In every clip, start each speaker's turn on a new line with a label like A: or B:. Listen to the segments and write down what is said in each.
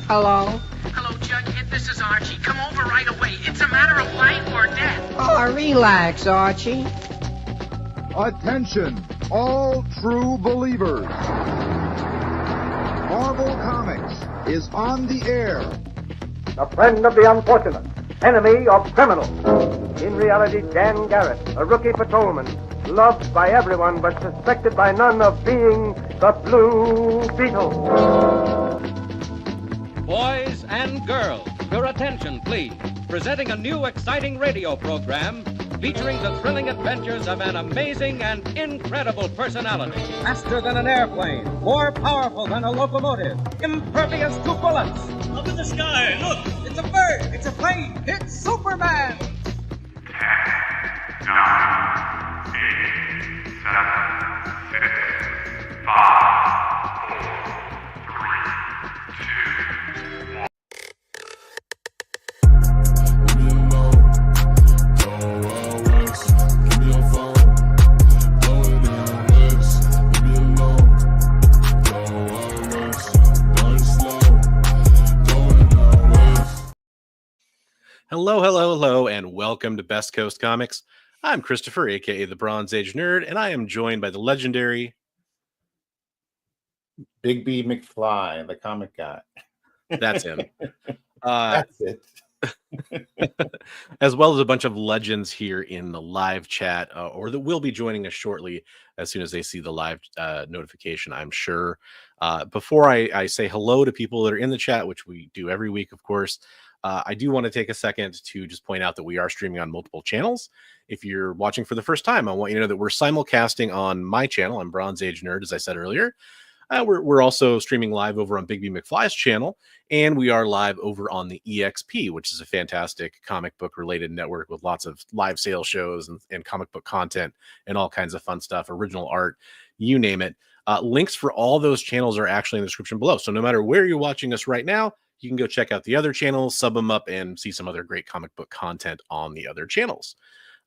A: Hello?
B: Hello, Jughead. This is Archie. Come over right away. It's a matter of life or death.
A: Oh, relax, Archie.
C: Attention, all true believers. Marvel Comics is on the air.
D: The friend of the unfortunate, enemy of criminals. In reality, Dan Garrett, a rookie patrolman, loved by everyone but suspected by none of being the Blue Beetle.
E: Boys and girls, your attention, please. Presenting a new exciting radio program featuring the thrilling adventures of an amazing and incredible personality.
F: Faster than an airplane, more powerful than a locomotive, impervious to bullets.
G: Up in the sky, look!
F: It's a bird, it's a plane, it's Superman!
H: 10, 9, 8, 7, 6, 5, 4, 3, 2, 1.
I: Hello, and welcome to Best Coast Comics. I'm Christopher, aka the Bronze Age Nerd, and I am joined by the legendary
J: Big B McFly, the comic guy.
I: That's him.
J: That's it.
I: As well as a bunch of legends here in the live chat, or that will be joining us shortly as soon as they see the live notification, I'm sure. Before I say hello to people that are in the chat, which we do every week, of course, I do want to take a second to just point out that we are streaming on multiple channels. If you're watching for the first time, I want you to know that we're simulcasting on my channel. I'm Bronze Age Nerd, as I said earlier. We're also streaming live over on Big B McFly's channel, and we are live over on the EXP, which is a fantastic comic book related network with lots of live sale shows and comic book content and all kinds of fun stuff, original art, you name it. Links for all those channels are actually in the description below. So no matter where you're watching us right now, you can go check out the other channels, sub them up, and see some other great comic book content on the other channels.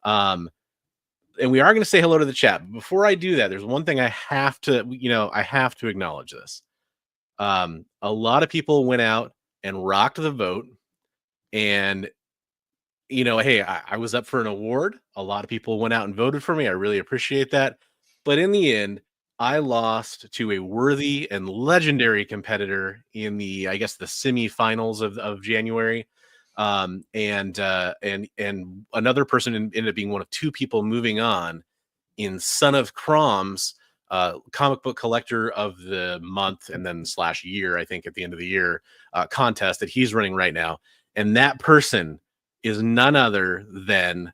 I: And we are going to say hello to the chat. But before I do that, there's one thing I have to, I have to acknowledge this. A lot of people went out and rocked the vote. And, hey, I was up for an award. A lot of people went out and voted for me. I really appreciate that. But in the end, I lost to a worthy and legendary competitor in the semifinals of January. And another person ended up being one of two people moving on in Son of Crom's comic book collector of the month and then / year, I think at the end of the year, contest that he's running right now. And that person is none other than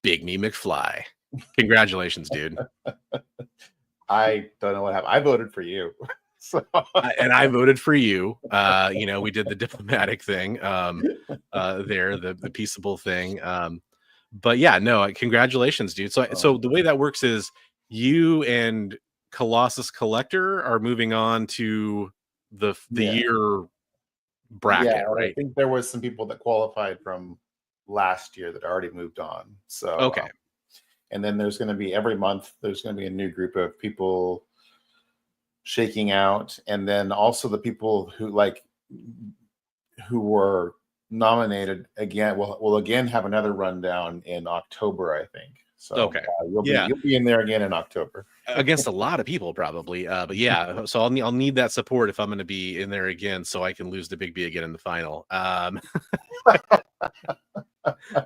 I: Big Me McFly. Congratulations, dude.
J: I don't know what happened. I voted for you.
I: And I voted for you. We did the diplomatic thing the peaceable thing. But yeah, no, congratulations, dude. So the way that works is you and Colossus Collector are moving on to the year bracket, right?
J: I think there was some people that qualified from last year that already moved on. So
I: okay.
J: And then there's going to be every month, there's going to be a new group of people shaking out. And then also the people who were nominated again, will again have another rundown in October, I think. So
I: okay.
J: You'll be in there again in October.
I: Against a lot of people probably. But yeah, so I'll need that support if I'm going to be in there again so I can lose to Big B again in the final.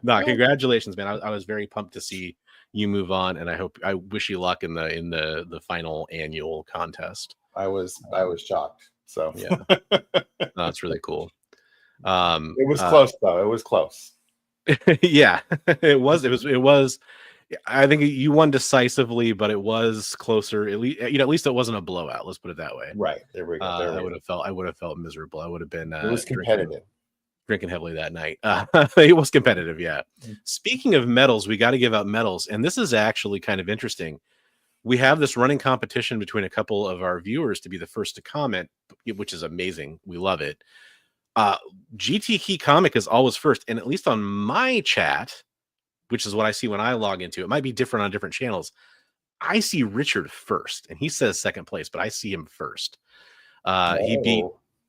I: No, congratulations, man. I was very pumped to see you move on, and I wish you luck in the final annual contest.
J: I was shocked. So
I: yeah, no, that's really cool.
J: It was close though. It was close.
I: Yeah, it was. I think you won decisively, but it was closer. At least it wasn't a blowout. Let's put it that way.
J: Right there we go.
I: I would have felt miserable. I would have been.
J: It was competitive.
I: Drinking heavily that night. It was competitive, yeah. Speaking of medals, we got to give out medals, and this is actually kind of interesting. We have this running competition between a couple of our viewers to be the first to comment, which is amazing. We love it. GT Key Comic is always first, and at least on my chat, which is what I see when I log into it, might be different on different channels. I see Richard first, and he says second place, but I see him first. He beat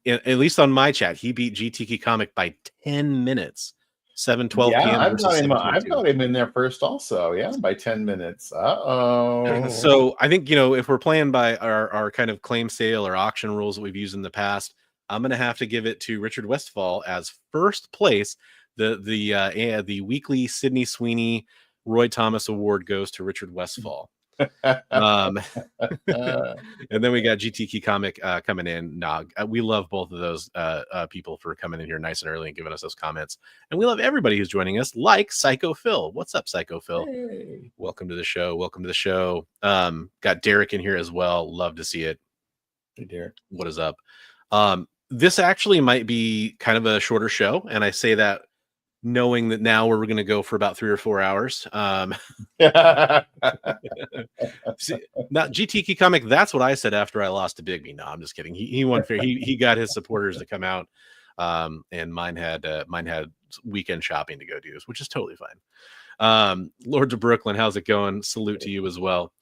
I: at least on my chat, he beat GTK Comic by 10 minutes. 7:12
J: Yeah,
I: p.m.
J: I've
I: versus
J: got him.
I: 7:22.
J: I've got him in there first, also. Yeah, by 10 minutes. Uh-oh.
I: So I think, if we're playing by our kind of claim sale or auction rules that we've used in the past, I'm going to have to give it to Richard Westfall as first place. The weekly Sydney Sweeney Roy Thomas Award goes to Richard Westfall. And then we got GTK Comic coming in. We love both of those people for coming in here nice and early and giving us those comments. And we love everybody who's joining us, like Psycho Phil. What's up, Psycho Phil?
J: Hey.
I: Welcome to the show. Welcome to the show. Got Derek in here as well. Love to see it.
J: Hey, Derek.
I: What is up? This actually might be kind of a shorter show, and I say that knowing that now we're going to go for about 3 or 4 hours. See, now GTK Comic, that's what I said after I lost to Bigby. No, I'm just kidding. He won fair. He got his supporters to come out, and mine had weekend shopping to go do, which is totally fine. Lords of Brooklyn, how's it going? Salute to you as well.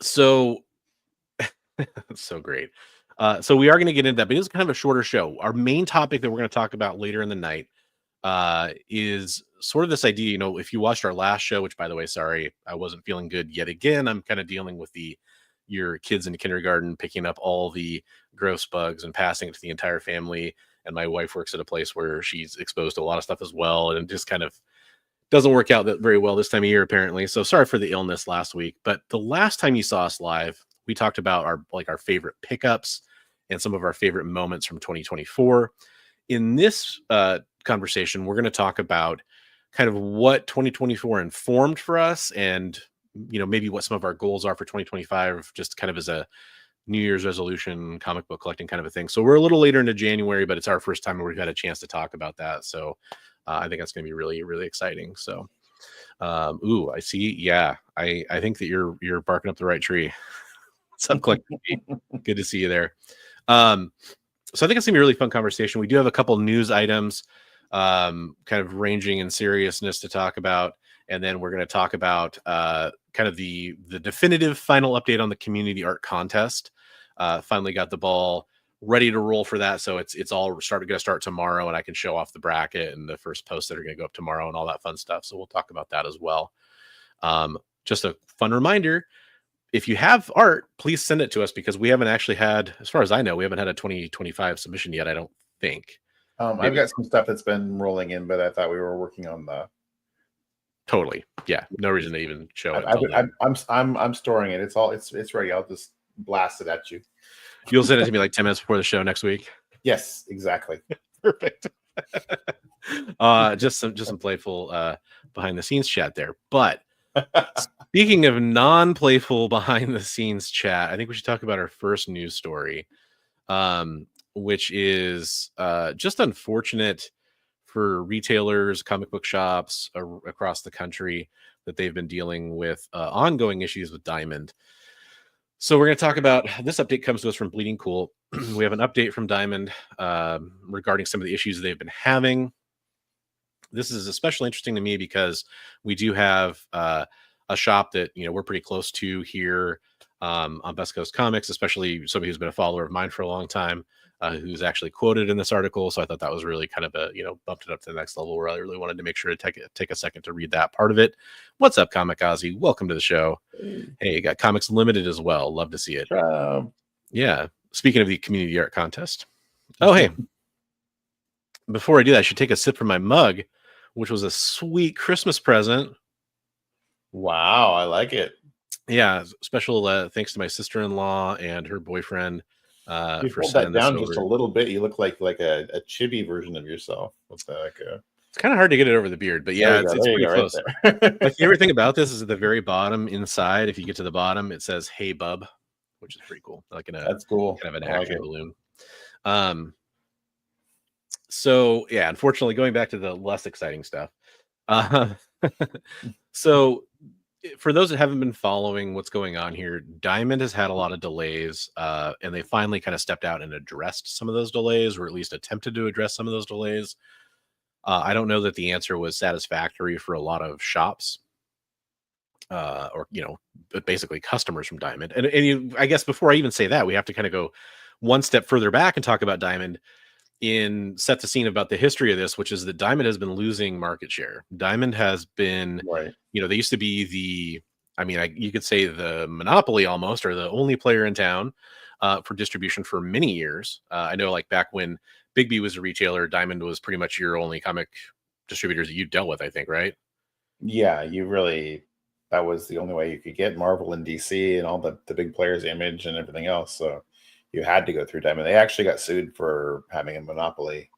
I: So great. So we are going to get into that, but it's kind of a shorter show. Our main topic that we're going to talk about later in the night is sort of this idea, if you watched our last show, which, by the way, sorry, I wasn't feeling good yet again. I'm kind of dealing with your kids in kindergarten picking up all the gross bugs and passing it to the entire family. And my wife works at a place where she's exposed to a lot of stuff as well. And it just kind of doesn't work out that very well this time of year, apparently. So sorry for the illness last week. But the last time you saw us live, we talked about our favorite pickups and some of our favorite moments from 2024. In this conversation, we're going to talk about kind of what 2024 informed for us, and maybe what some of our goals are for 2025, just kind of as a New Year's resolution, comic book collecting kind of a thing. So we're a little later into January, but it's our first time where we've had a chance to talk about that. So I think that's going to be really, really exciting. So, I see. Yeah, I think that you're barking up the right tree. What's up, Click? Good to see you there. So I think it's gonna be a really fun conversation. We do have a couple news items, kind of ranging in seriousness to talk about, and then we're going to talk about kind of the definitive final update on the community art contest. Finally got the ball ready to roll for that, so it's all going to start tomorrow, and I can show off the bracket and the first posts that are going to go up tomorrow and all that fun stuff. So we'll talk about that as well. Just a fun reminder. If you have art, please send it to us, because we haven't actually had, as far as I know, we haven't had a 2025 submission yet. I don't think.
J: I've got some stuff that's been rolling in, but I thought we were working on the.
I: Totally, yeah. No reason to even show it.
J: I'm storing it. It's ready. I'll just blast it at you.
I: You'll send it to me like 10 minutes before the show next week.
J: Yes, exactly.
I: Perfect. Just some playful behind the scenes chat there, but. Speaking of non-playful behind the scenes chat, I think we should talk about our first news story, which is just unfortunate for retailers, comic book shops across the country that they've been dealing with ongoing issues with Diamond. So we're going to talk about this. Update comes to us from Bleeding Cool. We have an update from Diamond regarding some of the issues they've been having. This is especially interesting to me because we do have a shop that we're pretty close to here on Best Coast Comics, especially somebody who's been a follower of mine for a long time, who's actually quoted in this article. So I thought that was really kind of a bumped it up to the next level, where I really wanted to make sure to take a second to read that part of it. What's up, Comic Ozzy? Welcome to the show. Hey, you got Comics Limited as well. Love to see it. Yeah. Speaking of the community art contest. Oh, hey. Before I do that, I should take a sip from my mug, which was a sweet Christmas present.
J: Wow, I like it.
I: Yeah, special thanks to my sister-in-law and her boyfriend.
J: You pulled that down just a little bit. You look like a chibi version of yourself. It's
I: kind of hard to get it over the beard, but yeah, it's pretty close.
J: Right.
I: My favorite thing about this is at the very bottom inside. If you get to the bottom, it says "Hey Bub," which is pretty cool. That's cool. Kind of an action balloon. So yeah, unfortunately, going back to the less exciting stuff. So for those that haven't been following what's going on here, Diamond has had a lot of delays, and they finally kind of stepped out and addressed some of those delays, or at least attempted to address some of those delays. I don't know that the answer was satisfactory for a lot of shops, or basically customers from Diamond. And I guess before I even say that, we have to kind of go, one step further back and talk about Diamond in set the scene about the history of this, which is that Diamond has been losing market share. Diamond has been,
J: Right.
I: they used to be you could say the monopoly almost, or the only player in town for distribution for many years. I know, like back when Big was a retailer, Diamond was pretty much your only comic distributors that you dealt with, I think, right?
J: Yeah, that was the only way you could get Marvel and DC and all the big players, Image and everything else. So you had to go through Diamond. They actually got sued for having a monopoly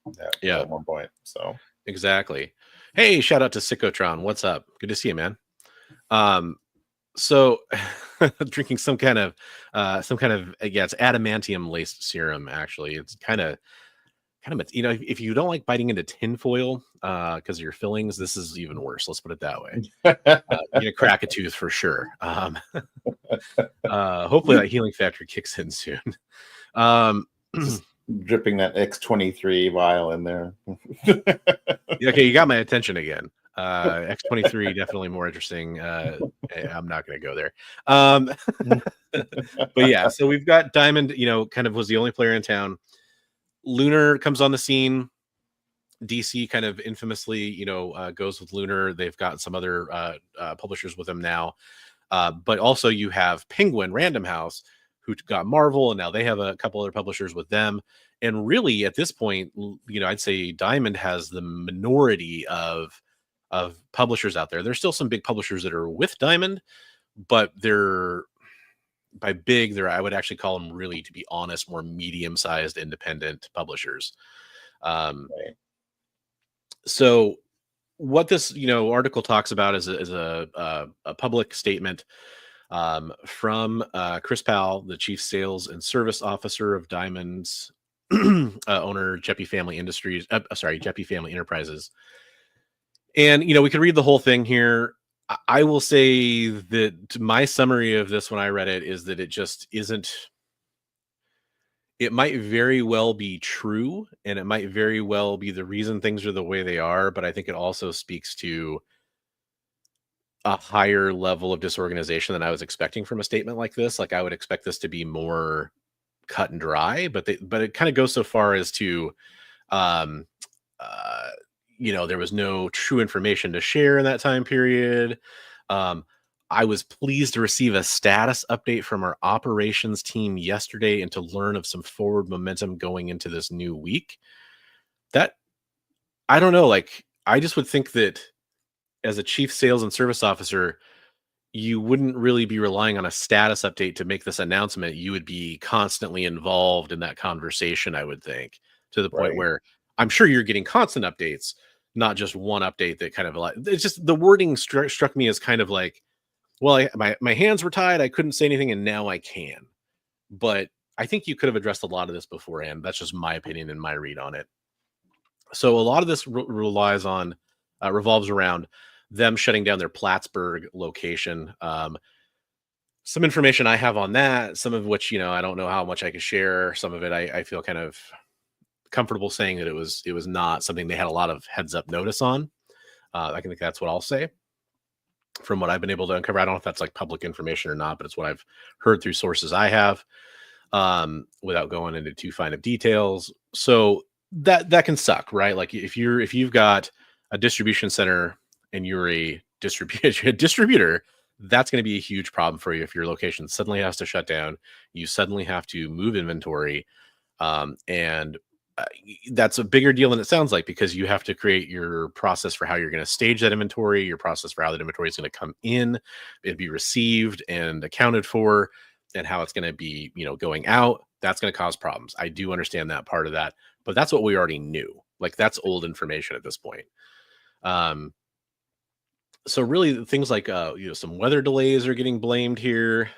J: at one point. So
I: exactly. Hey, shout out to Sycotron. What's up? Good to see you, man. So drinking some kind of it's adamantium laced serum. Actually, it's kind of if you don't like biting into tinfoil because of your fillings, this is even worse. Let's put it that way. You're gonna crack a tooth for sure. Hopefully that healing factor kicks in soon.
J: Dripping that X23 vial in there.
I: Okay, you got my attention again. X23 definitely more interesting. I'm not going to go there. But yeah, so we've got Diamond, kind of was the only player in town. Lunar comes on the scene. DC kind of infamously, goes with Lunar. They've got some other publishers with them now. But also you have Penguin Random House, who got Marvel, and now they have a couple other publishers with them. And really, at this point, I'd say Diamond has the minority of publishers out there. There's still some big publishers that are with Diamond, but by big, I would actually call them, really, to be honest, more medium-sized independent publishers.
J: Right.
I: So what this article talks about is a public statement from Chris Powell, the chief sales and service officer of Diamond's owner, Jeppy Family Enterprises. And we could read the whole thing here. I will say that my summary of this when I read it is that it just isn't. It might very well be true, and it might very well be the reason things are the way they are, but I think it also speaks to a higher level of disorganization than I was expecting from a statement like this. Like, I would expect this to be more cut and dry, but it kind of goes so far as to, there was no true information to share in that time period. I was pleased to receive a status update from our operations team yesterday and to learn of some forward momentum going into this new week. That, I don't know, I just would think that as a chief sales and service officer, you wouldn't really be relying on a status update to make this announcement. You would be constantly involved in that conversation, I would think, to the point where I'm sure you're getting constant updates, not just one update that kind of it's just the wording struck me as kind of like, well, my hands were tied. I couldn't say anything, and now I can. But I think you could have addressed a lot of this beforehand. That's just my opinion and my read on it. So a lot of this revolves around them shutting down their Plattsburgh location. Some information I have on that, some of which, I don't know how much I can share. Some of it I feel kind of comfortable saying that it was not something they had a lot of heads up notice on. I think that's what I'll say from what I've been able to uncover. I don't know if that's like public information or not, but it's what I've heard through sources I have, without going into too fine of details. So that can suck, right? Like if you've got a distribution center and you're a distributor, that's going to be a huge problem for you. If your location suddenly has to shut down, you suddenly have to move inventory. And that's a bigger deal than it sounds like, because you have to create your process for how you're going to stage that inventory, your process for how that inventory is going to come in, it'd be received and accounted for, and how it's going to be, going out. That's going to cause problems. I do understand that part of that, but that's what we already knew. Like, that's old information at this point. So really things like, some weather delays are getting blamed here.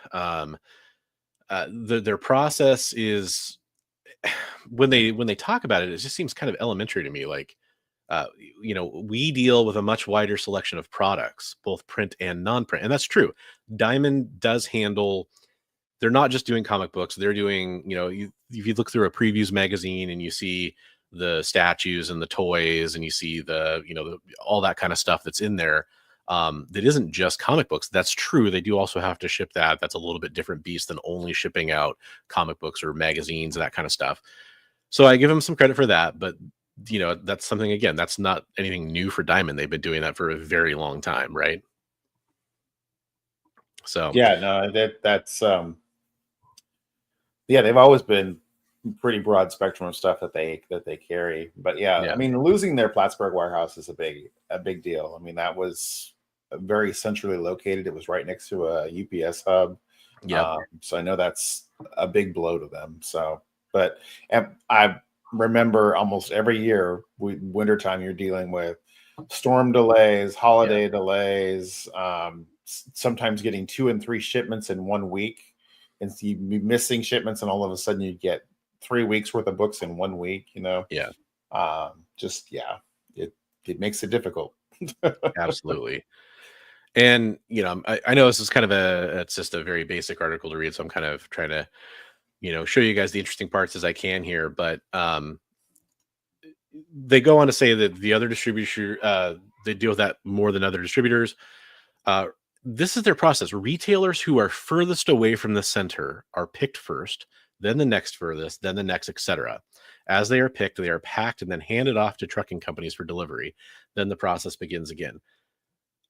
I: Their process is, when they talk about it, it just seems kind of elementary to me. Like, we deal with a much wider selection of products, both print and non-print. And that's true. Diamond does handle, they're not just doing comic books. They're doing, if you look through a previews magazine and you see the statues and the toys and you see the all that kind of stuff that's in there. that isn't just comic books. That's true. They do also have to ship that. That's a little bit different beast than only shipping out comic books or magazines and that kind of stuff. So I give them some credit for that, but that's something, again, that's not anything new for Diamond. They've been doing that for a very long time, right? So
J: yeah, no, that's yeah, they've always been pretty broad spectrum of stuff that they carry. But yeah, I mean, losing their Plattsburgh warehouse is a big deal. I mean, that was very centrally located. It was right next to a UPS hub.
I: Yeah.
J: So I know that's a big blow to them. So, but I remember almost every year, wintertime, you're dealing with storm delays, holiday delays, sometimes getting 2 and 3 shipments in 1 week, and so you'd be missing shipments, and all of a sudden you get 3 weeks worth of books in 1 week. It makes it difficult.
I: Absolutely. And I know this is kind of it's just a very basic article to read, so I'm kind of trying to show you guys the interesting parts as I can here. But they go on to say that the other distributor, they deal with that more than other distributors. This is their process. Retailers who are furthest away from the center are picked first, then the next furthest, then the next, etc. As they are picked, they are packed and then handed off to trucking companies for delivery. Then the process begins again.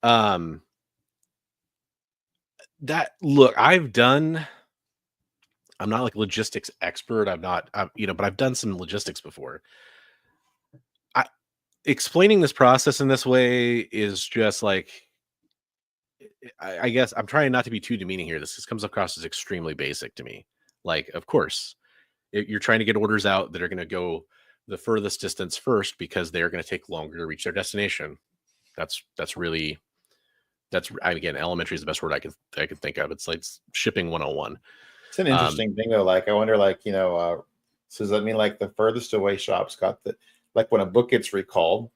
I: I'm not like a logistics expert. But I've done some logistics before. Explaining this process in this way is just like, I guess I'm trying not to be too demeaning here. This comes across as extremely basic to me. Like, of course, you're trying to get orders out that are going to go the furthest distance first because they're going to take longer to reach their destination. That's again, elementary is the best word I can think of. It's like shipping 101.
J: It's an interesting thing though. Like, I wonder, like, so does that mean like the furthest away shops got like when a book gets recalled,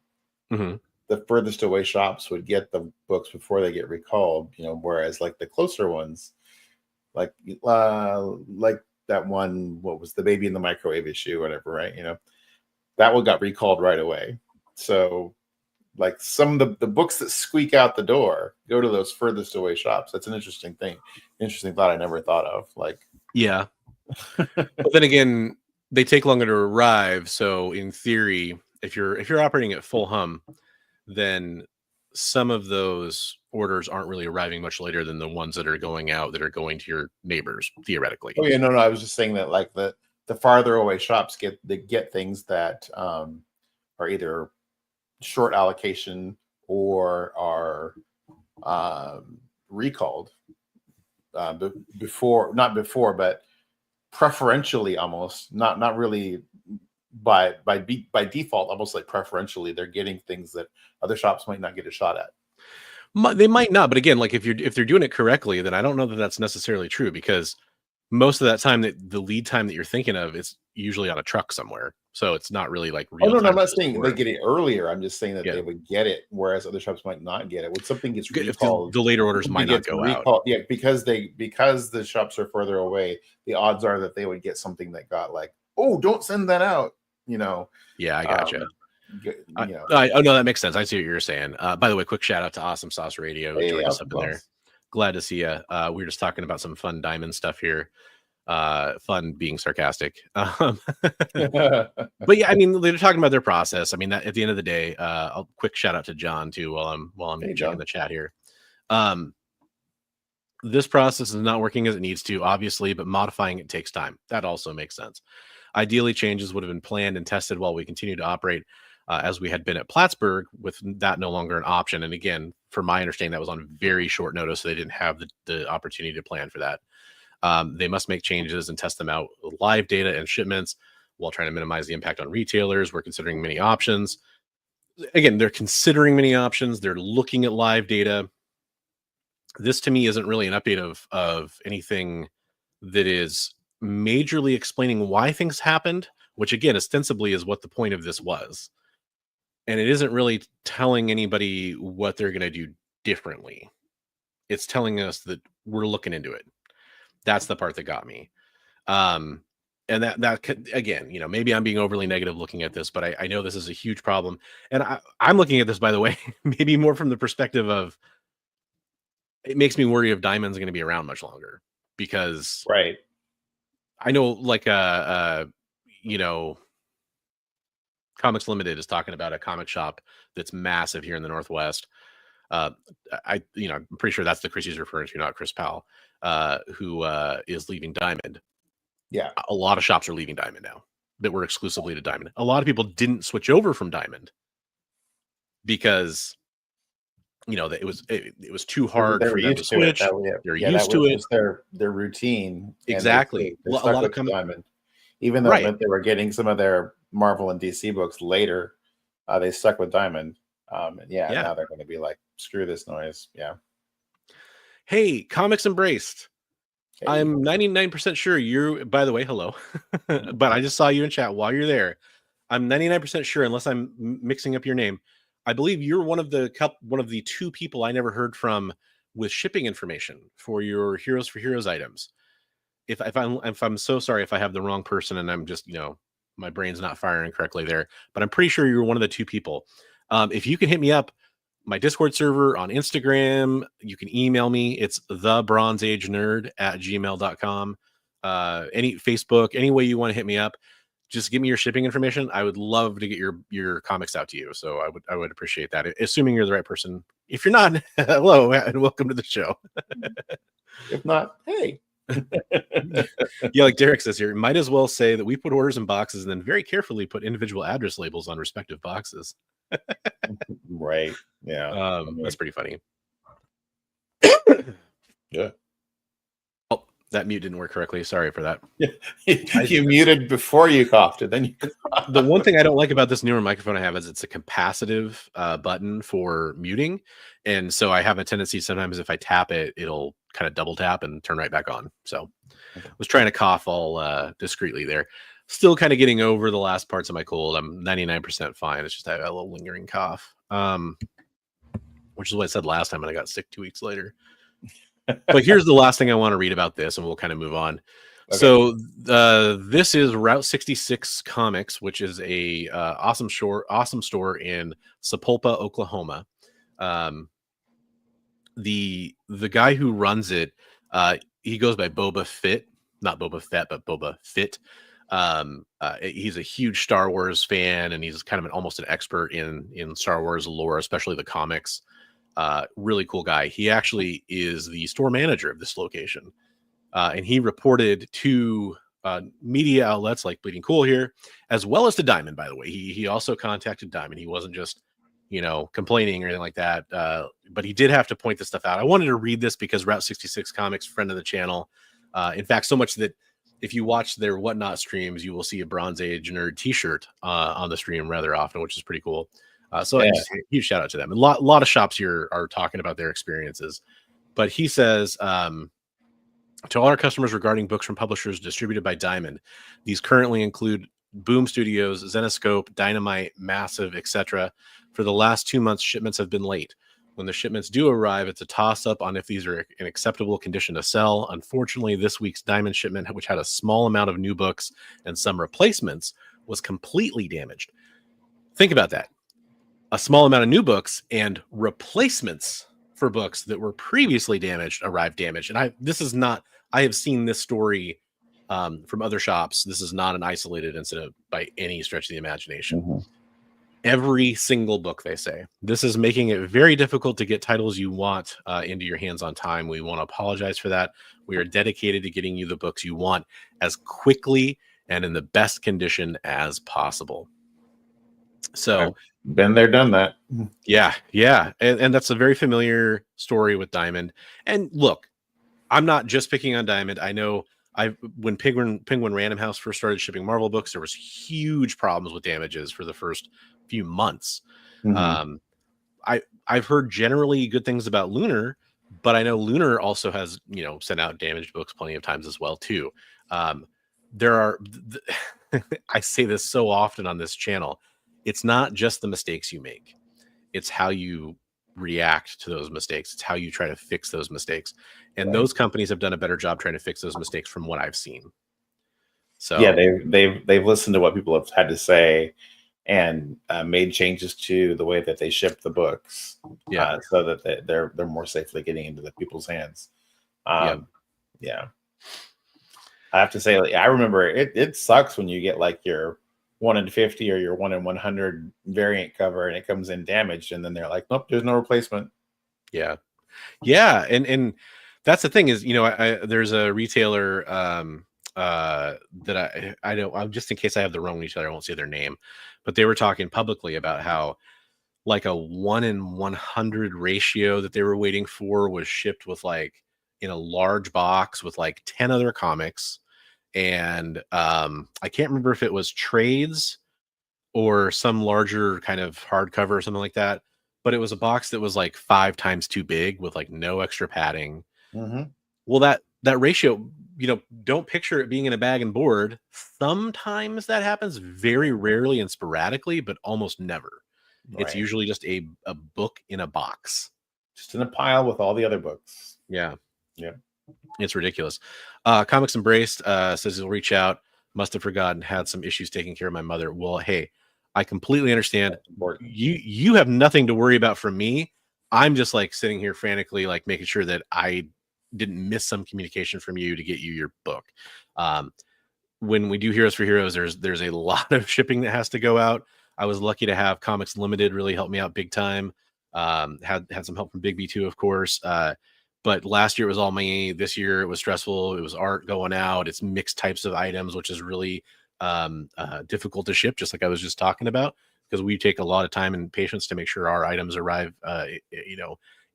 J: the furthest away shops would get the books before they get recalled, whereas like the closer ones, like that one, what was the Baby in the Microwave issue, whatever, right? That one got recalled right away. So like some of the books that squeak out the door go to those furthest away shops. That's an interesting thought I never thought of. Like,
I: yeah. But then again, they take longer to arrive. So in theory, if you're operating at full hum, then some of those orders aren't really arriving much later than the ones that are going out, that are going to your neighbors, theoretically.
J: Oh yeah, no, I was just saying that like the farther away shops get things that are either short allocation or are recalled but preferentially, almost not really by default, almost like preferentially, they're getting things that other shops might not get a shot at.
I: They might not, but again, like if they're doing it correctly, then I don't know that that's necessarily true, because most of that time, that the lead time that you're thinking of is usually on a truck somewhere, so it's not really like real.
J: Oh no, I'm not saying they get it earlier. I'm just saying that they would get it, whereas other shops might not get it. When something gets recalled,
I: the later orders might not go out.
J: Yeah, because the shops are further away, the odds are that they would get something that got like, oh, don't send that out.
I: Yeah, I gotcha. Oh no, that makes sense. I see what you're saying. By the way, quick shout out to Awesome Sauce Radio. Join us up in there. Glad to see you. We were just talking about some fun Diamond stuff here. Fun being sarcastic. But yeah, I mean, they're talking about their process. I mean, that at the end of the day, a quick shout out to John too while I'm checking the chat here. This process is not working as it needs to, obviously, but modifying it takes time. That also makes sense. Ideally, changes would have been planned and tested while we continue to operate as we had been at Plattsburgh, with that no longer an option. And again, from my understanding, that was on very short notice, so they didn't have the opportunity to plan for that. They must make changes and test them out with live data and shipments while trying to minimize the impact on retailers. We're considering many options. Again, they're considering many options. They're looking at live data. This to me isn't really an update of anything that is majorly explaining why things happened, which again, ostensibly is what the point of this was. And it isn't really telling anybody what they're going to do differently. It's telling us that we're looking into it. That's the part that got me. And and that could, again, maybe I'm being overly negative looking at this, but I know this is a huge problem. And I'm looking at this, by the way, maybe more from the perspective of, it makes me worry if Diamond's going to be around much longer, because
J: Right.
I: I know, like, Comics Limited is talking about a comic shop that's massive here in the Northwest. I'm pretty sure that's the Chris he's referring to, not Chris Powell, who is leaving Diamond.
J: Yeah.
I: A lot of shops are leaving Diamond now that were exclusively to Diamond. A lot of people didn't switch over from Diamond because that it was too hard for them to switch. They're used to it.
J: Their routine.
I: Exactly.
J: They stuck with Diamond, even though it meant they were getting some of their Marvel and DC books later. They stuck with Diamond. Now they're going to be like, screw this noise. Yeah.
I: Hey, Comics Embraced. Hey. I'm 99% sure you're, by the way, hello. But I just saw you in chat while you're there. I'm 99% sure, unless I'm mixing up your name, I believe you're one of the two people I never heard from with shipping information for your Heroes for Heroes items. If I'm so sorry if I have the wrong person and I'm just, my brain's not firing correctly there, but I'm pretty sure you're one of the two people. If you can hit me up, my Discord server on Instagram, you can email me. It's thebronzeagenerd@gmail.com. Any Facebook, any way you want to hit me up, just give me your shipping information. I would love to get your comics out to you. So I would appreciate that, assuming you're the right person. If you're not, hello and welcome to the show.
J: If not, hey.
I: Yeah, like Derek says here, might as well say that we put orders in boxes and then very carefully put individual address labels on respective boxes.
J: Right. Yeah.
I: That's pretty funny.
J: Yeah.
I: Oh, that mute didn't work correctly. Sorry for that.
J: You muted before you coughed, and then you
I: The one thing I don't like about this newer microphone I have is it's a capacitive button for muting. And so I have a tendency sometimes if I tap it, it'll kind of double tap and turn right back on. So I was trying to cough all discreetly there. Still kind of getting over the last parts of my cold. I'm 99% fine. It's just I have a little lingering cough, which is what I said last time, and I got sick 2 weeks later. But here's the last thing I want to read about this, and we'll kind of move on. Okay. So this is Route 66 Comics, which is a awesome store in Sapulpa, Oklahoma. The guy who runs it, he goes by Boba Fett, not Boba Fett, but Boba Fett. He's a huge Star Wars fan, and he's kind of almost an expert in Star Wars lore, especially the comics. Really cool guy. He actually is the store manager of this location. And he reported to media outlets like Bleeding Cool here, as well as to Diamond, by the way. He also contacted Diamond. He wasn't just, complaining or anything like that. But he did have to point this stuff out. I wanted to read this because Route 66 Comics, friend of the channel. In fact, so much that if you watch their Whatnot streams, you will see a Bronze Age Nerd t-shirt on the stream rather often, which is pretty cool. So just a huge shout out to them. A lot of shops here are talking about their experiences. But he says, to all our customers regarding books from publishers distributed by Diamond, these currently include Boom Studios, Zenoscope, Dynamite, Massive, etc. For the last 2 months, shipments have been late. When the shipments do arrive, it's a toss-up on if these are in acceptable condition to sell. Unfortunately, this week's Diamond shipment, which had a small amount of new books and some replacements, was completely damaged. Think about that. A small amount of new books and replacements for books that were previously damaged arrived damaged. And I have seen this story from other shops. This is not an isolated incident by any stretch of the imagination. Mm-hmm. Every single book, they say. This is making it very difficult to get titles you want into your hands on time. We want to apologize for that. We are dedicated to getting you the books you want as quickly and in the best condition as possible. So,
J: been there, done that.
I: Yeah. And that's a very familiar story with Diamond. And look, I'm not just picking on Diamond. I know when Penguin Random House first started shipping Marvel books, there was huge problems with damages for the first few months. Mm-hmm. I've heard generally good things about Lunar, but I know Lunar also has, sent out damaged books plenty of times as well too. There are, I say this so often on this channel, it's not just the mistakes you make. It's how you react to those mistakes. It's how you try to fix those mistakes. And those companies have done a better job trying to fix those mistakes from what I've seen. So
J: yeah, they've listened to what people have had to say and made changes to the way that they ship the books, so that they're more safely getting into the people's hands. Yeah, I have to say, like, I remember it sucks when you get like your 1 in 50 or your 1 in 100 variant cover and it comes in damaged, and then they're like, nope, there's no replacement.
I: Yeah, and that's the thing is, there's a retailer that I don't, I'm just in case I have the wrong retailer, I won't say their name, but they were talking publicly about how like a 1 in 100 ratio that they were waiting for was shipped with like in a large box with like 10 other comics. And I can't remember if it was trades or some larger kind of hardcover or something like that, but it was a box that was like 5 times too big with like no extra padding. Well, that ratio, don't picture it being in a bag and board. Sometimes that happens, very rarely and sporadically, but almost never. It's usually just a book in a box,
J: just in a pile with all the other books.
I: Yeah. It's ridiculous. Comics Embraced says he'll reach out. Must have forgotten. Had some issues taking care of my mother. Well, hey, I completely understand. You have nothing to worry about from me. I'm just like sitting here frantically, like making sure that I didn't miss some communication from you to get you your book. When we do Heroes for Heroes, there's a lot of shipping that has to go out. I was lucky to have Comics Limited really help me out big time. Had some help from Big B too, of course. But last year it was all me. This year it was stressful. It was art going out. It's mixed types of items, which is really difficult to ship, just like I was just talking about, because we take a lot of time and patience to make sure our items arrive,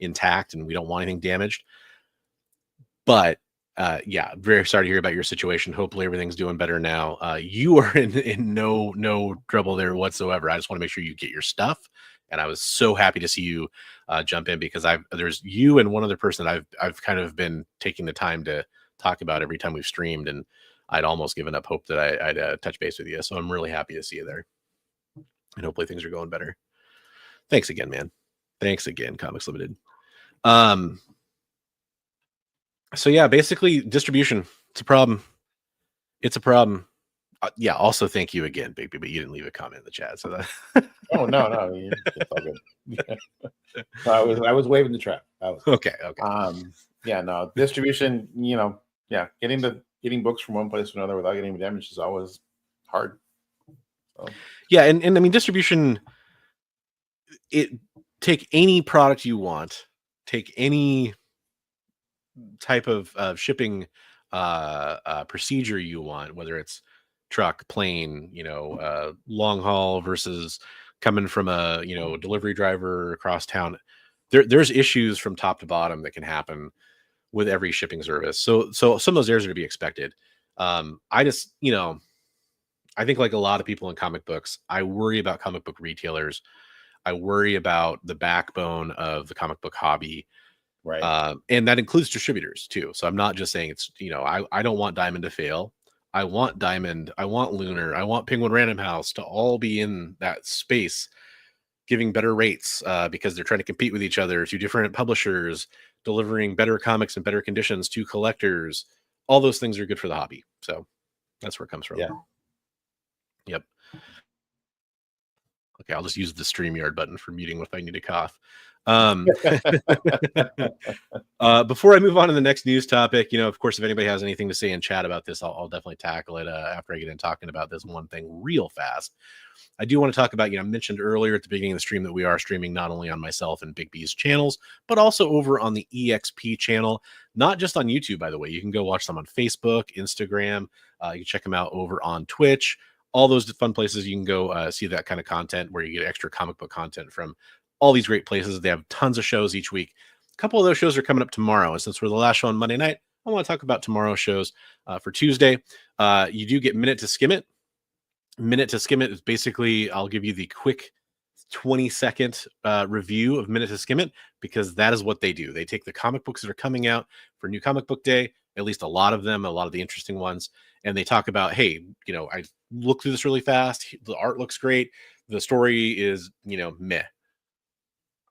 I: intact, and we don't want anything damaged. But yeah, very sorry to hear about your situation. Hopefully everything's doing better now. You are in no trouble there whatsoever. I just want to make sure you get your stuff. And I was so happy to see you jump in, because there's you and one other person that I've kind of been taking the time to talk about every time we've streamed, and I'd almost given up hope that I'd touch base with you. So I'm really happy to see you there, and hopefully things are going better. Thanks again, man. Thanks again, Comics Limited. So yeah, basically distribution. It's a problem. Yeah. Also, thank you again, Big B, but you didn't leave a comment in the chat, so that.
J: Oh no, it's all good. I was waving the trap.
I: Okay.
J: Yeah, no distribution. Getting books from one place to another without getting damaged is always hard. So.
I: Yeah, and I mean distribution. Take any product you want. Take any type of shipping procedure you want, whether it's truck, plane, long haul versus coming from a delivery driver across town. There's issues from top to bottom that can happen with every shipping service. So some of those errors are to be expected. I just I think like a lot of people in comic books, I worry about comic book retailers. I worry about the backbone of the comic book hobby.
J: Right.
I: And that includes distributors too. So I'm not just saying it's, I don't want Diamond to fail. I want Diamond, I want Lunar, I want Penguin Random House to all be in that space, giving better rates because they're trying to compete with each other, to different publishers, delivering better comics in better conditions to collectors. All those things are good for the hobby. So that's where it comes from.
J: Yeah.
I: Yep. Okay, I'll just use the StreamYard button for muting if I need to cough. Before I move on to the next news topic, of course, if anybody has anything to say in chat about this, I'll definitely tackle it after I get in talking about this one thing real fast. I do want to talk about, I mentioned earlier at the beginning of the stream that we are streaming not only on myself and Big B's channels, but also over on the EXP channel, not just on YouTube, by the way. You can go watch them on Facebook, Instagram. You can check them out over on Twitch. All those fun places you can go see that kind of content where you get extra comic book content from all these great places. They have tons of shows each week. A couple of those shows are coming up tomorrow. And since we're the last show on Monday night, I want to talk about tomorrow's shows. For Tuesday, you do get Minute to Skim It. Minute to Skim It is basically, I'll give you the quick 20-second review of Minute to Skim It, because that is what they do. They take the comic books that are coming out for New Comic Book Day, at least a lot of them, a lot of the interesting ones, and they talk about, hey, I looked through this really fast. The art looks great. The story is, meh.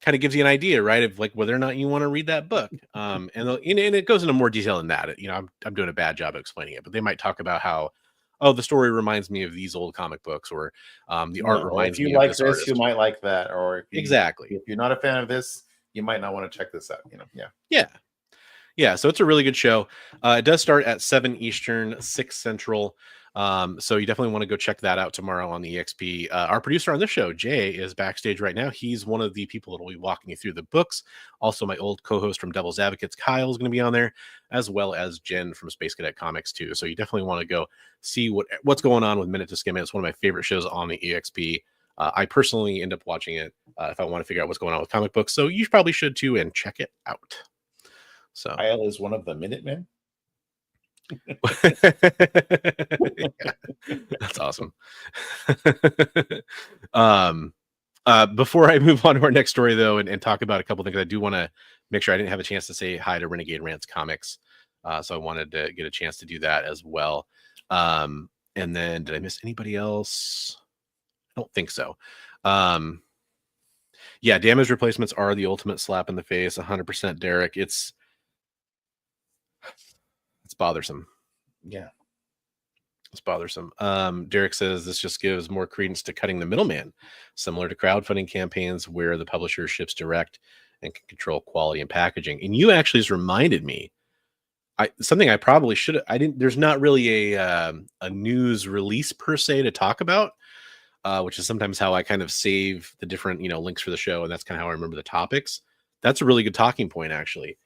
I: Kind of gives you an idea, right, of like whether or not you want to read that book. And it goes into more detail than that. I'm doing a bad job of explaining it, but they might talk about how oh, the story reminds me of these old comic books, or the art reminds
J: if you
I: me of
J: like
I: this
J: this,
I: artist.
J: you might like that, or
I: Exactly.
J: if you're not a fan of this, you might not want to check this out.
I: Yeah, so it's a really good show. It does start at 7 Eastern, 6 Central. So you definitely want to go check that out tomorrow on the EXP. Our producer on this show, Jay, is backstage right now. He's one of the people that will be walking you through the books. Also, my old co-host from Devil's Advocates, Kyle, is going to be on there, as well as Jen from Space Cadet Comics too. So you definitely want to go see what's going on with Minute to Skim It. It's one of my favorite shows on the EXP. I personally end up watching it if I want to figure out what's going on with comic books. So you probably should too, and check it out. So
J: Kyle is one of the Minutemen.
I: Yeah, that's awesome. Before I move on to our next story, though, and talk about a couple things, I do want to make sure I didn't have a chance to say hi to Renegade Rants Comics. So I wanted to get a chance to do that as well. And then did I miss anybody else? I don't think so. Yeah, damage replacements are the ultimate slap in the face. 100%, Derek. It's bothersome.
J: Yeah,
I: it's bothersome. Derek says this just gives more credence to cutting the middleman, similar to crowdfunding campaigns where the publisher ships direct and can control quality and packaging. And you actually just reminded me, something I probably should. I didn't. There's not really a news release per se to talk about, which is sometimes how I kind of save the different links for the show, and that's kind of how I remember the topics. That's a really good talking point, actually.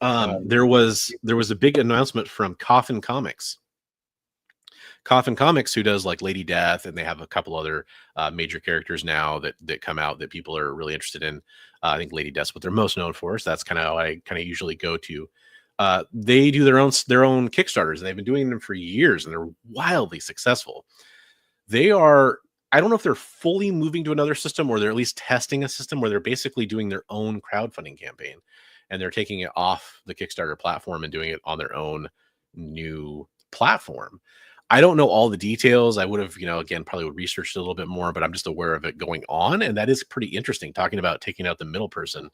I: There was a big announcement from Coffin Comics. Coffin Comics, who does like Lady Death, and they have a couple other major characters now that come out that people are really interested in. I think Lady Death's what they're most known for, so that's kind of how I kind of usually go to. They do their own Kickstarters, and they've been doing them for years, and they're wildly successful. They are, I don't know if they're fully moving to another system, or they're at least testing a system where they're basically doing their own crowdfunding campaign. And they're taking it off the Kickstarter platform and doing it on their own new platform. I don't know all the details. I would have, again, probably would research it a little bit more, but I'm just aware of it going on. And that is pretty interesting, talking about taking out the middle person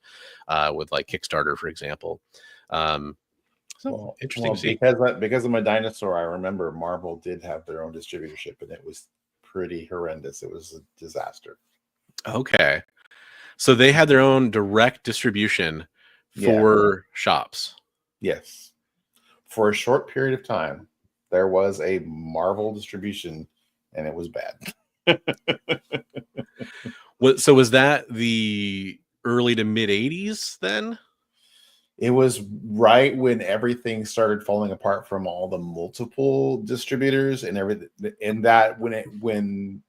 I: with like Kickstarter, for example. Interesting to see.
J: Because of my dinosaur, I remember Marvel did have their own distributorship, and it was pretty horrendous. It was a disaster.
I: Okay. So they had their own direct distribution for shops. Yes.
J: For a short period of time, there was a Marvel distribution, and it was bad.
I: So was that the early to mid 80s then?
J: It was right when everything started falling apart from all the multiple distributors and everything. And that when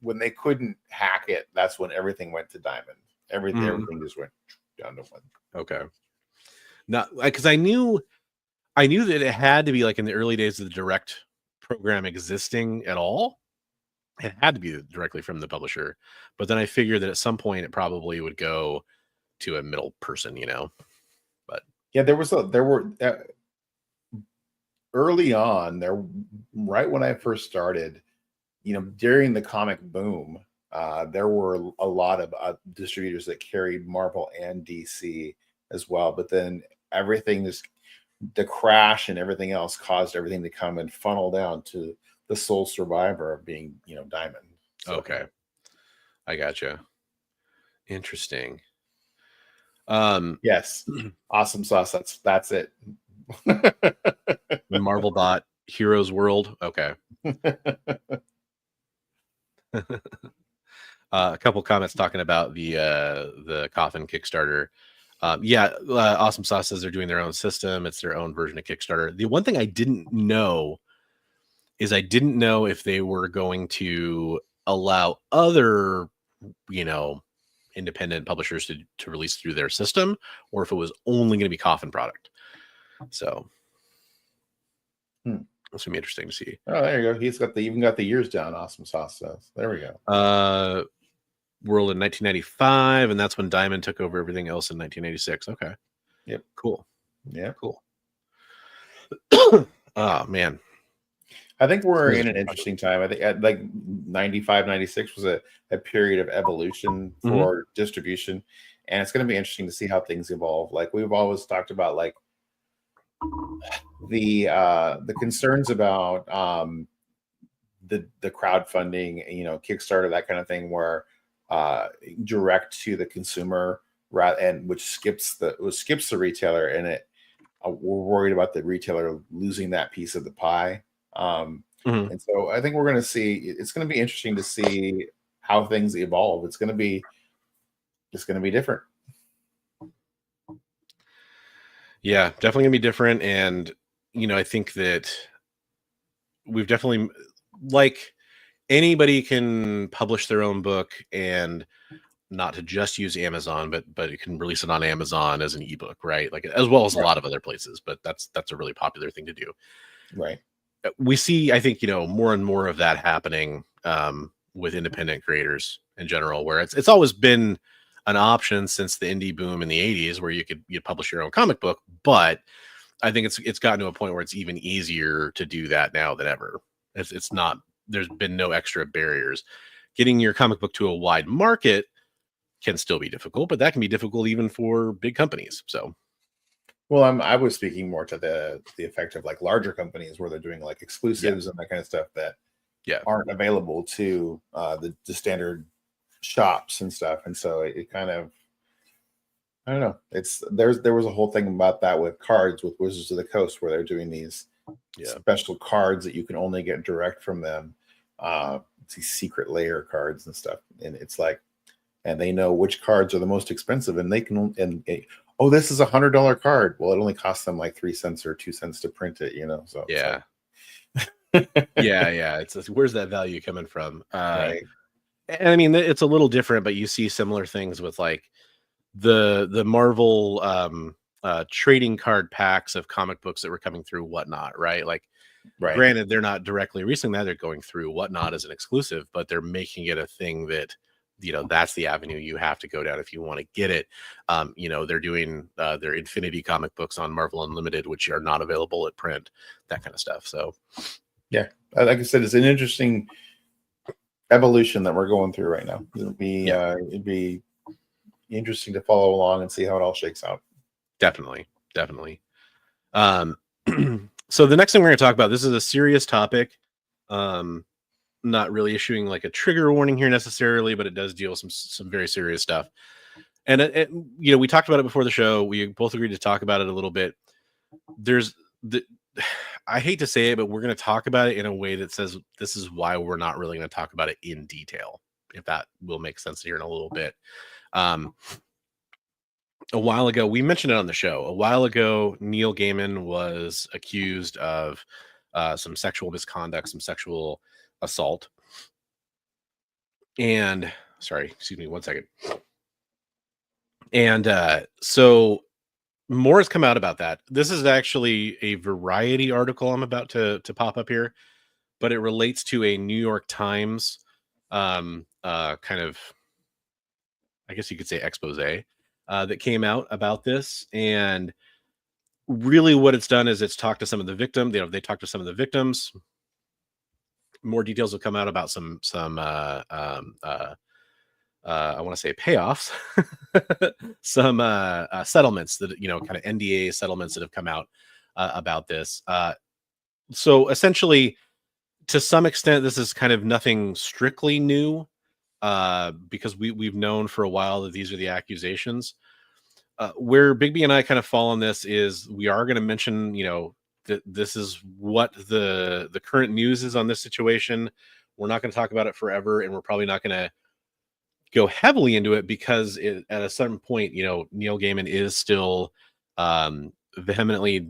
J: they couldn't hack it, that's when everything went to Diamond. Everything just went down to one.
I: Okay. Not because I knew that it had to be like in the early days of the direct program existing at all. It had to be directly from the publisher, but then I figured that at some point it probably would go to a middle person, But
J: yeah, there were early on there, right when I first started, during the comic boom. There were a lot of distributors that carried Marvel and DC as well, but then the crash and everything else caused everything to come and funnel down to the sole survivor of being, Diamond.
I: So, okay, I gotcha. Interesting.
J: Yes, awesome sauce. That's it.
I: Marvel bot Heroes World. Okay. A couple comments talking about the Coffin Kickstarter. Awesome Sauce says they're doing their own system. It's their own version of Kickstarter. The one thing I didn't know is if they were going to allow other, independent publishers to release through their system, or if it was only going to be Coffin product. So it's gonna be interesting to see.
J: Oh, there you go. He's even got the years down. Awesome Sauce says. There we go.
I: World in 1995, and that's when Diamond took over everything else in 1986. Okay.
J: Yep.
I: Cool.
J: Yeah.
I: Cool. Oh man.
J: I think we're in an interesting time. I think like 95, 96 was a period of evolution for distribution. And it's going to be interesting to see how things evolve. Like we've always talked about, like the concerns about the crowdfunding, Kickstarter, that kind of thing, where direct to the consumer, and which skips the retailer, and we're worried about the retailer losing that piece of the pie. And so I think it's going to be interesting to see how things evolve. It's going to be different.
I: Yeah, definitely gonna be different. And I think that we've definitely, like, anybody can publish their own book, and not to just use Amazon, but you can release it on Amazon as an ebook, right? Like, as well as a lot of other places, but that's a really popular thing to do.
J: Right.
I: We see, I think, more and more of that happening with independent creators in general, where it's always been an option since the indie boom in the 80s, where you publish your own comic book. But I think it's gotten to a point where it's even easier to do that now than ever. It's not, there's been no extra barriers. Getting your comic book to a wide market can still be difficult, but that can be difficult even for big companies. So,
J: well, I was speaking more to the effect of like larger companies where they're doing like exclusives and that kind of stuff that aren't available to the standard shops and stuff. And so it kind of, I don't know. There was a whole thing about that with cards with Wizards of the Coast, where they're doing these special cards that you can only get direct from them. It's these secret layer cards and stuff, and it's like, and they know which cards are the most expensive, and they can oh, this is $100 card. Well, it only costs them like 3 cents or 2 cents to print it. So
I: yeah. Yeah. It's where's that value coming from?
J: Right.
I: And I mean, it's a little different, but you see similar things with like the Marvel trading card packs of comic books that were coming through Whatnot, right? Like, granted, they're not directly releasing that; they're going through Whatnot as an exclusive, but they're making it a thing that that's the avenue you have to go down if you want to get it. They're doing their Infinity comic books on Marvel Unlimited, which are not available at print, that kind of stuff. So,
J: yeah, like I said, it's an interesting evolution that we're going through right now. It'd be interesting to follow along and see how it all shakes out.
I: Definitely. So the next thing we're going to talk about, this is a serious topic. Not really issuing like a trigger warning here necessarily, but it does deal with some very serious stuff. And we talked about it before the show. We both agreed to talk about it a little bit. I hate to say it, but we're going to talk about it in a way that says this is why we're not really going to talk about it in detail, if that will make sense here in a little bit. A while ago, we mentioned it on the show. A while ago, Neil Gaiman was accused of some sexual misconduct, some sexual assault. And sorry, excuse me 1 second. And so more has come out about that. This is actually a Variety article I'm about to pop up here, but it relates to a New York Times kind of, I guess you could say, expose that came out about this. And really what it's done is it's talked to some of the victims. They talked to some of the victims. More details will come out about some I want to say payoffs, some settlements that, kind of NDA settlements that have come out about this. So essentially, to some extent, this is kind of nothing strictly new, because we've known for a while that these are the accusations. Where Bigby and I kind of fall on this is we are going to mention, that this is what the current news is on this situation. We're not going to talk about it forever, and we're probably not going to go heavily into it because at a certain point, Neil Gaiman is still vehemently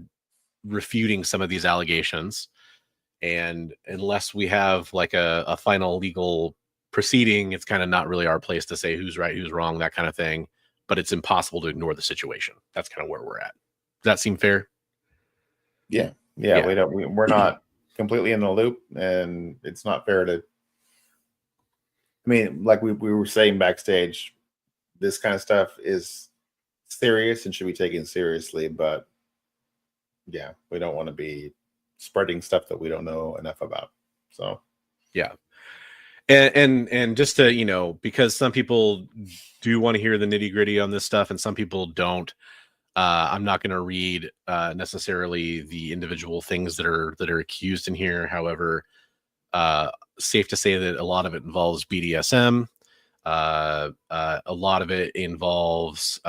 I: refuting some of these allegations. And unless we have like a final legal proceeding, it's kind of not really our place to say who's right, who's wrong, that kind of thing. But it's impossible to ignore the situation. That's kind of where we're at. Does that seem fair?
J: Yeah. We're not completely in the loop, and it's not fair to, I mean, like we were saying backstage, this kind of stuff is serious and should be taken seriously, but yeah, we don't want to be spreading stuff that we don't know enough about. So
I: yeah. And just to, because some people do want to hear the nitty gritty on this stuff and some people don't. I'm not going to read necessarily the individual things that are accused in here. However, safe to say that a lot of it involves BDSM. A lot of it involves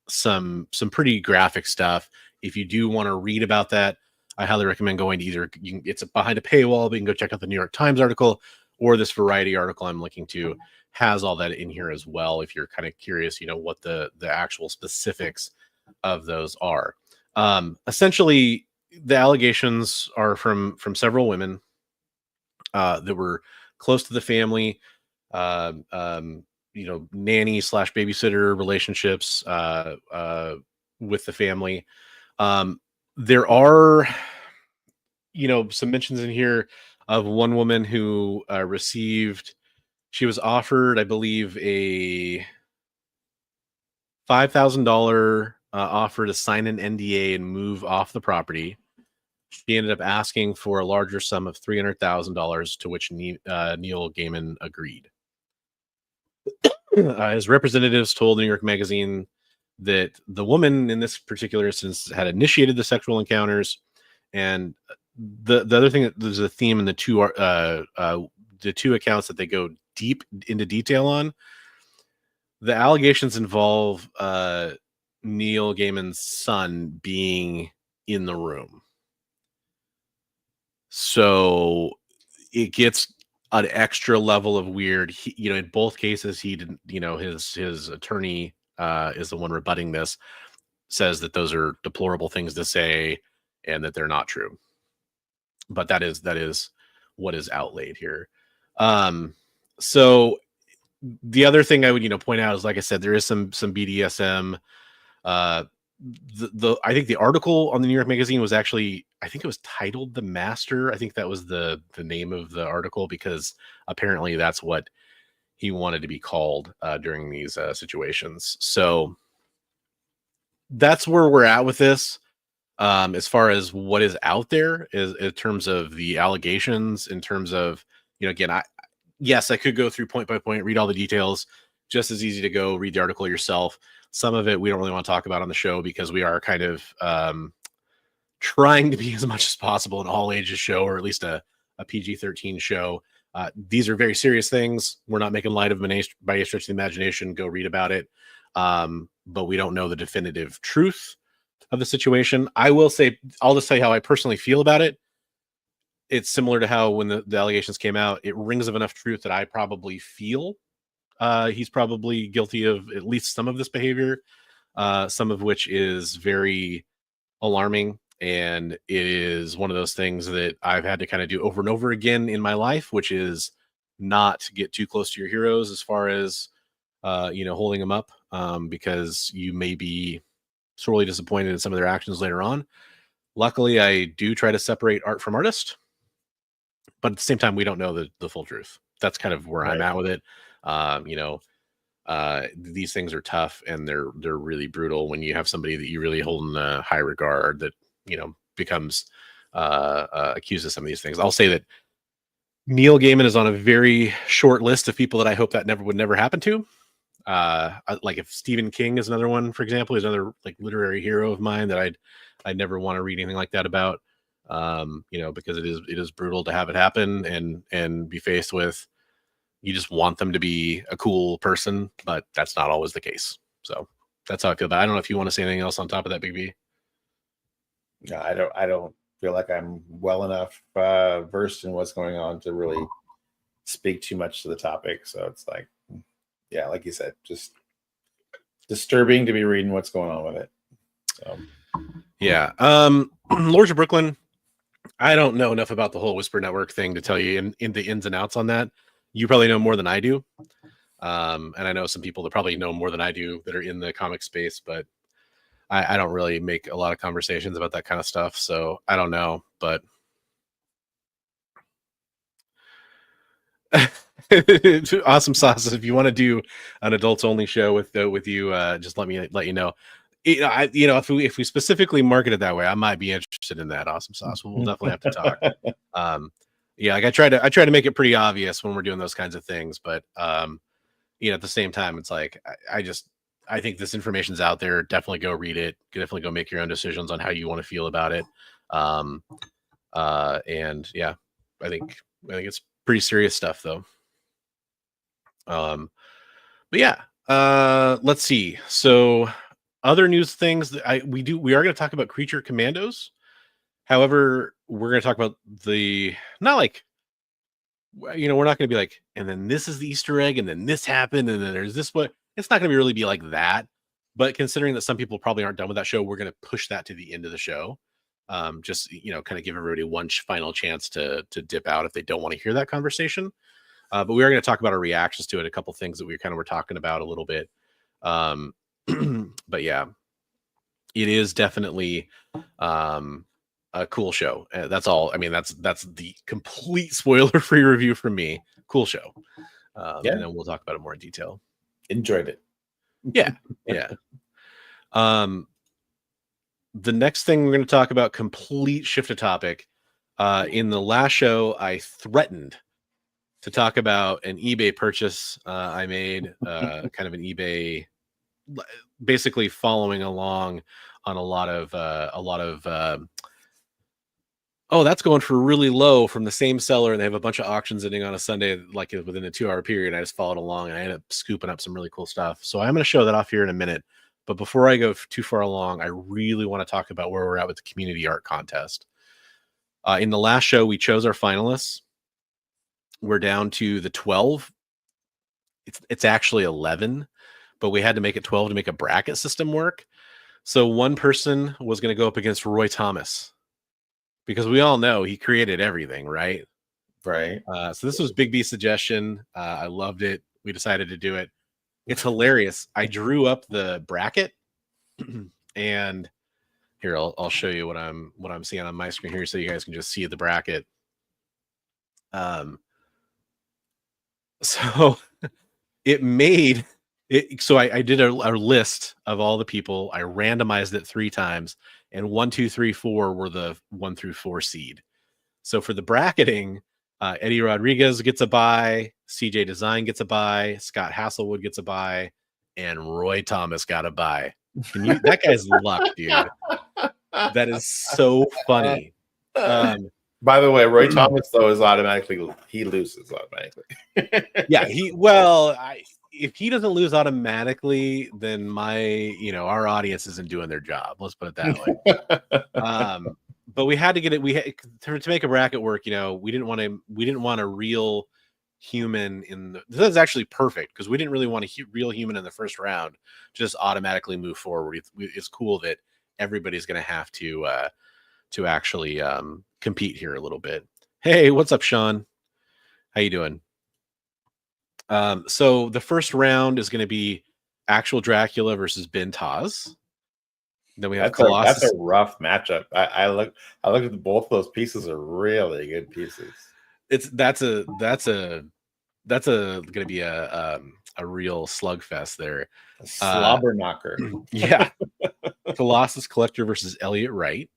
I: some pretty graphic stuff. If you do want to read about that, I highly recommend going to either it's behind a paywall, but you can go check out the New York Times article, or this Variety article I'm linking to has all that in here as well. If you're kind of curious, what the actual specifics of those are. Essentially, the allegations are from several women that were close to the family, nanny / babysitter relationships with the family. There are, some mentions in here of one woman who she was offered, I believe, a $5,000 offer to sign an NDA and move off the property. She ended up asking for a larger sum of $300,000, to which Neil Gaiman agreed. His representatives told New York Magazine that the woman in this particular instance had initiated the sexual encounters, and the other thing that there's a theme in the two accounts that they go deep into detail on. The allegations involve Neil Gaiman's son being in the room. So it gets an extra level of weird. In both cases, he didn't, his attorney is the one rebutting this, says that those are deplorable things to say and that they're not true. But that is what is outlaid here. So the other thing I would, point out is, like I said, there is some BDSM. I think the article on the New York Magazine was actually, I think it was titled "The Master." I think that was the name of the article, because apparently that's what he wanted to be called during these situations. So that's where we're at with this. As far as what is out there is in terms of the allegations, in terms of, again, I could go through point by point, read all the details. Just as easy to go read the article yourself. Some of it we don't really want to talk about on the show, because we are kind of trying to be as much as possible an all ages show, or at least a PG-13 show. These are very serious things. We're not making light of them by a stretch of the imagination. Go read about it. But we don't know the definitive truth of the situation. I'll just tell you how I personally feel about it. It's similar to how when the allegations came out, it rings of enough truth that I probably feel he's probably guilty of at least some of this behavior, some of which is very alarming. And it is one of those things that I've had to kind of do over and over again in my life, which is not get too close to your heroes as far as, holding them up, because you may be sorely disappointed in some of their actions later on. Luckily, I do try to separate art from artist, but at the same time, we don't know the full truth. That's kind of where I'm at with it. These things are tough, and they're really brutal when you have somebody that you really hold in a high regard that, becomes accused of some of these things. I'll say that Neil Gaiman is on a very short list of people that I hope that would never happen to. Like if Stephen King is another one, for example, is another like literary hero of mine that I'd never want to read anything like that about. Because it is brutal to have it happen and be faced with. You just want them to be a cool person, but that's not always the case. So that's how I feel about it. I don't know if you want to say anything else on top of that, Big B.
J: No, I don't feel like I'm well enough versed in what's going on to really speak too much to the topic. So it's like, yeah, like you said, just disturbing to be reading what's going on with it. So
I: yeah. Lords of Brooklyn, I don't know enough about the whole Whisper Network thing to tell you in the ins and outs on that. You probably know more than I do. And I know some people that probably know more than I do that are in the comic space, but I don't really make a lot of conversations about that kind of stuff. So I don't know, but Awesome Sauce. If you want to do an adults only show with you, just let you know. If we specifically market it that way, I might be interested in that. Awesome Sauce. We'll definitely have to talk. Yeah, like I try to make it pretty obvious when we're doing those kinds of things, but at the same time, it's like I think this information's out there. Definitely go read it. Definitely go make your own decisions on how you want to feel about it. And yeah, I think it's pretty serious stuff though. But yeah, let's see. So other news things that we are going to talk about Creature Commandos. However, we're going to talk about not like, we're not going to be like, and then this is the Easter egg, and then this happened, and then there's this. What it's not going to really be like that. But considering that some people probably aren't done with that show, we're going to push that to the end of the show. Just kind of give everybody one final chance to dip out if they don't want to hear that conversation. But we are going to talk about our reactions to it, a couple things that we kind of were talking about a little bit. But yeah, it is definitely a cool show. That's all. I mean, that's the complete spoiler-free review from me. Cool show. And then we'll talk about it more in detail.
J: Enjoyed it.
I: Yeah. The next thing we're going to talk about, complete shift of topic. In the last show, I threatened to talk about an eBay purchase I made, kind of an eBay, basically following along on a lot of that's going for really low from the same seller, and they have a bunch of auctions ending on a Sunday, like within a 2-hour period. I just followed along, and I ended up scooping up some really cool stuff. So I'm going to show that off here in a minute. But before I go too far along, I really want to talk about where we're at with the community art contest. In the last show, we chose our finalists. We're down to the 12. It's actually 11, but we had to make it 12 to make a bracket system work. So one person was going to go up against Roy Thomas, because we all know he created everything, right?
J: Right.
I: So this was Big B's suggestion. I loved it. We decided to do it. It's hilarious. I drew up the bracket, and here I'll show you what I'm seeing on my screen here, so you guys can just see the bracket. So it made it. So I did a list of all the people. I randomized it 3 times, and 1, 2, 3, 4 were the 1 through 4 seed. So for the bracketing, Eddie Rodriguez gets a bye, CJ Design gets a bye, Scott Hasselwood gets a bye, and Roy Thomas got a bye. That guy's luck, dude. That is so funny.
J: By the way, Roy Thomas though is he loses automatically.
I: Yeah, if he doesn't lose automatically, then our audience isn't doing their job. Let's put it that way. But we had to get it. To make a bracket work. We didn't want a real human this is actually perfect, because we didn't really want a real human in the first round. Just automatically move forward. It's cool that everybody's going to have to actually compete here a little bit. Hey, what's up, Sean? How you doing? So the first round is going to be actual Dracula versus Ben Taz. Then we have Colossus.
J: That's a rough matchup. I looked at both those pieces are really good pieces.
I: That's going to be a real slugfest there.
J: A slobber knocker.
I: Yeah. Colossus Collector versus Elliot Wright.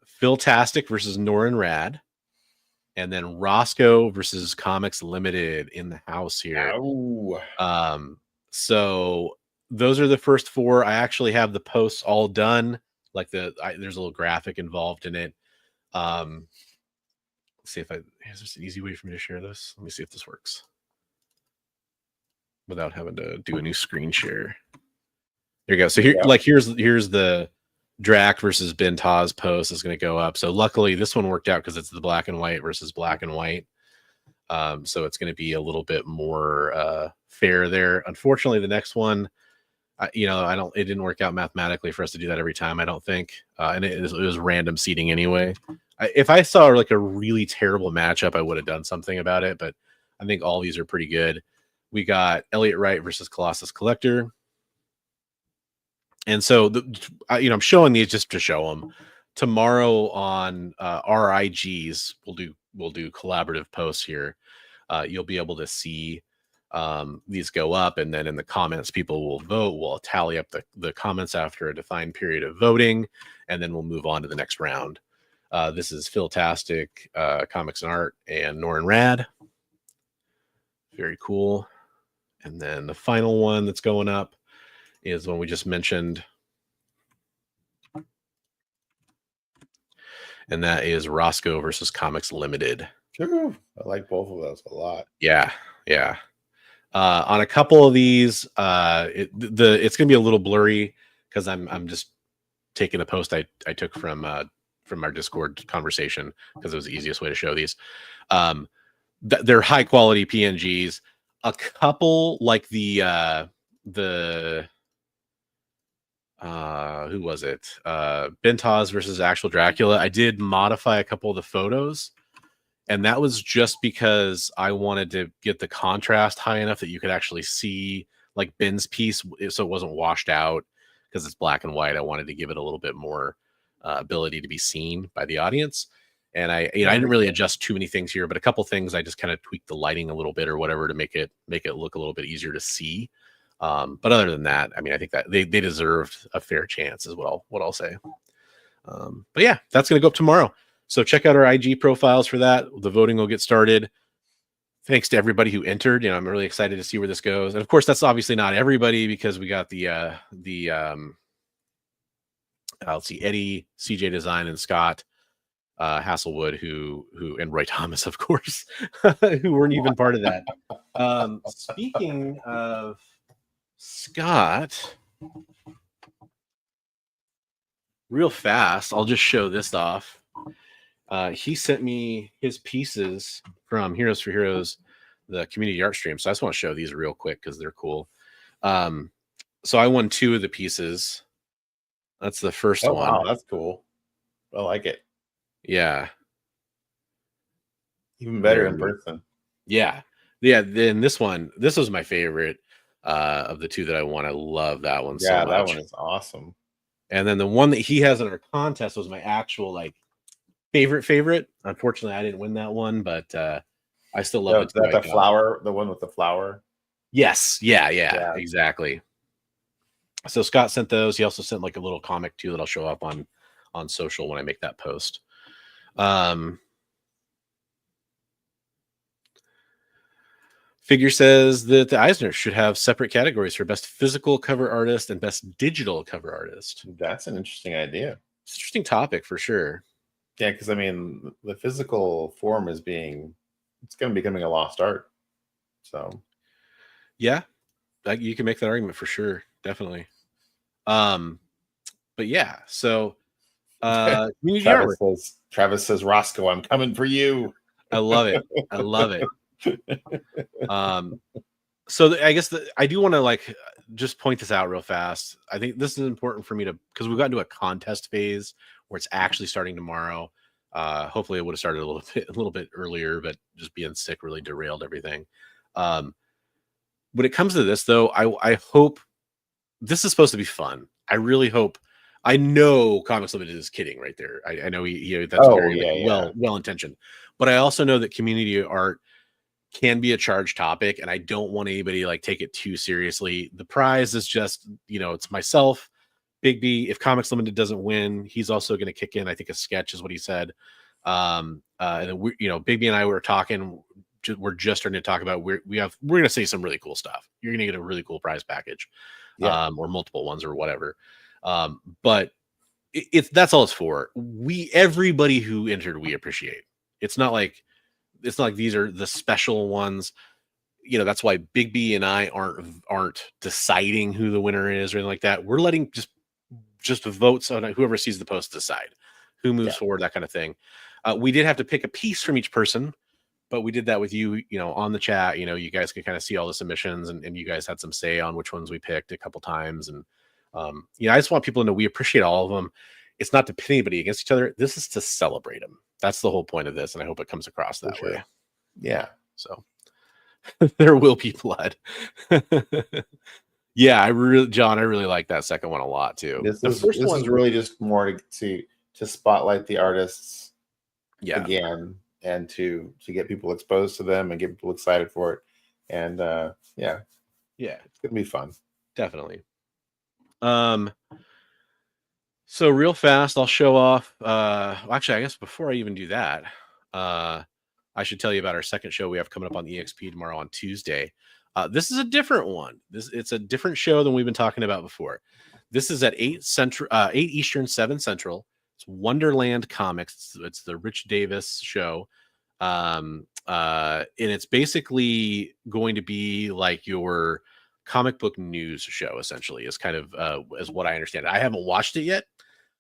I: Phil Tastic versus Norin Rad. And then Roscoe versus Comics Limited in the house here.
J: Oh.
I: So those are the first 4. I actually have the posts all done. Like there's a little graphic involved in it. Let's see if is this an easy way for me to share this? Let me see if this works without having to do a new screen share. There you go. So here's the Drac versus Ben Taz post is going to go up. So luckily this one worked out, because it's the black and white versus black and white. So it's going to be a little bit more fair there. Unfortunately, the next one, it didn't work out mathematically for us to do that every time, I don't think. And it was random seeding anyway. If I saw like a really terrible matchup, I would have done something about it, but I think all these are pretty good. We got Elliot Wright versus Colossus Collector. And so, I'm showing these just to show them. Tomorrow on RIGs, we'll do collaborative posts here. You'll be able to see these go up, and then in the comments, people will vote. We'll tally up the comments after a defined period of voting, and then we'll move on to the next round. This is Phil Tastic, Comics and Art, and Norin Rad. Very cool. And then the final one that's going up is one we just mentioned. And that is Roscoe versus Comics Limited.
J: Ooh, I like both of those a lot.
I: Yeah. On a couple of these, it's gonna be a little blurry because I'm just taking a post I took from our Discord conversation because it was the easiest way to show these. They're high quality PNGs. A couple like the who was it? Bentaz versus Actual Dracula. I did modify a couple of the photos, and that was just because I wanted to get the contrast high enough that you could actually see like Ben's piece, so it wasn't washed out because it's black and white. I wanted to give it a little bit more ability to be seen by the audience. And I didn't really adjust too many things here, but a couple things I just kind of tweaked the lighting a little bit or whatever to make it look a little bit easier to see. But other than that, I mean, I think that they deserved a fair chance is what I'll say. But yeah, that's going to go up tomorrow. So check out our IG profiles for that. The voting will get started. Thanks to everybody who entered. I'm really excited to see where this goes. And of course, that's obviously not everybody because we got let's see, Eddie, CJ Design, and Scott Hasselwood, who and Roy Thomas, of course, who weren't even part of that. Speaking of Scott, real fast, I'll just show this off. He sent me his pieces from Heroes for Heroes, the community art stream. So I just want to show these real quick because they're cool. So I won 2 of the pieces. That's the first one.
J: Wow, that's cool. I like it.
I: Yeah.
J: Even better in person.
I: Yeah. Then this was my favorite of the 2 that I won. I love that one so much.
J: That one is awesome.
I: And then the one that he has in our contest was my actual like favorite. Unfortunately, I didn't win that one, but I still love it.
J: Is that the flower, the one with the flower?
I: Yes. Yeah, exactly. So Scott sent those. He also sent like a little comic too that I'll show up on social when I make that post. Figure says that the Eisner should have separate categories for best physical cover artist and best digital cover artist.
J: That's an interesting idea.
I: It's an interesting topic for sure.
J: Yeah, because I mean, the physical form it's going to be becoming a lost art. So,
I: yeah, you can make that argument for sure, definitely. But yeah, so
J: Travis says, Roscoe, I'm coming for you.
I: I love it. So I guess I do want to like just point this out real fast. I think this is important for me because we've gotten to a contest phase where it's actually starting tomorrow. Hopefully it would have started a little bit earlier, but just being sick really derailed everything. When it comes to this though, I hope this is supposed to be fun. I really hope. I know Comics Limited is kidding right there. I know that's well intentioned, but I also know that community art can be a charged topic, and I don't want anybody like take it too seriously. The prize is just it's myself, Big B. If Comics Limited doesn't win, he's also going to kick in. I think a sketch is what he said. And then Big B and I were talking. We're just starting to talk about we're going to say some really cool stuff. You're going to get a really cool prize package, or multiple ones or whatever. But that's all it's for. Everybody who entered, we appreciate. It's not like these are the special ones. That's why Big B and I aren't deciding who the winner is or anything like that. We're letting just votes on whoever sees the post decide who moves forward, that kind of thing. We did have to pick a piece from each person, but we did that with you, on the chat. You guys could kind of see all the submissions, and you guys had some say on which ones we picked a couple times. And I just want people to know we appreciate all of them. It's not to pit anybody against each other. This is to celebrate them. That's the whole point of this, and I hope it comes across that way.
J: Yeah.
I: So there will be blood. Yeah, John, I really like that second one a lot too.
J: This is really just more to spotlight the artists again, and to get people exposed to them and get people excited for it. And it's gonna be fun.
I: Definitely. So real fast, I'll show off. Actually, I guess before I even do that, I should tell you about our second show we have coming up on EXP tomorrow on Tuesday. This is a different one. It's a different show than we've been talking about before. This is at 8 Central, 8 Eastern, 7 Central. It's Wonderland Comics. It's the Rich Davis show. And it's basically going to be like your comic book news show, essentially, is kind of as what I understand. I haven't watched it yet,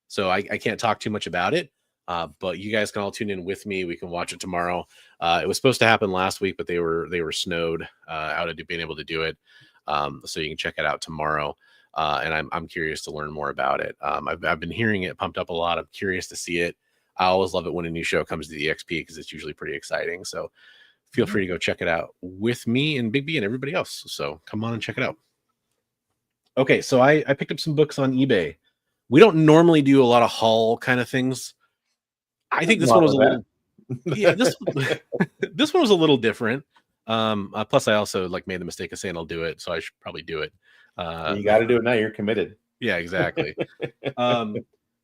I: so I can't talk too much about it. But you guys can all tune in with me. We can watch it tomorrow. It was supposed to happen last week, but they were snowed out of being able to do it. So you can check it out tomorrow. And I'm curious to learn more about it. I've been hearing it pumped up a lot. I'm curious to see it. I always love it when a new show comes to the EXP because it's usually pretty exciting. So feel free to go check it out with me and Big B and everybody else. So come on and check it out. Okay, so I picked up some books on eBay. We don't normally do a lot of haul kind of things. I think this one was a little, this one was a little different. Plus I also made the mistake of saying I'll do it, so I should probably do it.
J: You got to do it now. You're committed.
I: Yeah, exactly.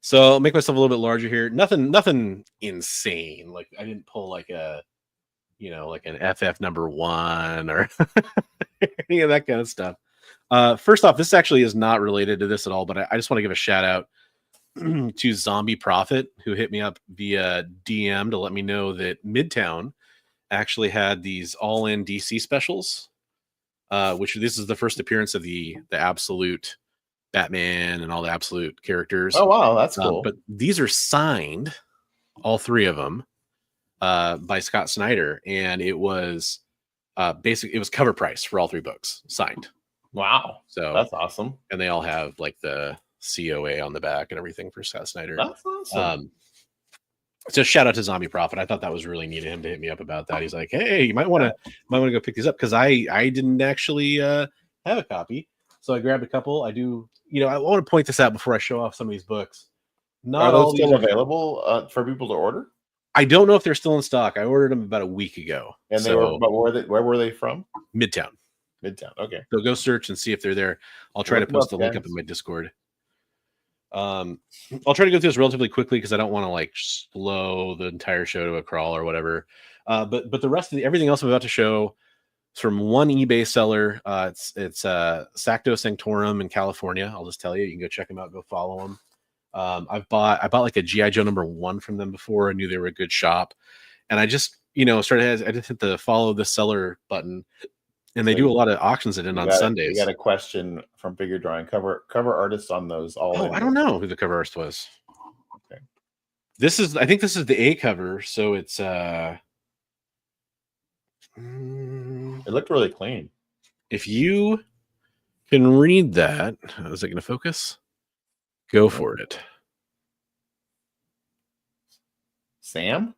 I: So I'll make myself a little bit larger here. Nothing insane. Like I didn't pull like an FF #1 or any of that kind of stuff. First off, this actually is not related to this at all, but I just want to give a shout out to Zombie Prophet, who hit me up via DM to let me know that Midtown actually had these all-in DC specials, which this is the first appearance of the Absolute Batman and all the Absolute characters.
J: Oh wow, that's cool.
I: But these are signed, all three of them, by Scott Snyder, and it was it was cover price for all three books signed.
J: Wow,
I: so
J: that's awesome.
I: And they all have like the COA on the back and everything for Scott Snyder.
J: That's awesome.
I: So shout out to Zombie Prophet. I thought that was really neat of him to hit me up about that. He's like, hey, you might want to go pick these up, because I didn't actually have a copy, so I grabbed a couple. I do, I want to point this out before I show off some of these books.
J: Not all still available for people to order?
I: I don't know if they're still in stock. I ordered them about a week ago.
J: And where were they from?
I: Midtown.
J: Okay.
I: So go search and see if they're there. I'll try to post the link up in my Discord. I'll try to go through this relatively quickly because I don't want to slow the entire show to a crawl or whatever. But the rest of everything else I'm about to show is from one eBay seller. It's Sacto Sanctorum in California. I'll just tell you, you can go check them out, go follow them. I bought like a GI Joe #1 from them before. I knew they were a good shop, and I just I just hit the follow the seller button, and they do a lot of auctions that end on Sundays.
J: You got a question from Figure Drawing. Cover artists on those all.
I: Oh, I don't know who the cover artist was.
J: Okay,
I: I think this is the A cover, so it's
J: it looked really clean.
I: If you can read that, is it going to focus? Go for it.
J: Sam?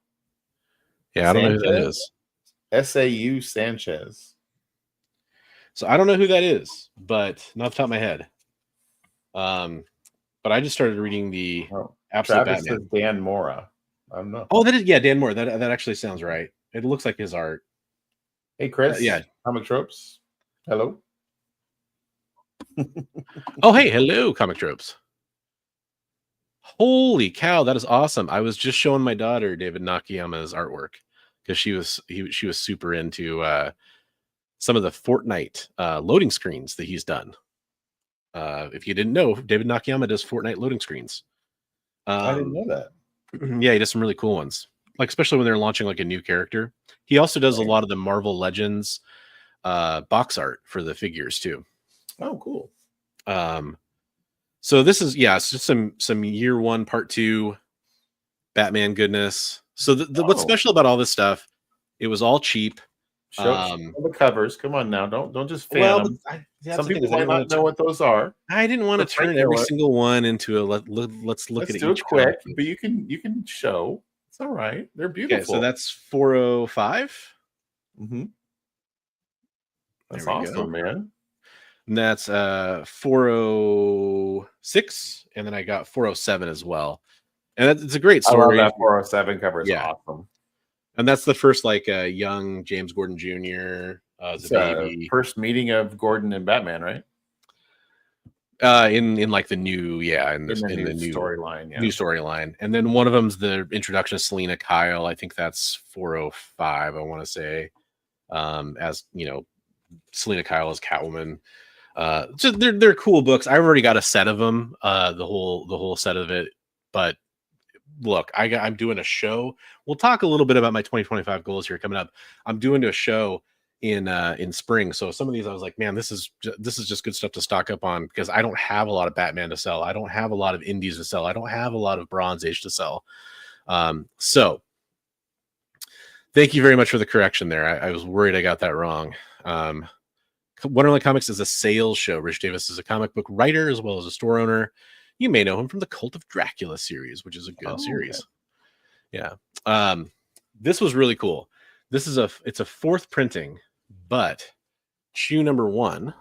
I: Yeah, I don't know who that is.
J: SAU Sanchez.
I: So I don't know who that is, but not off the top of my head. But I just started reading the Absolute
J: Travis
I: Batman.
J: says Dan Mora. I don't know.
I: Oh, that is Dan Moore. That actually sounds right. It looks like his art.
J: Hey, Chris.
I: Yeah.
J: Comic Tropes. Hello.
I: Oh, hey, hello, Comic Tropes. Holy cow, that is awesome. I was just showing my daughter David Nakayama's artwork because she was super into some of the Fortnite loading screens that he's done. If you didn't know, David Nakayama does Fortnite loading screens.
J: I didn't know that.
I: Yeah, he does some really cool ones, like especially when they're launching like a new character. He also does a lot of the Marvel Legends box art for the figures too.
J: Oh, cool.
I: So this is it's just some year 1 part 2 Batman goodness. So what's special about all this stuff? It was all cheap.
J: Show the covers. Come on now, don't just fan them. Some people might not know what those are.
I: I didn't want to turn every single one into a let's look at it.
J: Do it quick, but you can show. It's all right. They're beautiful.
I: Okay, so that's 405.
J: Mm-hmm. That's awesome, man.
I: And that's 406, and then I got 407 as well. And it's a great story.
J: I love that 407 cover is awesome.
I: And that's the first young James Gordon Jr. As a baby.
J: First meeting of Gordon and Batman, right?
I: In like the new in the new
J: storyline,
I: new storyline. And then one of them's the introduction of Selena Kyle. I think that's 405. I want to say, as Selena Kyle as Catwoman. Just they're cool books. I've already got a set of them, the whole set of it. But look, I'm doing a show. We'll talk a little bit about my 2025 goals here coming up. I'm doing a show in spring, so some of these I was like, man, this is just good stuff to stock up on, because I don't have a lot of Batman to sell. I don't have a lot of indies to sell. I don't have a lot of Bronze Age to sell. So thank you very much for the correction there. I was worried I got that wrong. Wonderland Comics is a sales show. Rich Davis is a comic book writer as well as a store owner. You may know him from the Cult of Dracula series, which is a good series. Okay. Yeah. This was really cool. It's a fourth printing, but Chew number 1.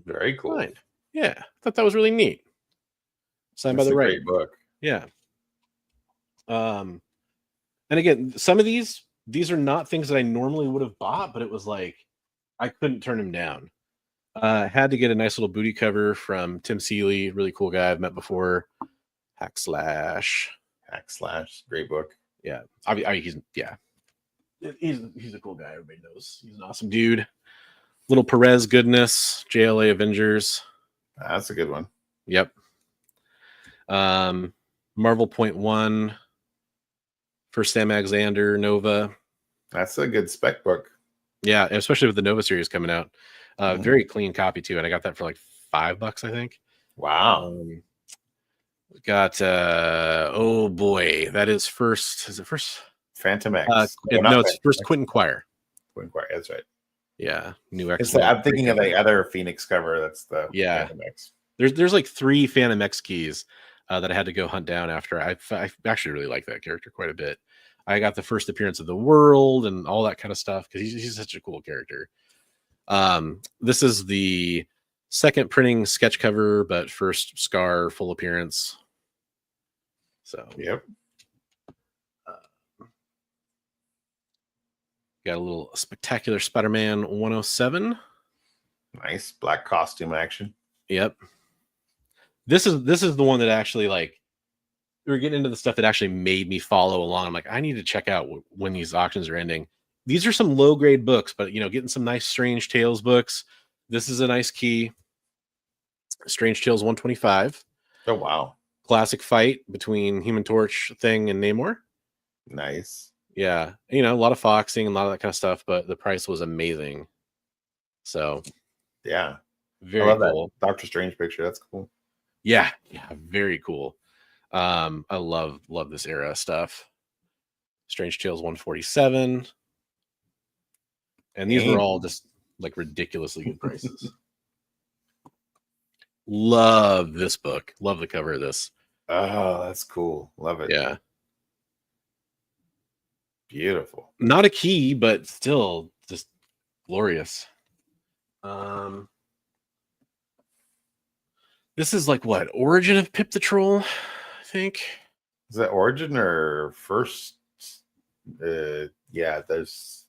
J: Very cool.
I: Fine. Yeah. I thought that was really neat. Signed by the writer.
J: Great book.
I: Yeah. And again, some of these are not things that I normally would have bought, but it was like I couldn't turn them down. Had to get a nice little booty cover from Tim Seeley, really cool guy I've met before. Hack Slash,
J: great book.
I: Yeah, he's a cool guy. Everybody knows he's an awesome dude. Little Perez goodness, JLA Avengers.
J: That's a good one.
I: Yep. Marvel .1 for Sam Alexander Nova.
J: That's a good spec book.
I: Yeah, especially with the Nova series coming out. Very clean copy too, and I got that for like $5, I think.
J: Wow.
I: Got oh boy, that is first. Is it first?
J: Phantom X.
I: No, it's first Quentin Quire.
J: Quentin Quire, that's right.
I: Yeah, new X.
J: I'm thinking of the other Phoenix cover. That's the Phantom X.
I: There's like 3 Phantom X keys that I had to go hunt down after. I actually really like that character quite a bit. I got the first appearance of the world and all that kind of stuff because he's such a cool character. This is the second printing sketch cover, but first Scar full appearance. So
J: yep.
I: Got a little spectacular Spider-Man 107.
J: Nice black costume action.
I: Yep. This is the one that actually, like, we were getting into the stuff that actually made me follow along. I'm like, I need to check out when these auctions are ending. These are some low grade books, but getting some nice Strange Tales books. This is a nice key. Strange Tales 125.
J: Oh wow.
I: Classic fight between Human Torch, Thing, and Namor.
J: Nice.
I: Yeah. A lot of foxing and a lot of that kind of stuff, but the price was amazing. So
J: yeah.
I: Very cool.
J: That Doctor Strange picture. That's cool.
I: Yeah. Yeah. Very cool. I love this era stuff. Strange Tales 147. And these were all just like ridiculously good prices. Love this book. Love the cover of this.
J: Oh, that's cool. Love it.
I: Yeah.
J: Beautiful.
I: Not a key, but still just glorious. This is like what? Origin of Pip the Troll, I think.
J: Is that Origin or first? Yeah, there's.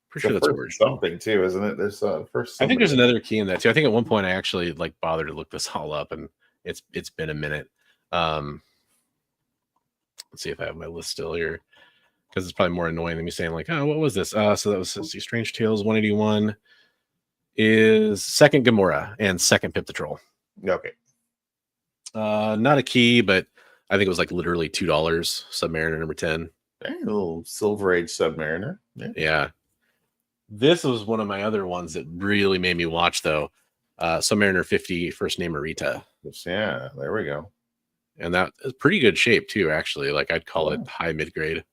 I: Pretty sure that's Origin.
J: Something too, isn't it? There's first.
I: I think there's another key in that too. I think at one point I actually bothered to look this all up, and it's been a minute. Let's see if I have my list still here, because it's probably more annoying than me saying like, oh, what was this? So that was Strange Tales 181 is second Gamora and second Pip the Troll.
J: Okay.
I: Not a key, but I think it was like literally $2. Submariner number 10.
J: A little Silver Age Submariner.
I: Yeah. This was one of my other ones that really made me watch, though. Submariner 50, first name Marita.
J: Yeah, there we go.
I: And that is pretty good shape, too, actually. Like, I'd call it high mid-grade.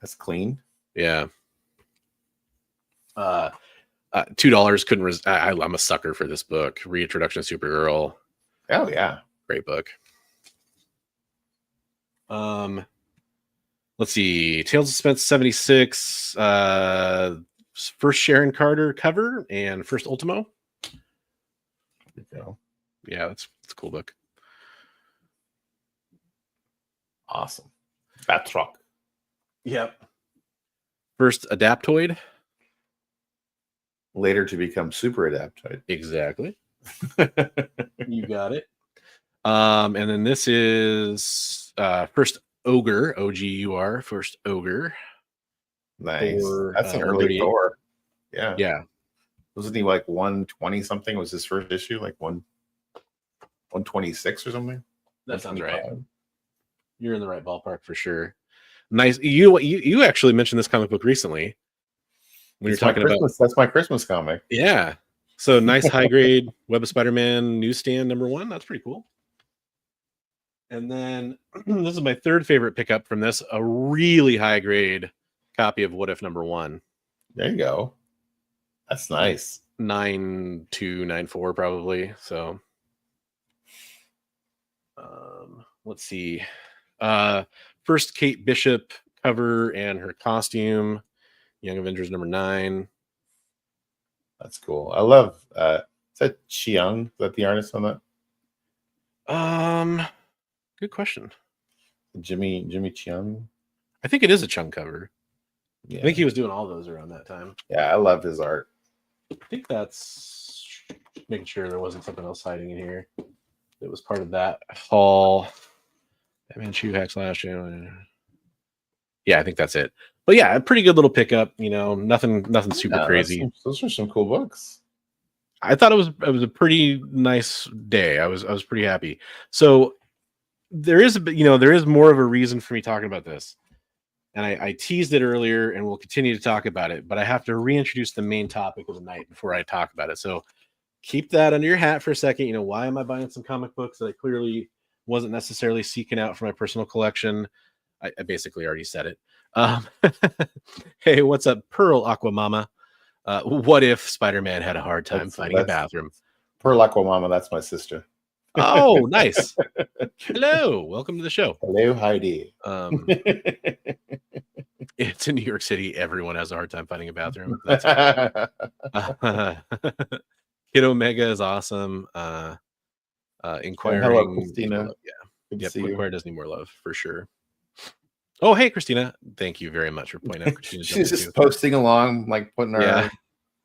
J: That's clean.
I: Yeah. $2 couldn't I'm a sucker for this book. Reintroduction to Supergirl.
J: Oh, yeah.
I: Great book. Let's see. Tales of Suspense 76. First Sharon Carter cover and first Ultimo.
J: There you go.
I: Yeah, that's a cool book.
J: Awesome. Batroc.
I: Yep. First Adaptoid.
J: Later to become Super Adaptoid.
I: Exactly. You got it. And then this is first Ogre, OGUR, first Ogre.
J: Nice.
I: For,
J: that's an early Thor. Yeah.
I: Yeah.
J: Wasn't he like 120 something? Was his first issue like 126 or something?
I: That sounds right. You're in the right ballpark for sure. Nice. You actually mentioned this comic book recently when you're talking about.
J: That's my Christmas comic.
I: Yeah. So nice high grade Web of Spider-Man newsstand #1. That's pretty cool. And then this is my third favorite pickup from this, a really high grade copy of What If #1.
J: There you go. That's nice.
I: 9294 probably. So let's see. First Kate Bishop cover and her costume. Young Avengers #9.
J: That's cool. I love is that Chiang? Is that the artist on that?
I: Good question.
J: Jimmy Chiang.
I: I think it is a Chung cover.
J: Yeah.
I: I think he was doing all those around that time.
J: Yeah, I love his art.
I: I think that's making sure there wasn't something else hiding in here. It was part of that haul. Batman Shoe Hack Slash. Yeah, I think that's it. But yeah, a pretty good little pickup. Nothing super crazy.
J: Those are some cool books.
I: I thought it was a pretty nice day. I was pretty happy. So there is more of a reason for me talking about this. And I teased it earlier and we'll continue to talk about it, but I have to reintroduce the main topic of the night before I talk about it. So keep that under your hat for a second. Why am I buying some comic books that I clearly wasn't necessarily seeking out for my personal collection? I basically already said it. Hey, what's up, Pearl Aquamama? What if Spider-Man had a hard time finding a bathroom?
J: Pearl Aquamama, that's my sister.
I: Oh, nice. Hello, welcome to the show.
J: Hello, Heidi.
I: It's in New York City. Everyone has a hard time finding a bathroom. Kid Omega is awesome. Inquiring.
J: Hello, Christina.
I: Inquire does need more love for sure. Oh, hey, Christina. Thank you very much for pointing out Christina.
J: She's just posting along, like putting our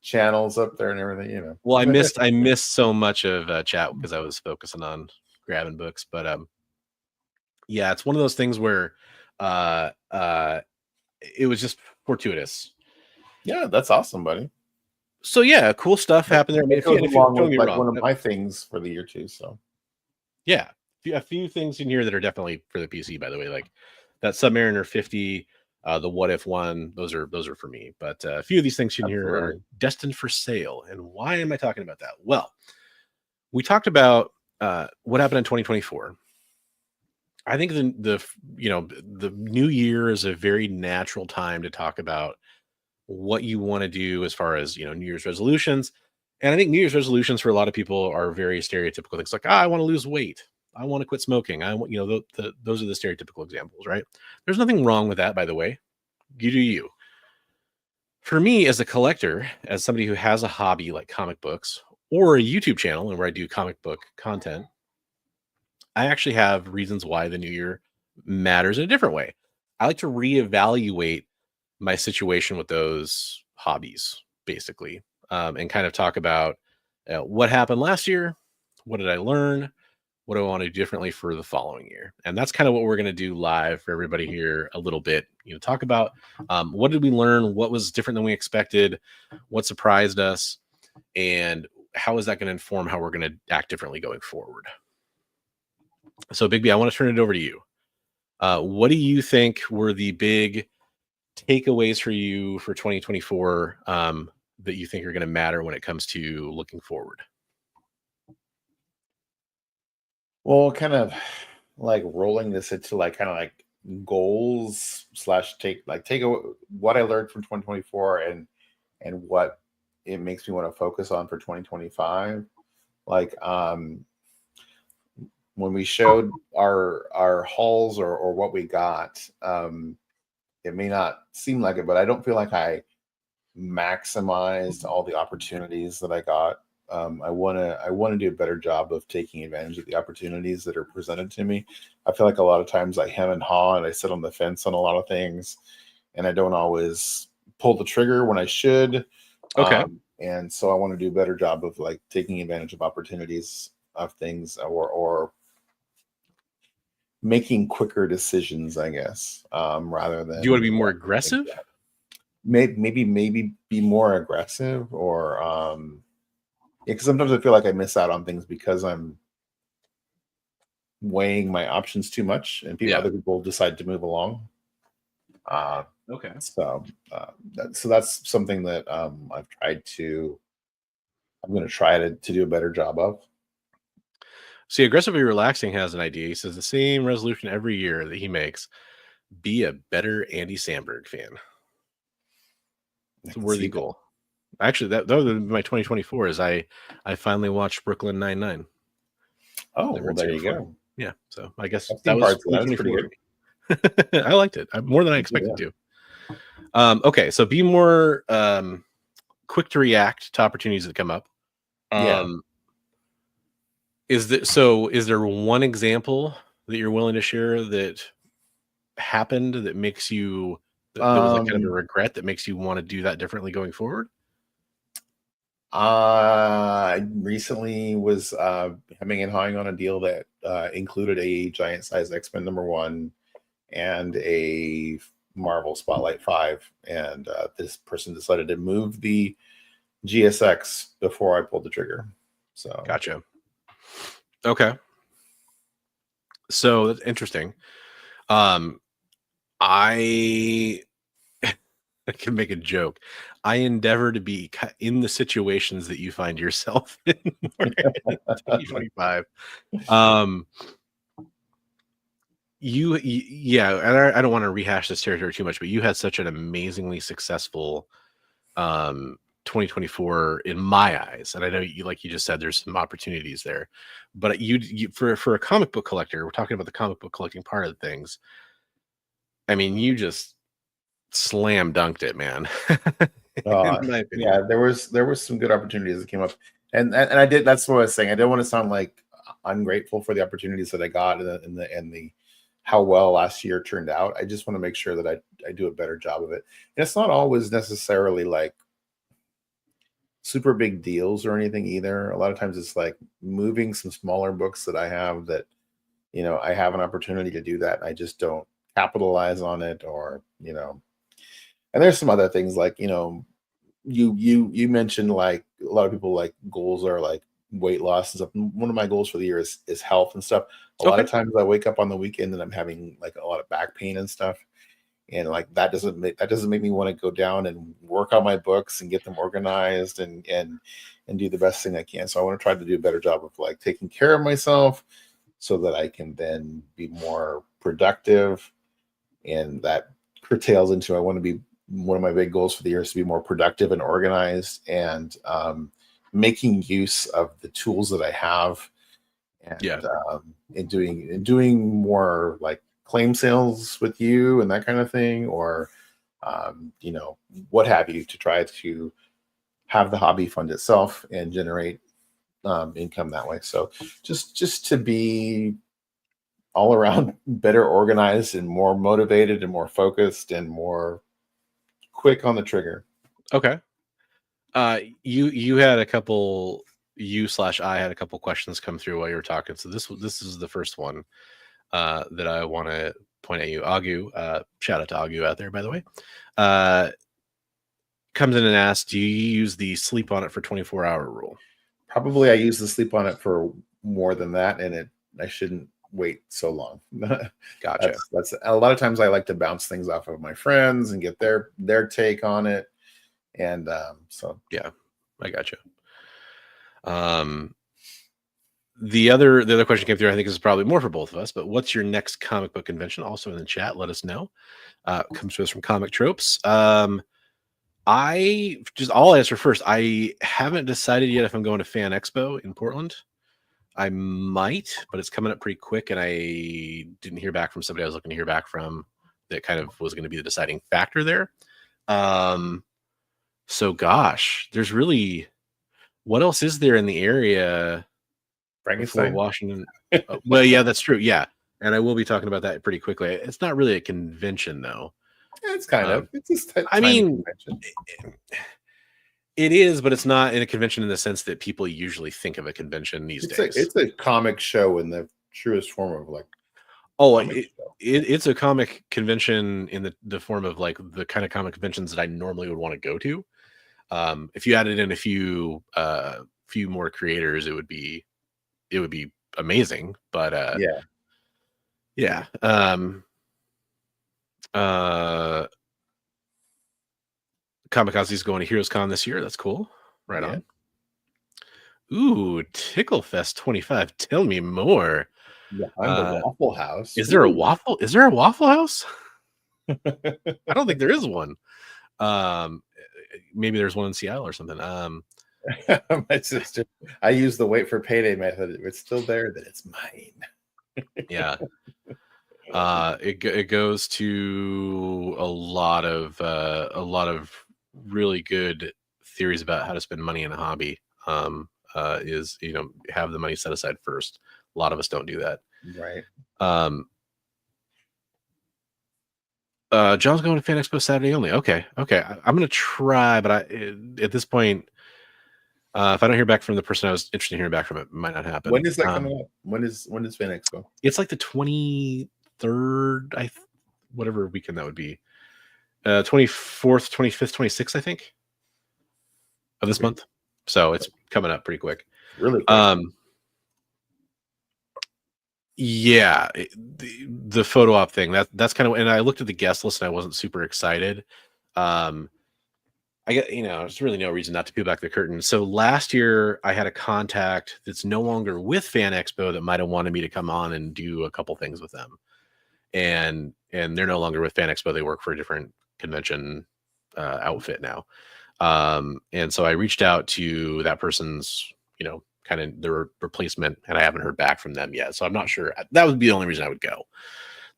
J: channels up there and everything,
I: Well, I missed so much of chat because I was focusing on grabbing books, but yeah, it's one of those things where it was just fortuitous.
J: Yeah, that's awesome, buddy.
I: So yeah, cool stuff happened there. I mean,
J: it goes along with like one of my things for the year too. So
I: yeah, a few things in here that are definitely for the PC, by the way, like that Submariner 50, the What If one. Those are for me. But a few of these things in here are destined for sale. And why am I talking about that? Well, we talked about what happened in 2024. I think the new year is a very natural time to talk about what you want to do as far as New Year's resolutions. And I think New Year's resolutions for a lot of people are very stereotypical things like, I want to lose weight. I want to quit smoking. I want, those are the stereotypical examples, right? There's nothing wrong with that, by the way. You do you. For me, as a collector, as somebody who has a hobby like comic books or a YouTube channel and where I do comic book content, I actually have reasons why the new year matters in a different way. I like to reevaluate my situation with those hobbies, basically, and kind of talk about what happened last year, what did I learn, what do I want to do differently for the following year. And that's kind of what we're going to do live for everybody here a little bit. Talk about what did we learn, what was different than we expected, what surprised us, and how is that going to inform how we're going to act differently going forward. So Big B, I want to turn it over to you. What do you think were the big takeaways for you for 2024 that you think are going to matter when it comes to looking forward?
J: Well, kind of like rolling this into like kind of like goals / take what I learned from 2024 and what it makes me want to focus on for 2025. Like when we showed our hauls or what we got, it may not seem like it, but I don't feel like I maximized all the opportunities that I got. I want to do a better job of taking advantage of the opportunities that are presented to me. I feel like a lot of times I hem and haw and I sit on the fence on a lot of things, and I don't always pull the trigger when I should.
I: Okay.
J: And so I want to do a better job of like taking advantage of opportunities of things or making quicker decisions, I guess, rather than.
I: Do you want to be more aggressive?
J: maybe be more aggressive, or because sometimes I feel like I miss out on things because I'm weighing my options too much, and other people decide to move along.
I: Okay.
J: So that's something that I'm going to try to do a better job of.
I: See, Aggressively Relaxing has an idea. He says the same resolution every year that he makes: be a better Andy Samberg fan. It's a worthy goal. Actually, that was my 2024. Is I finally watched Brooklyn Nine-Nine.
J: Oh, well, there you go.
I: Yeah, so I guess
J: that was pretty
I: good. I liked it more than I expected to. Okay, so be more quick to react to opportunities that come up. Is there one example that you're willing to share that happened that makes you that was like kind of a regret that makes you want to do that differently going forward?
J: I recently was hemming and hawing on a deal that included a giant size X-Men #1 and a Marvel Spotlight 5, and this person decided to move the GSX before I pulled the trigger. So
I: gotcha. Okay, so that's interesting. I can make a joke. I endeavor to be in the situations that you find yourself in 2025. Yeah, and I don't want to rehash this territory too much, but you had such an amazingly successful 2024 in my eyes, and I know you, like you just said, there's some opportunities there, but you for a comic book collector, we're talking about the comic book collecting part of things. I mean, you just slam dunked it, man.
J: Yeah, there was some good opportunities that came up, and I did. That's what I was saying. I didn't want to sound like ungrateful for the opportunities that I got and the how well last year turned out. I just want to make sure that I do a better job of it. And it's not always necessarily like super big deals or anything either. A lot of times it's like moving some smaller books that I have that, I have an opportunity to do that. And I just don't capitalize on it, or, and there's some other things like, you mentioned like a lot of people like goals are like weight loss and stuff. One of my goals for the year is health and stuff. A lot of times I wake up on the weekend and I'm having like a lot of back pain and stuff. And like that doesn't make me want to go down and work on my books and get them organized and do the best thing I can. So I want to try to do a better job of like taking care of myself so that I can then be more productive. And that curtails into, I want to be, one of my big goals for the year is to be more productive and organized, and making use of the tools that I have, and doing more like claim sales with you and that kind of thing, or what have you, to try to have the hobby fund itself and generate income that way. So just to be all around better organized and more motivated and more focused and more quick on the trigger.
I: Okay. You had a couple, I had a couple questions come through while you were talking. So this is the first one that I want to point at you. Agu, shout out to Agu out there, by the way. Comes in and asks, do you use the sleep on it for 24-hour rule?
J: Probably I use the sleep on it for more than that, and I shouldn't wait so long.
I: Gotcha.
J: That's a lot of times I like to bounce things off of my friends and get their take on it. And so
I: yeah, I gotcha. The other question came through, I think this is probably more for both of us, but what's your next comic book convention? Also in the chat, let us know. Comes to us from Comic Tropes. I'll answer first. I haven't decided yet if I'm going to Fan Expo in Portland. I might, but it's coming up pretty quick, and I didn't hear back from somebody I was looking to hear back from that kind of was going to be the deciding factor there. So gosh, there's really, what else is there in the area?
J: Frankenstein,
I: Washington. Well, yeah, that's true. Yeah. And I will be talking about that pretty quickly. It's not really a convention though.
J: It's kind of, it's just
I: convention. It is, but it's not in a convention in the sense that people usually think of a convention these days.
J: It's a comic show in the truest form of like.
I: Oh,
J: comic show.
I: it's a comic convention in the form of like the kind of comic conventions that I normally would want to go to. If you added in a few more creators, it would be amazing. But
J: Yeah.
I: yeah. Kamikaze's going to Heroes Con this year. That's cool. Right
J: Yeah.
I: on. Ooh, Ticklefest 25. Tell me more.
J: Behind the Waffle House.
I: Is there a waffle? Is there a Waffle House? I don't think there is one. Maybe there's one in Seattle or something.
J: My sister, I use the wait for payday method. If it's still there, then it's mine.
I: Yeah. It goes to a lot of really good theories about how to spend money in a hobby. Is have the money set aside first. A lot of us don't do that.
J: Right.
I: John's going to Fan Expo Saturday only. Okay. I'm gonna try, but at this point, if I don't hear back from the person I was interested in hearing back from, it might not happen.
J: When is that coming up? When is Fan Expo?
I: It's like the 23rd, whatever weekend that would be. 24th, 25th, 26th, I think, of this month. So it's coming up pretty quick.
J: Really quick.
I: Yeah, the photo op thing, that's kind of, and I looked at the guest list and I wasn't super excited. I get, there's really no reason not to peel back the curtain. So last year I had a contact that's no longer with Fan Expo that might have wanted me to come on and do a couple things with them. And they're no longer with Fan Expo. They work for a different convention outfit now. And so I reached out to that person's, kind of their replacement, and I haven't heard back from them yet. So I'm not sure. That would be the only reason I would go.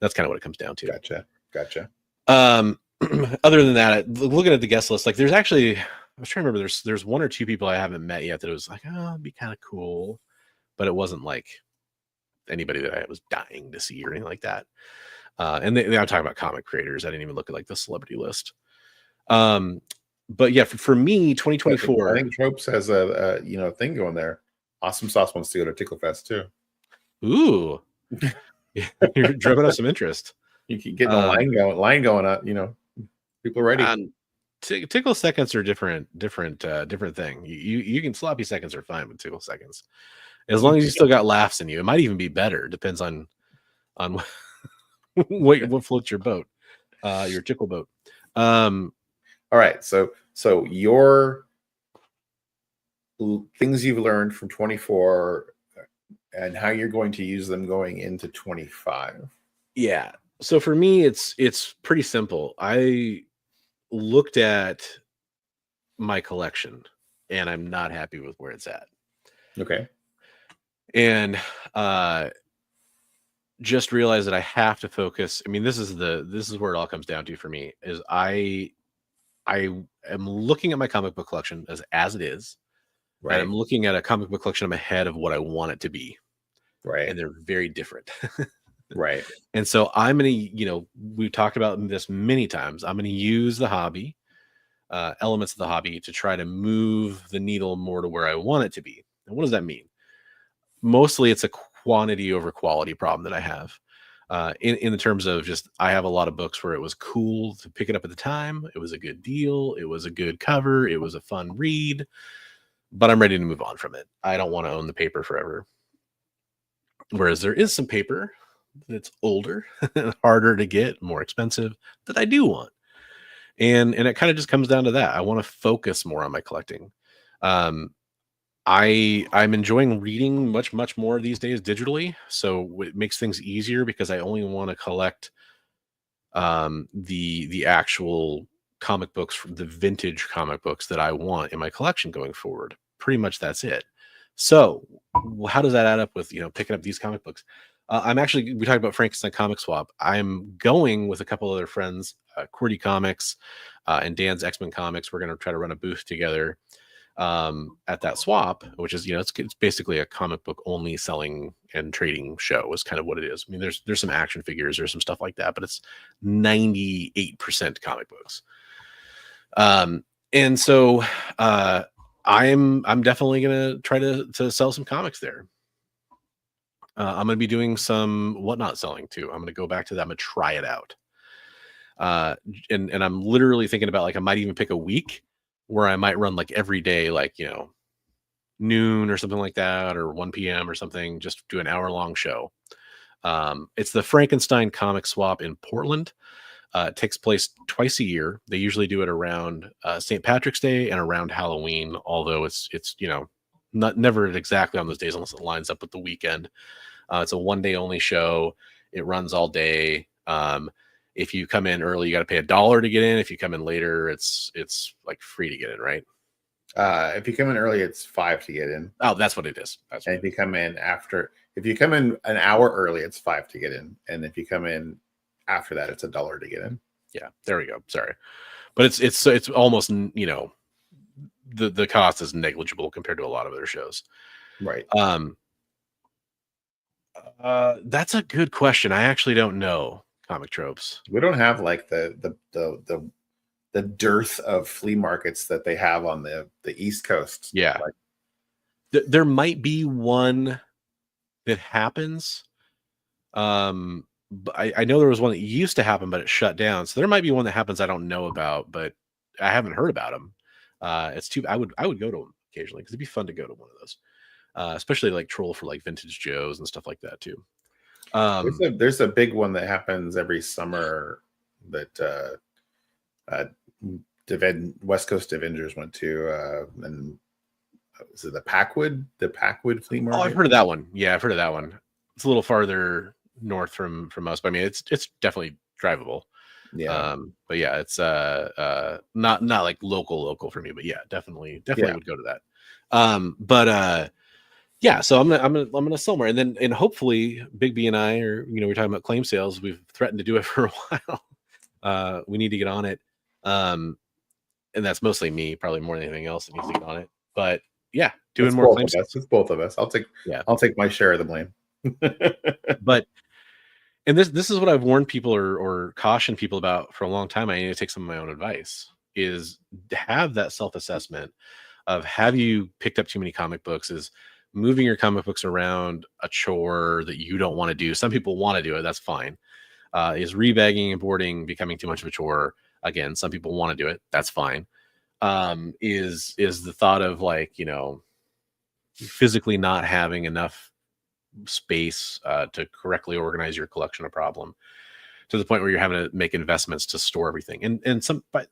I: That's kind of what it comes down to.
J: Gotcha.
I: Other than that, looking at the guest list, like there's actually, I was trying to remember, there's one or two people I haven't met yet that it was like, oh, it'd be kind of cool, but it wasn't like anybody that I was dying to see or anything like that. And they are talking about comic creators. I didn't even look at like the celebrity list. But yeah, for me, 2024.
J: I think Tropes has a thing going there. Awesome Sauce wants to go to Ticklefest too.
I: Ooh, you're drumming up some interest.
J: You can get the line going up. People are ready.
I: Tickle seconds are different thing. You can sloppy seconds are fine with tickle seconds, as long as you still got laughs in you. It might even be better. Depends on what floats your boat, your tickle boat.
J: All right, so your things you've learned from 24 and how you're going to use them going into 25.
I: Yeah. So for me, it's pretty simple. I looked at my collection and I'm not happy with where it's at.
J: Okay.
I: And just realized that I have to focus. I mean, this is where it all comes down to for me, is I am looking at my comic book collection as it is. Right. And I'm looking at a comic book collection I'm ahead of what I want it to be.
J: Right.
I: And they're very different.
J: Right.
I: And so I'm going to, we've talked about this many times. I'm going to use the hobby, elements of the hobby, to try to move the needle more to where I want it to be. And what does that mean? Mostly it's a quantity over quality problem that I have. In the terms of just, I have a lot of books where it was cool to pick it up at the time. It was a good deal. It was a good cover. It was a fun read, but I'm ready to move on from it. I don't want to own the paper forever. Whereas there is some paper that's older, harder to get, more expensive, that I do want. And it kind of just comes down to that. I want to focus more on my collecting. I'm enjoying reading much more these days digitally. So it makes things easier because I only want to collect the actual comic books, the vintage comic books that I want in my collection going forward. Pretty much that's it. So how does that add up with, picking up these comic books? we talked about Frankenstein Comic Swap. I'm going with a couple other friends, QWERTY Comics and Dan's X-Men Comics. We're going to try to run a booth together at that swap, which is, it's basically a comic book only selling and trading show is kind of what it is. I mean, there's some action figures, there's some stuff like that, but it's 98% comic books. And so I'm definitely going to try to sell some comics there. I'm going to be doing some whatnot selling too. I'm going to go back to that. I'm going to try it out. And I'm literally thinking about, like, I might even pick a week where I might run like every day, like, noon or something like that, or 1 p.m. or something, just do an hour-long show. It's the Frankenstein Comic Swap in Portland. It takes place twice a year. They usually do it around St. Patrick's Day and around Halloween, although it's never exactly on those days unless it lines up with the weekend. It's a one-day only show. It runs all day. If you come in early, you got to pay $1 to get in. If you come in later, it's like free to get in, right?
J: If you come in early, it's $5 to get in.
I: Oh, that's what it is.
J: And if you come in an hour early, it's $5 to get in. And if you come in after that, it's $1 to get in.
I: Yeah, there we go. Sorry, but it's almost, the cost is negligible compared to a lot of other shows.
J: Right.
I: That's a good question. I actually don't know. Comic Tropes.
J: We don't have like the dearth of flea markets that they have on the East Coast.
I: Yeah. There might be one that happens. But I know there was one that used to happen, but it shut down. So there might be one that happens I don't know about, but I haven't heard about them. I would go to them occasionally because it'd be fun to go to one of those, especially like troll for like vintage Joes and stuff like that too.
J: There's a big one that happens every summer that West Coast Avengers went to, and is it the Packwood flea market?
I: Oh, I've heard of that one. Yeah, I've heard of that one. It's a little farther north from us, but I mean it's definitely drivable.
J: Yeah.
I: But yeah, it's not like local for me, but yeah, definitely would go to that. Yeah, so I'm gonna somewhere, and then hopefully Big B and I are, we're talking about claim sales. We've threatened to do it for a while. We need to get on it, and that's mostly me, probably more than anything else that needs to get on it. But yeah, doing more claim sales.
J: It's both of us. I'll take my share of the blame.
I: But and this is what I've warned people or cautioned people about for a long time. I need to take some of my own advice, is have that self-assessment of, have you picked up too many comic books? Is moving your comic books around a chore that you don't want to do? Some people want to do it. That's fine. Is rebagging and boarding becoming too much of a chore? Again, some people want to do it. That's fine. Is the thought of, like, physically not having enough space to correctly organize your collection a problem, to the point where you're having to make investments to store everything? But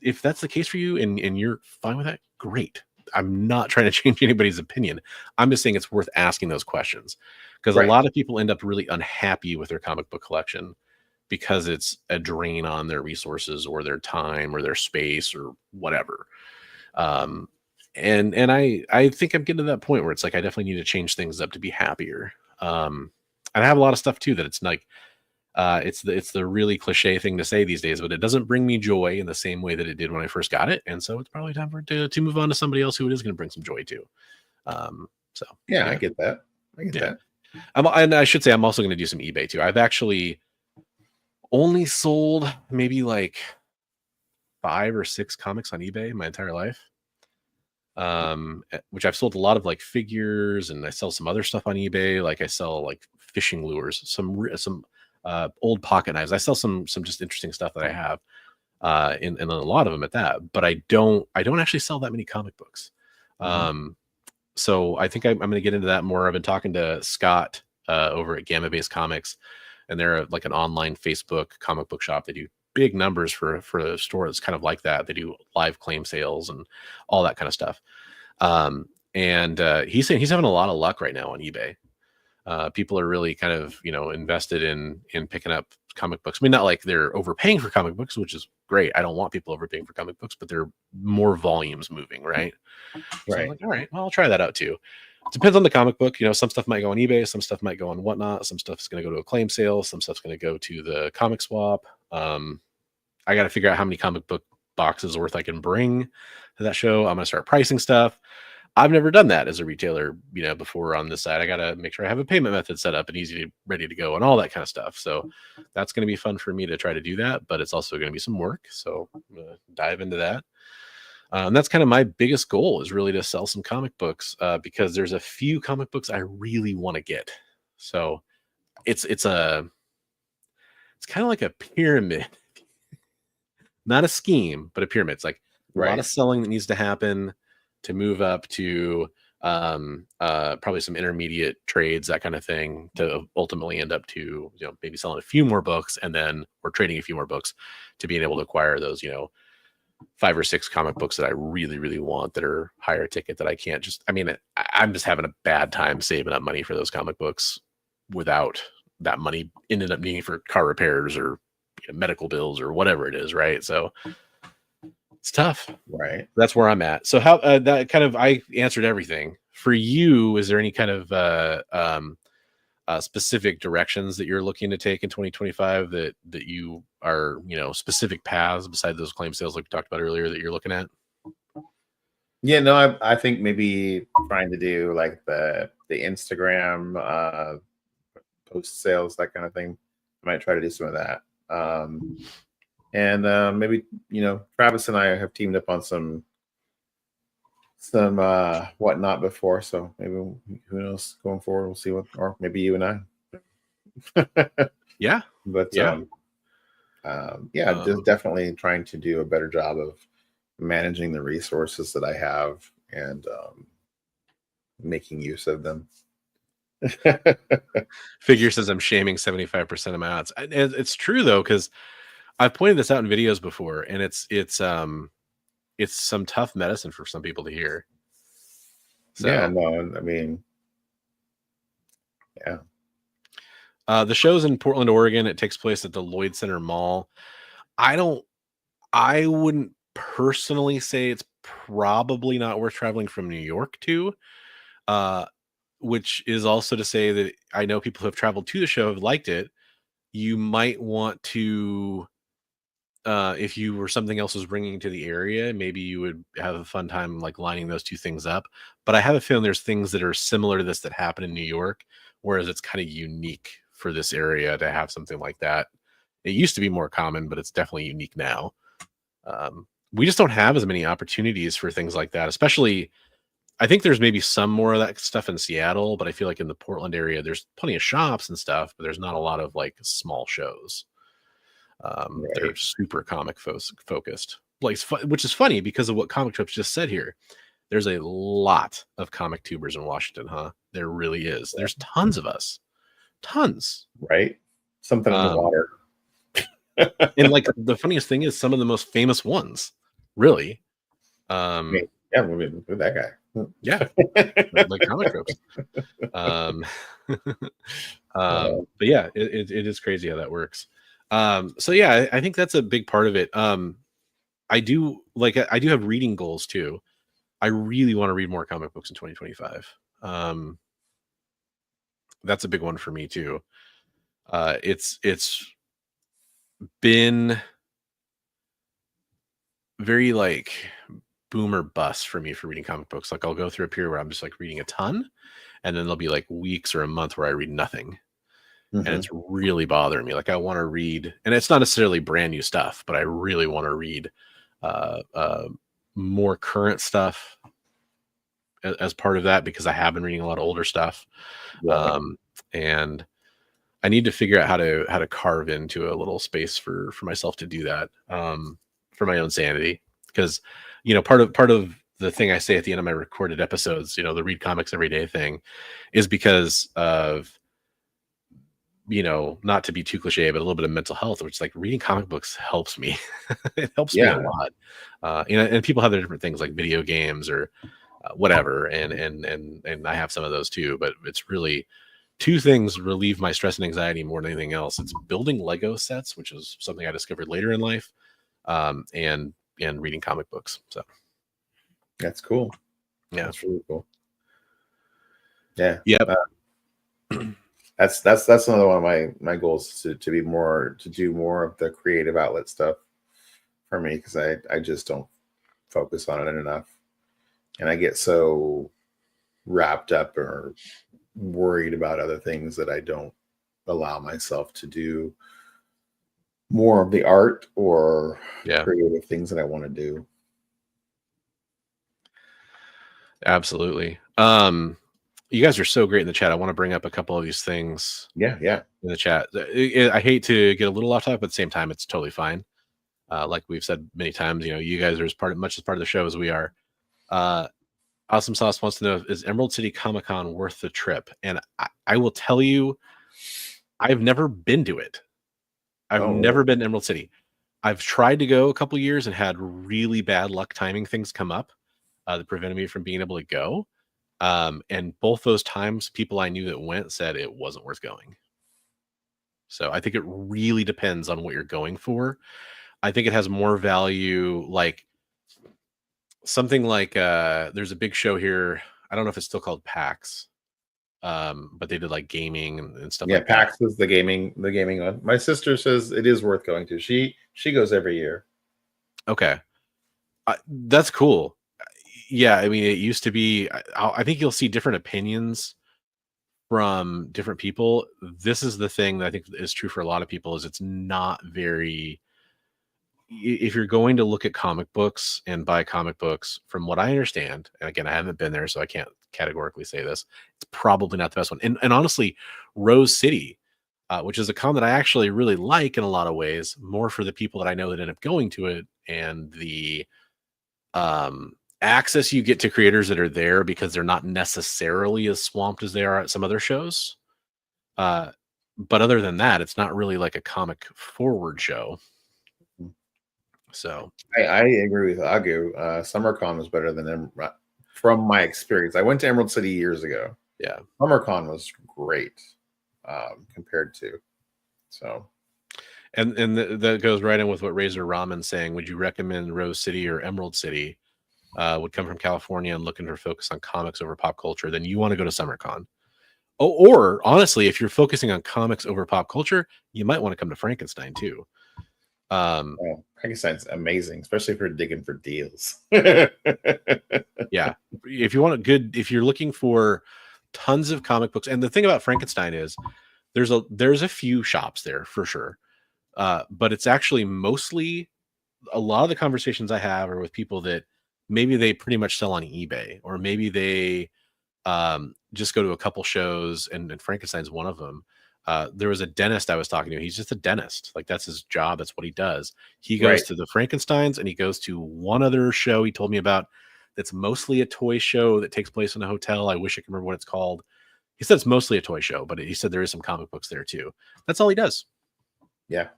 I: if that's the case for you and you're fine with that, great. I'm not trying to change anybody's opinion. I'm just saying it's worth asking those questions, because a lot of people end up really unhappy with their comic book collection because it's a drain on their resources or their time or their space or whatever. And I think I'm getting to that point where it's like, I definitely need to change things up to be happier. And I have a lot of stuff too that it's like, it's the really cliche thing to say these days, but it doesn't bring me joy in the same way that it did when I first got it. And so it's probably time for it to move on to somebody else who it is going to bring some joy to. So
J: yeah, I get that. That.
I: And I should say, I'm also going to do some eBay too. I've actually only sold maybe like 5 or 6 comics on eBay my entire life. Which I've sold a lot of like figures, and I sell some other stuff on eBay. Like I sell like fishing lures, some old pocket knives. I sell some just interesting stuff that I have, and a lot of them at that. But I don't actually sell that many comic books. So I think I'm going to get into that more. I've been talking to Scott over at Gamma Base Comics, and they're like an online Facebook comic book shop. They do big numbers for a store that's kind of like that. They do live claim sales and all that kind of stuff. And he's saying he's having a lot of luck right now on eBay. People are really kind of, invested in picking up comic books. I mean, not like they're overpaying for comic books, which is great. I don't want people overpaying for comic books, but there are more volumes moving, right? So I'm like, all right, well, I'll try that out too. Depends on the comic book. Some stuff might go on eBay, some stuff might go on Whatnot, some stuff is going to go to a claim sale, some stuff's going to go to the comic swap. I got to figure out how many comic book boxes worth I can bring to that show. I'm going to start pricing stuff. I've never done that as a retailer, before on this side. I got to make sure I have a payment method set up and ready to go and all that kind of stuff. So that's going to be fun for me to try to do that, but it's also going to be some work. So I'm going to dive into that. And that's kind of my biggest goal, is really to sell some comic books, because there's a few comic books I really want to get. So it's kind of like a pyramid, not a scheme, but a pyramid. It's like a lot of selling that needs to happen to move up to probably some intermediate trades, that kind of thing, to ultimately end up to, maybe selling a few more books, and then we're trading a few more books to being able to acquire those, 5 or 6 comic books that I really, really want that are higher ticket that I can't just, I'm just having a bad time saving up money for those comic books without that money ended up needing for car repairs or medical bills or whatever it is. Right. So it's tough.
J: Right.
I: That's where I'm at. So how that kind of, I answered everything for you. Is there any kind of specific directions that you're looking to take in 2025 that you are, specific paths beside those claim sales like we talked about earlier that you're looking at?
J: Yeah, no, I think maybe trying to do like the Instagram post sales, that kind of thing. I might try to do some of that. And maybe, Travis and I have teamed up on some whatnot before, so maybe, who knows, going forward we'll see what, or maybe you and I.
I: Yeah.
J: But just definitely trying to do a better job of managing the resources that I have and making use of them.
I: Figure says I'm shaming 75% of my odds. It's true though, because I've pointed this out in videos before, and it's some tough medicine for some people to hear. So,
J: yeah, no, I mean, yeah.
I: The show's in Portland, Oregon. It takes place at the Lloyd Center Mall. I wouldn't personally say it's probably not worth traveling from New York to, which is also to say that I know people who have traveled to the show have liked it. You might want to, if you were something else was bringing to the area, maybe you would have a fun time like lining those two things up. But I have a feeling there's things that are similar to this that happen in New York, whereas it's kind of unique for this area to have something like that. It used to be more common, but it's definitely unique now. We just don't have as many opportunities for things like that, especially. I think there's maybe some more of that stuff in Seattle, but I feel like in the Portland area, there's plenty of shops and stuff, but there's not a lot of like small shows. They're super comic focused, like, which is funny because of what Comic Trips just said here. There's a lot of comic tubers in Washington, huh? There really is. There's tons of us, tons.
J: Right? Something in the water.
I: And like the funniest thing is some of the most famous ones, really.
J: Yeah, with that guy.
I: Yeah, like Comic Trips. But yeah, it is crazy how that works. So yeah, I think that's a big part of it. I do have reading goals too. I really want to read more comic books in 2025. That's a big one for me too. It's been very like boom or bust for me for reading comic books. Like I'll go through a period where I'm just like reading a ton, and then there'll be like weeks or a month where I read nothing. And it's really bothering me. Like I want to read, and it's not necessarily brand new stuff, but I really want to read more current stuff as part of that, because I have been reading a lot of older stuff. And I need to figure out how to carve into a little space for myself to do that, for my own sanity. Because, part of the thing I say at the end of my recorded episodes, the read comics every day thing, is because of, not to be too cliche, but a little bit of mental health, which is like reading comic books helps me. It helps me a lot. And people have their different things like video games or whatever. And I have some of those too, but it's really two things relieve my stress and anxiety more than anything else. It's building Lego sets, which is something I discovered later in life, and reading comic books. So
J: that's cool.
I: Yeah,
J: that's really cool. Yeah.
I: Yep.
J: That's another one of my goals, to do more of the creative outlet stuff for me, because I just don't focus on it enough, and I get so wrapped up or worried about other things that I don't allow myself to do more of the art or creative things that I want to do.
I: Absolutely. You guys are so great in the chat. I want to bring up a couple of these things.
J: Yeah.
I: In the chat. I hate to get a little off topic, but at the same time, it's totally fine. Like we've said many times, you guys are as part of the show as we are. Awesome Sauce wants to know, is Emerald City Comic Con worth the trip? And I will tell you, I've never been to it. I've never been to Emerald City. I've tried to go a couple years and had really bad luck timing things come up that prevented me from being able to go. And both those times, people I knew that went said it wasn't worth going. So I think it really depends on what you're going for. I think it has more value, like something like there's a big show here. I don't know if it's still called PAX, but they did like gaming and stuff.
J: Yeah,
I: like
J: PAX
I: that.
J: is the gaming one. My sister says it is worth going to. She goes every year.
I: Okay, that's cool. Yeah, I mean, it used to be. I think you'll see different opinions from different people. This is the thing that I think is true for a lot of people: is it's not very. If you're going to look at comic books and buy comic books, from what I understand, and again, I haven't been there, so I can't categorically say this, it's probably not the best one. And honestly, Rose City, which is a con that I actually really like in a lot of ways, more for the people that I know that end up going to it, and the access you get to creators that are there because they're not necessarily as swamped as they are at some other shows. But other than that, it's not really like a comic forward show. So
J: I agree with Agu. SummerCon was better than them from my experience. I went to Emerald City years ago.
I: Yeah,
J: SummerCon was great compared to. So,
I: and that goes right in with what Razor Ramen saying. Would you recommend Rose City or Emerald City? Would come from California and looking for focus on comics over pop culture. Then you want to go to SummerCon. Or honestly, if you're focusing on comics over pop culture, you might want to come to Frankenstein too.
J: Frankenstein's amazing, especially if you're digging for deals.
I: Yeah, if you want if you're looking for tons of comic books, and the thing about Frankenstein is there's a few shops there for sure, but it's actually mostly, a lot of the conversations I have are with people that maybe they pretty much sell on eBay, or maybe they just go to a couple shows, and Frankenstein's one of them. There was a dentist I was talking to. He's just a dentist. Like, that's his job. That's what he does. He goes to the Frankensteins, and he goes to one other show he told me about that's mostly a toy show that takes place in a hotel. I wish I could remember what it's called. He said it's mostly a toy show, but he said there is some comic books there too. That's all he does.
J: Yeah.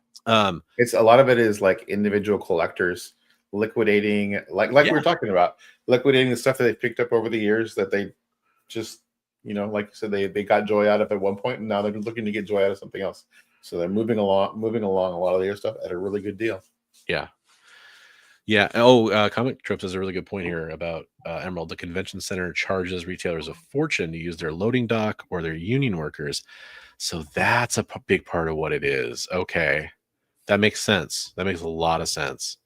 J: It's a lot of it is like individual collectors liquidating, like we were talking about, liquidating the stuff that they picked up over the years that they just, like you said, they got joy out of at one point, and now they're looking to get joy out of something else. So they're moving along a lot of their stuff at a really good deal.
I: Yeah. Yeah. Oh, Comic Trips has a really good point here about Emerald. The convention center charges retailers a fortune to use their loading dock or their union workers. So that's a big part of what it is. Okay. That makes sense. That makes a lot of sense.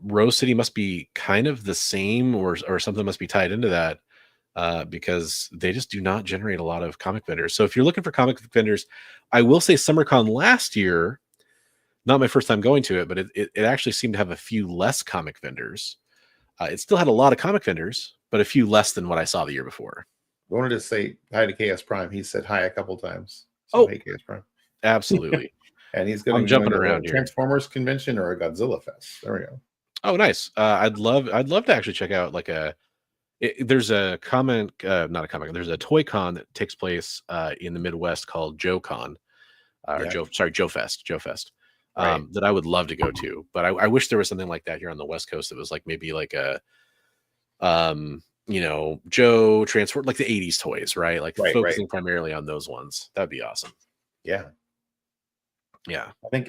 I: Rose City must be kind of the same, or something must be tied into that, because they just do not generate a lot of comic vendors. So if you're looking for comic vendors, I will say SummerCon last year, not my first time going to it, but it actually seemed to have a few less comic vendors. It still had a lot of comic vendors, but a few less than what I saw the year before.
J: I wanted to say hi to Chaos Prime. He said hi a couple times. So hey, Chaos Prime.
I: Absolutely.
J: And he's going to
I: jumping around here.
J: Transformers convention or a Godzilla Fest. There we go.
I: Oh, nice. I'd love to actually check out like there's a there's a toy con that takes place in the Midwest called Joe Con, Joe Fest. That I would love to go to, but I wish there was something like that here on the West Coast that was like maybe like a Joe Transform, like the 80s toys, right? Like focusing primarily on those ones. That'd be awesome.
J: Yeah. I think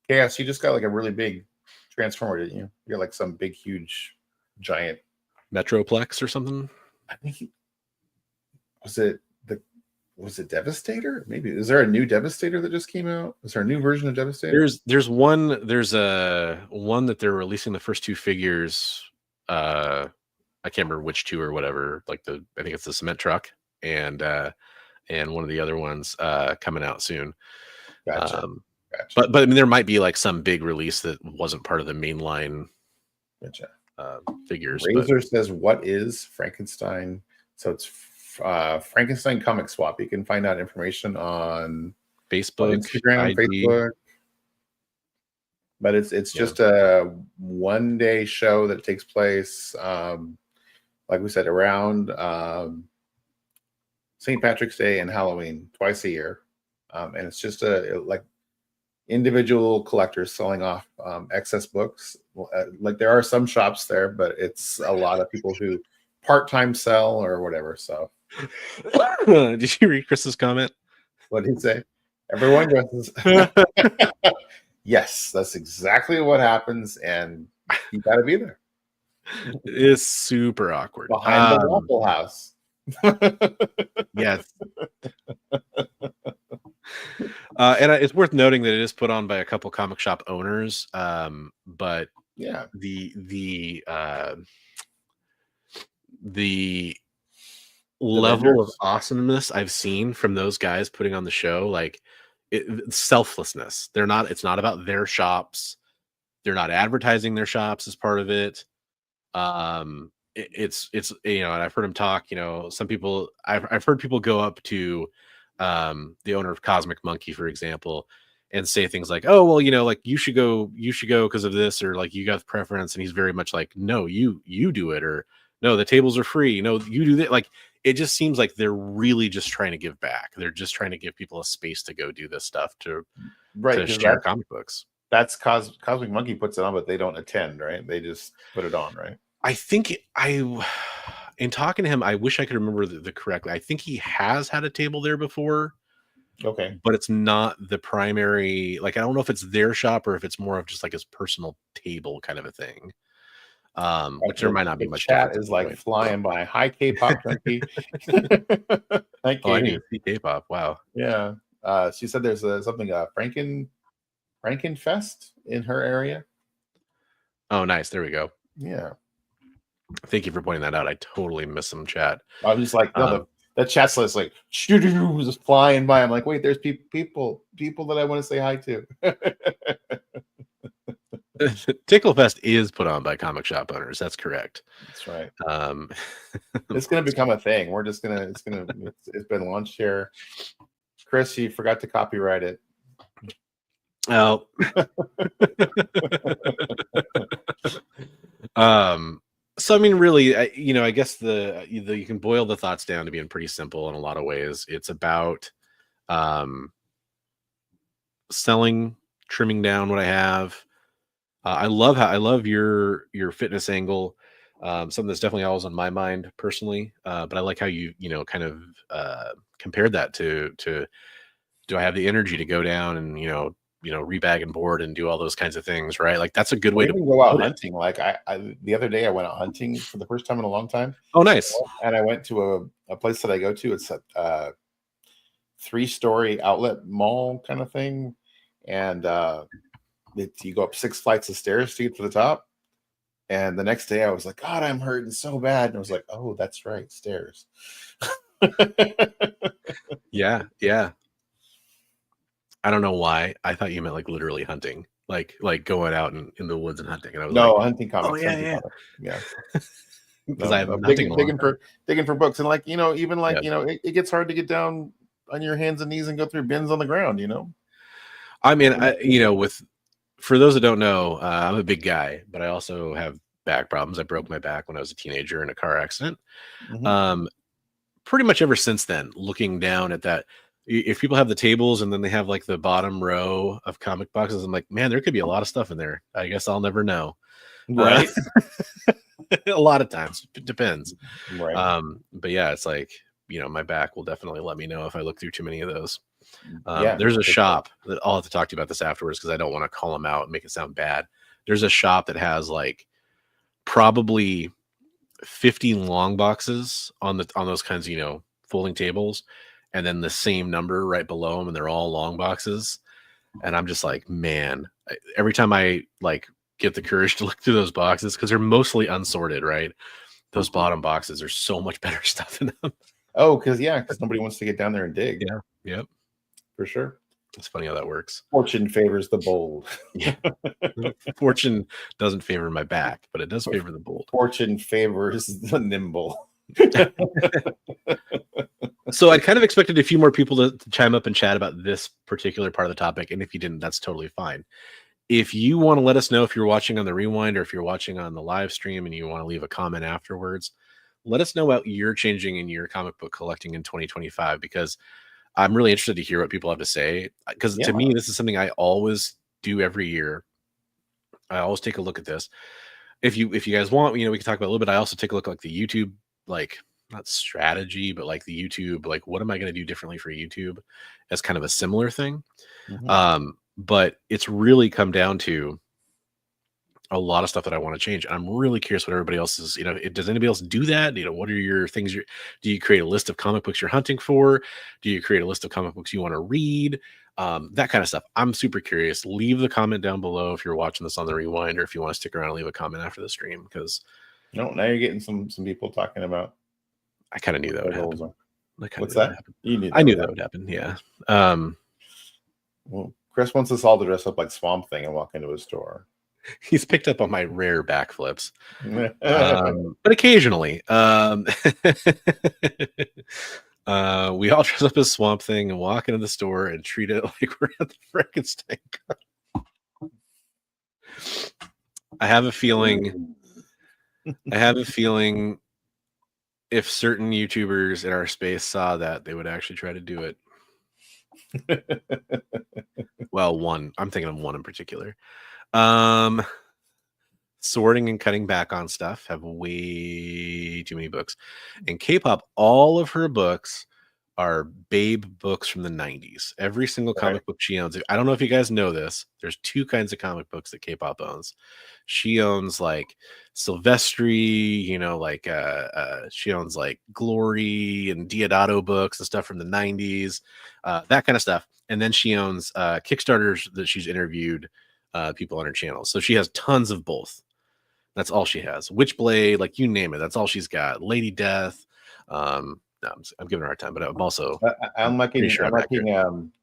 J: Chaos, you just got like a really big Transformer, didn't you? You got like some big, huge, giant
I: Metroplex or something. I think
J: was it Devastator? Maybe is there a new Devastator that just came out? Is there a new version of Devastator?
I: There's a one that they're releasing the first two figures. I can't remember which two or whatever. Like I think it's the cement truck and one of the other ones coming out soon.
J: Gotcha.
I: But I mean, there might be like some big release that wasn't part of the mainline figures.
J: Razor says, "What is Frankenstein?" So it's Frankenstein Comic Swap. You can find out information on
I: Facebook,
J: Instagram,
I: IG.
J: Facebook. But it's just a one-day show that takes place, like we said, around St. Patrick's Day and Halloween, twice a year, and it's just like individual collectors selling off excess books. Like there are some shops there, but it's a lot of people who part-time sell or whatever. So,
I: did you read Chris's comment?
J: What did he say? Everyone dresses. Yes, that's exactly what happens, and you got to be there.
I: It's super awkward.
J: Behind the Waffle House.
I: Yes. And it's worth noting that it is put on by a couple comic shop owners. But
J: yeah,
I: the level of awesomeness I've seen from those guys putting on the show, like selflessness. It's not about their shops. They're not advertising their shops as part of it. It's and I've heard him talk, some people, I've heard people go up to the owner of Cosmic Monkey, for example, and say things like, oh, well, like you should go because of this, or like you got preference. And he's very much like, no, you do it, or no, the tables are free. No, you do that. Like, it just seems like they're really just trying to give back. They're just trying to give people a space to go do this stuff, to share comic books.
J: That's Cosmic Monkey puts it on, but they don't attend, right? They just put it on, right?
I: I think in talking to him, I wish I could remember the correctly. I think he has had a table there before.
J: Okay.
I: But it's not the primary, like, I don't know if it's their shop or if it's more of just like his personal table kind of a thing. Which there might not be much.
J: Chat is like flying by. Hi, K-pop junkie. Hi,
I: I need to see K-pop. Wow.
J: Yeah. She said there's something Frankenfest in her area.
I: Oh, nice. There we go.
J: Yeah.
I: Thank you for pointing that out. I totally missed some chat.
J: I was just like, no, the chat list like just flying by. I'm like, wait, there's people that I want to say hi to.
I: Ticklefest is put on by comic shop owners. That's correct.
J: That's right. It's going to become a thing. We're just going to, it's been launched here. Chris, you forgot to copyright it.
I: Oh. So, I mean, really, I guess you can boil the thoughts down to being pretty simple in a lot of ways. It's about selling, trimming down what I have. I love your fitness angle. Something that's definitely always on my mind personally. But I like how you kind of compared that to do I have the energy to go down and rebag and board and do all those kinds of things, right? Like, that's a good way to
J: go out hunting. Like I the other day I went out hunting for the first time in a long time.
I: Oh, nice.
J: And I went to a place that I go to. It's a 3-story outlet mall kind of thing, and you go up 6 flights of stairs to get to the top. And the next day I was like, God, I'm hurting so bad. And I was like, oh, that's right, stairs.
I: Yeah. I don't know why. I thought you meant like literally hunting, like going out in the woods and hunting. And I was
J: hunting comics.
I: Oh, yeah. Because
J: I'm digging for books, and even it gets hard to get down on your hands and knees and go through bins on the ground.
I: I mean, for those that don't know, I'm a big guy, but I also have back problems. I broke my back when I was a teenager in a car accident. Mm-hmm. Pretty much ever since then, looking down at that. If people have the tables and then they have like the bottom row of comic boxes, I'm like, man, there could be a lot of stuff in there. I guess I'll never know.
J: Right.
I: A lot of times. It depends.
J: Right.
I: But yeah, it's like, my back will definitely let me know if I look through too many of those. There's a shop that I'll have to talk to you about this afterwards, because I don't want to call them out and make it sound bad. There's a shop that has like probably 50 long boxes on those kinds of, folding tables, and then the same number right below them, and they're all long boxes. And I'm just like, man, every time I like get the courage to look through those boxes, because they're mostly unsorted, right? Those bottom boxes, there's so much better stuff in them.
J: Oh, because nobody wants to get down there and dig.
I: Yeah. Yep.
J: For sure.
I: It's funny how that works.
J: Fortune favors the bold.
I: Yeah. Fortune doesn't favor my back, but it does favor the bold.
J: Fortune favors the nimble.
I: So I kind of expected a few more people to chime up and chat about this particular part of the topic. And if you didn't, that's totally fine. If you want to let us know if you're watching on the rewind or if you're watching on the live stream and you want to leave a comment afterwards, let us know what you're changing in your comic book collecting in 2025, because I'm really interested to hear what people have to say. Because to me, this is something I always do every year. I always take a look at this. If you guys want, we can talk about it a little bit. I also take a look at like the YouTube, like not strategy, but like the YouTube, like what am I going to do differently for YouTube as kind of a similar thing. But it's really come down to a lot of stuff that I want to change. I'm really curious what everybody else is, does anybody else do that? What are your things? Do you create a list of comic books you're hunting for? Do you create a list of comic books you want to read? That kind of stuff. I'm super curious. Leave the comment down below if you're watching this on the rewind, or if you want to stick around and leave a comment after the stream, because
J: now you're getting some people talking about.
I: I kind of knew that would happen.
J: What's that?
I: I knew that would happen. Yeah.
J: Well, Chris wants us all to dress up like Swamp Thing and walk into a store.
I: He's picked up on my rare backflips, but occasionally. We all dress up as Swamp Thing and walk into the store and treat it like we're at the Frankenstein Cup. I have a feeling if certain YouTubers in our space saw that, they would actually try to do it. Well, I'm thinking of one in particular. Sorting and cutting back on stuff, have way too many books. And K-pop, all of her books are Babe books from the 90s. Every single comic book she owns. I don't know if you guys know this. There's two kinds of comic books that K-pop owns. She owns like Silvestri, she owns like Glory and Diodato books and stuff from the 90s, that kind of stuff. And then she owns Kickstarters that she's interviewed people on her channel. So she has tons of both. That's all she has. Witchblade, like you name it. That's all she's got. Lady Death. I'm giving her a hard time, but I'm also
J: I'm liking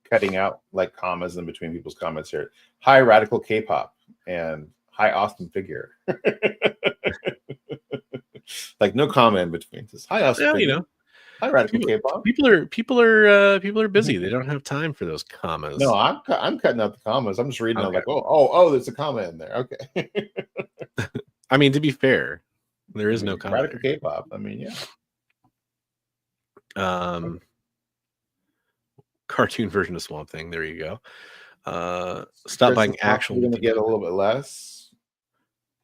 J: cutting out like commas in between people's comments here. Hi Radical K-pop and hi Austin Figure. Like no comment in between. Just hi Austin Figure. Hi Radical K-pop.
I: People are busy. They don't have time for those commas.
J: No, I'm cutting out the commas. I'm just reading them like, oh, there's a comma in there. Okay.
I: I mean, to be fair, there is no comma.
J: Radical K-pop. I mean, yeah.
I: Cartoon version of Swamp Thing. There you go. Stop buying actual.
J: We're going to get a little bit less.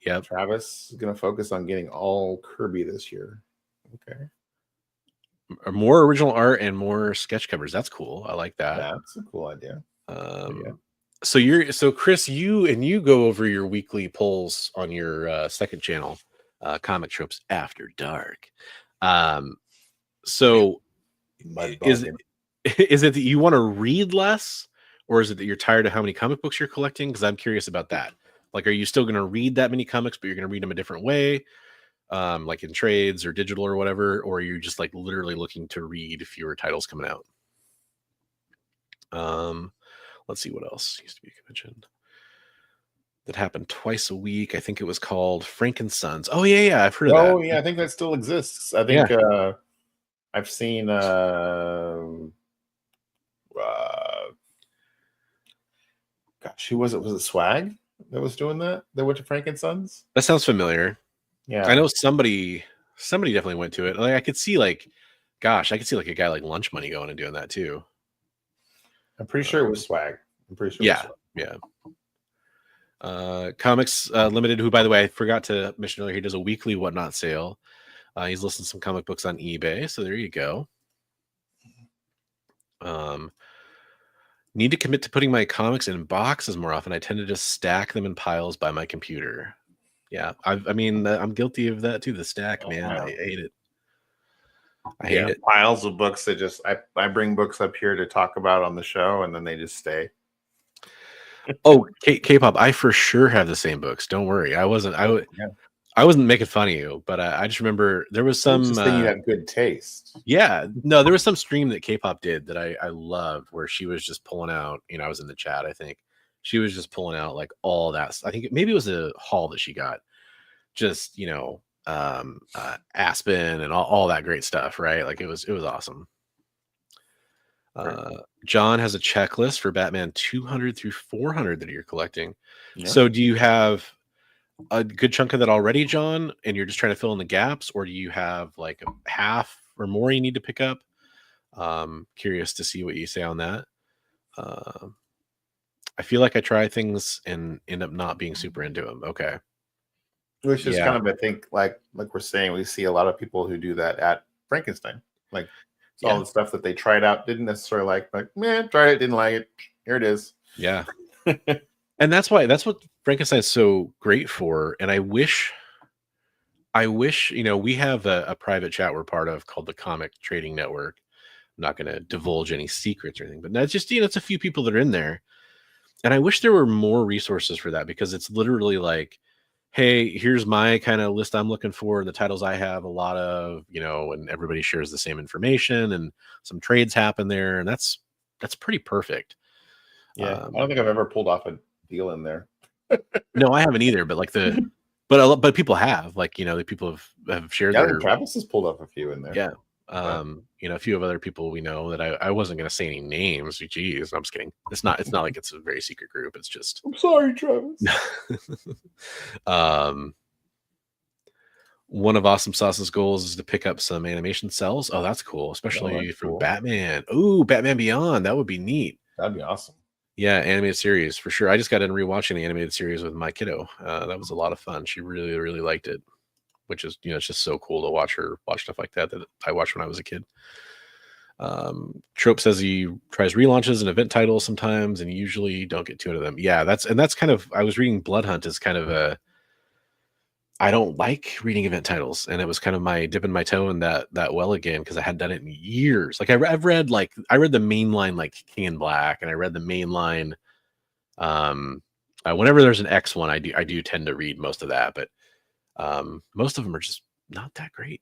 I: Yeah.
J: Travis is going to focus on getting all Kirby this year. Okay.
I: More original art and more sketch covers. That's cool. I like that.
J: That's a cool idea.
I: So Chris, you go over your weekly polls on your second channel, Comic Tropes After Dark. So is it that you want to read less, or is it that you're tired of how many comic books you're collecting? Because I'm curious about that. Like, are you still going to read that many comics, but you're going to read them a different way, like in trades or digital or whatever, or are you just like literally looking to read fewer titles coming out? Let's see what else used to be mentioned. That happened twice a week. I think it was called Frankensons. Oh yeah, I've heard of that.
J: Oh yeah, I think that still exists. I think I've seen gosh, who was it? Was it Swag that was doing that? That went to Frankensons?
I: That sounds familiar.
J: Yeah.
I: I know somebody definitely went to it. Like I could see a guy like Lunch Money going and doing that too.
J: I'm pretty sure it was Swag. I'm pretty sure.
I: Yeah. Comics Limited, who by the way I forgot to mention earlier, he does a weekly whatnot sale. He's listing some comic books on eBay, so there you go. Need to commit to putting my comics in boxes more often. I tend to just stack them in piles by my computer. Yeah, I'm guilty of that too. The stack, man, I hate it. I hate it.
J: Piles of books that just I bring books up here to talk about on the show, and then they just stay.
I: Oh, K-pop, I for sure have the same books. Don't worry. I wasn't making fun of you, but I just remember there was
J: I'm
I: some.
J: just saying you have good taste.
I: Yeah, no, there was some stream that K-pop did that I loved, where she was just pulling out. I was in the chat. I think she was just pulling out like all that. I think maybe it was a haul that she got. Just Aspen and all that great stuff, right? Like it was awesome. John has a checklist for Batman 200 through 400 that you're collecting.
J: Yeah.
I: So do you have a good chunk of that already, John, and you're just trying to fill in the gaps, or do you have like a half or more you need to pick up? Curious to see what you say on that. I feel like I try things and end up not being super into them. Okay.
J: Which is kind of, I think, like we're saying, we see a lot of people who do that at Frankenstein. Like all the stuff that they tried out, didn't necessarily like, man, tried it, didn't like it. Here it is.
I: Yeah. And that's what Frankenstein's so great for. And I wish, we have a private chat we're part of called the Comic Trading Network. I'm not going to divulge any secrets or anything, but that's just, it's a few people that are in there. And I wish there were more resources for that, because it's literally like, hey, here's my kind of list I'm looking for, the titles I have a lot of, and everybody shares the same information, and some trades happen there. And that's pretty perfect.
J: Yeah. I don't think I've ever pulled off a deal in there.
I: No, I haven't either, but like but people have, like, the people have shared their.
J: Travis has pulled off a few in there.
I: Yeah. A few of other people we know that I wasn't going to say any names. Geez, I'm just kidding. It's not like it's a very secret group. It's just,
J: I'm sorry, Travis.
I: One of Awesome Sauce's goals is to pick up some animation cells. Oh, that's cool. Especially from Batman. Ooh, Batman Beyond. That would be neat.
J: That'd be awesome.
I: Yeah. Animated series for sure. I just got in rewatching the animated series with my kiddo. That was a lot of fun. She really, really liked it, which is, it's just so cool to watch her watch stuff like that I watched when I was a kid. Trope says he tries relaunches and event titles sometimes, and usually don't get too into them. Yeah, that's kind of, I was reading Bloodhunt as kind of I don't like reading event titles, and it was kind of my dipping my toe in that well again, because I hadn't done it in years. Like I read the main line, like King in Black, and I read the main line. Whenever there's an X one, I do tend to read most of that, but most of them are just not that great.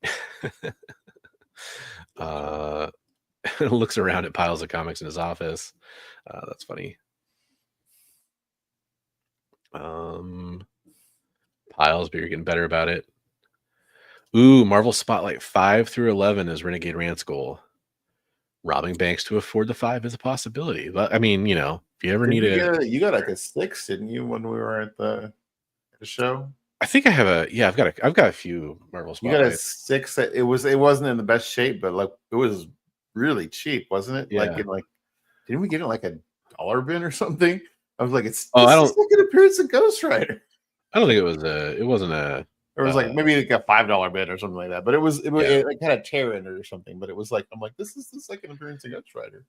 I: Looks around at piles of comics in his office. That's funny. Piles, but you're getting better about it. Ooh, Marvel Spotlight 5 through 11 is Renegade Rant's goal. Robbing banks to afford the 5 is a possibility. But I mean, if you ever need
J: you got like a 6, didn't you, when we were at the show?
I: I think I have I've got a few Marvel Spotlight.
J: You got a 6. It wasn't in the best shape, but like it was really cheap, wasn't it?
I: Yeah.
J: Didn't we get it like $1 bin or something? I was like, it's
I: I don't
J: like an appearance of Ghost Rider.
I: I don't think it wasn't a.
J: It was like maybe like a $5 bid or something like that, but it like had a tear in it or something. But it was like, I'm like, this is like an appearance of Ghost Rider.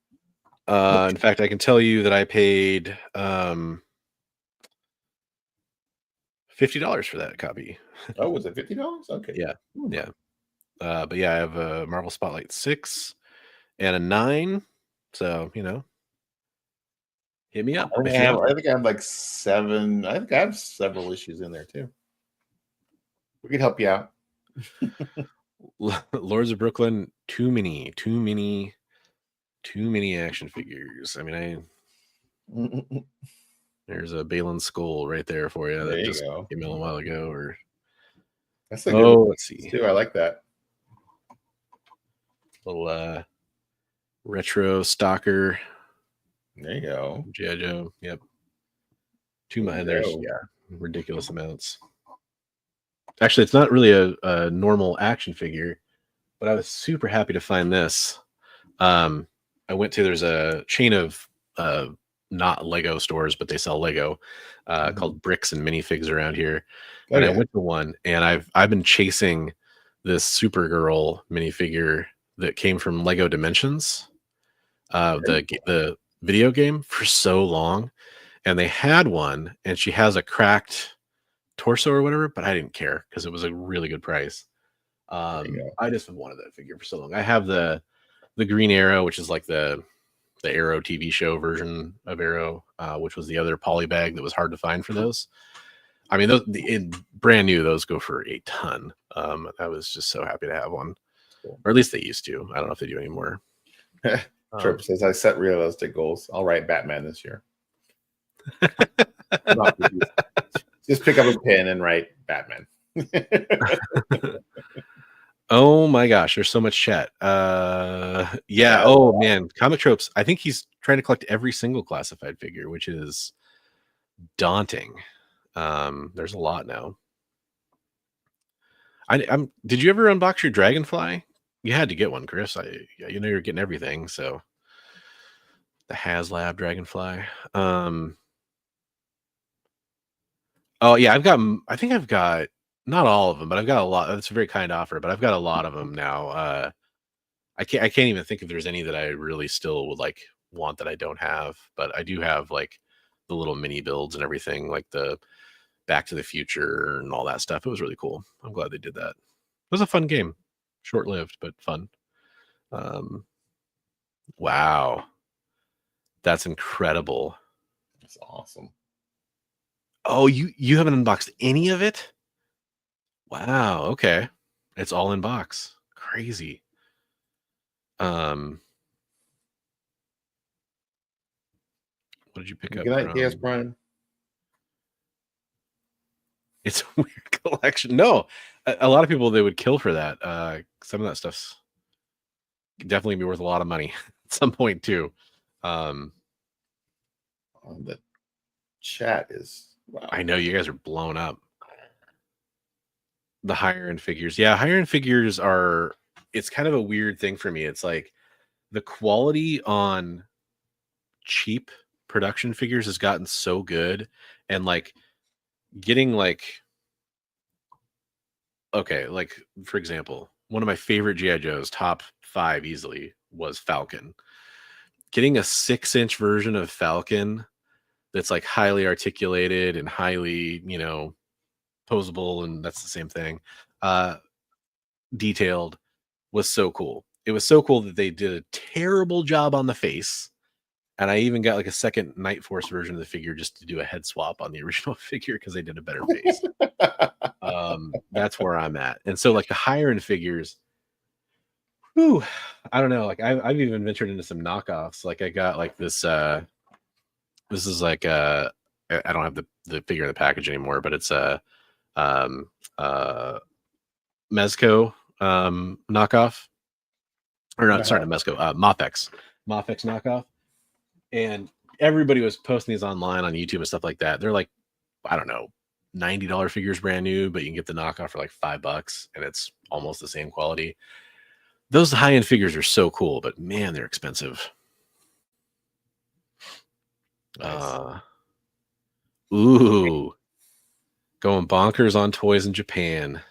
I: In fact, I can tell you that I paid $50 for that copy.
J: Oh, was it $50? Okay.
I: Yeah. But yeah, I have a Marvel Spotlight 6 and a 9. So hit me up.
J: I think I have like 7. I think I have several issues in there too. We could help you out.
I: Lords of Brooklyn, too many action figures. I mean, there's a Balin skull right there for you. That just came in a while ago. Or
J: that's a good one.
I: Let's see.
J: Too. I like that
I: little retro stalker.
J: There you go.
I: G.I. Joe. Yep. There's ridiculous amounts. Actually, it's not really a normal action figure, but I was super happy to find this. I went to, there's a chain of not Lego stores, but they sell Lego called Bricks and Minifigs around here. I went to one, and I've been chasing this Supergirl minifigure that came from Lego Dimensions, the video game, for so long. And they had one, and she has a cracked torso or whatever, but I didn't care because it was a really good price. I just wanted that figure for so long. I have the Green Arrow, which is like the Arrow TV show version of Arrow, which was the other poly bag that was hard to find for those. I mean, in brand new, those go for a ton. I was just so happy to have one,
J: Cool.
I: or at least they used to. I don't know if they do anymore.
J: Trip says, I set realistic goals. I'll write Batman this year. Just pick up a pen and write Batman.
I: Oh my gosh, there's so much chat. Yeah. Oh man, Comic Tropes. I think he's trying to collect every single classified figure, which is daunting. There's a lot now. Did you ever unbox your Dragonfly? You had to get one, Chris. You know you're getting everything. So the HasLab Dragonfly. Oh yeah, I think I've got not all of them, but I've got a lot. That's a very kind offer, but I've got a lot of them now. I can't even think if there's any that I really still would like want that I don't have, but I do have like the little mini builds and everything, like the Back to the Future and all that stuff. It was really cool. I'm glad they did that. It was a fun game, short-lived but fun. Wow, that's incredible.
J: That's awesome.
I: Oh, you haven't unboxed any of it? Wow. Okay, it's all in box. Crazy. What did you pick up?
J: Good night, Chaos Prime.
I: It's a weird collection. No, a lot of people they would kill for that. Some of that stuff's definitely be worth a lot of money at some point too.
J: The chat is. Wow.
I: I know you guys are blown up. The higher end figures, yeah, higher end figures are. It's kind of a weird thing for me. It's like the quality on cheap production figures has gotten so good, and like getting like, okay, like for example, one of my favorite GI Joes, top 5 easily, was Falcon. Getting a 6-inch version of Falcon that's like highly articulated and highly, posable, and that's the same thing, detailed, was so cool. It was so cool that they did a terrible job on the face, and I even got like a second Night Force version of the figure just to do a head swap on the original figure because they did a better face. That's where I'm at. And so like the higher end figures, whew, I don't know, like I've even ventured into some knockoffs. Like I got like this this is like I don't have the figure in the package anymore, but it's a Mezco knockoff, or not, sorry, not Mezco, Mofex knockoff. And everybody was posting these online on YouTube and stuff like that. They're like, I don't know, $90 figures brand new, but you can get the knockoff for like $5 and it's almost the same quality. Those high-end figures are so cool, but man, they're expensive.
J: Nice.
I: Ooh, going bonkers on toys in Japan.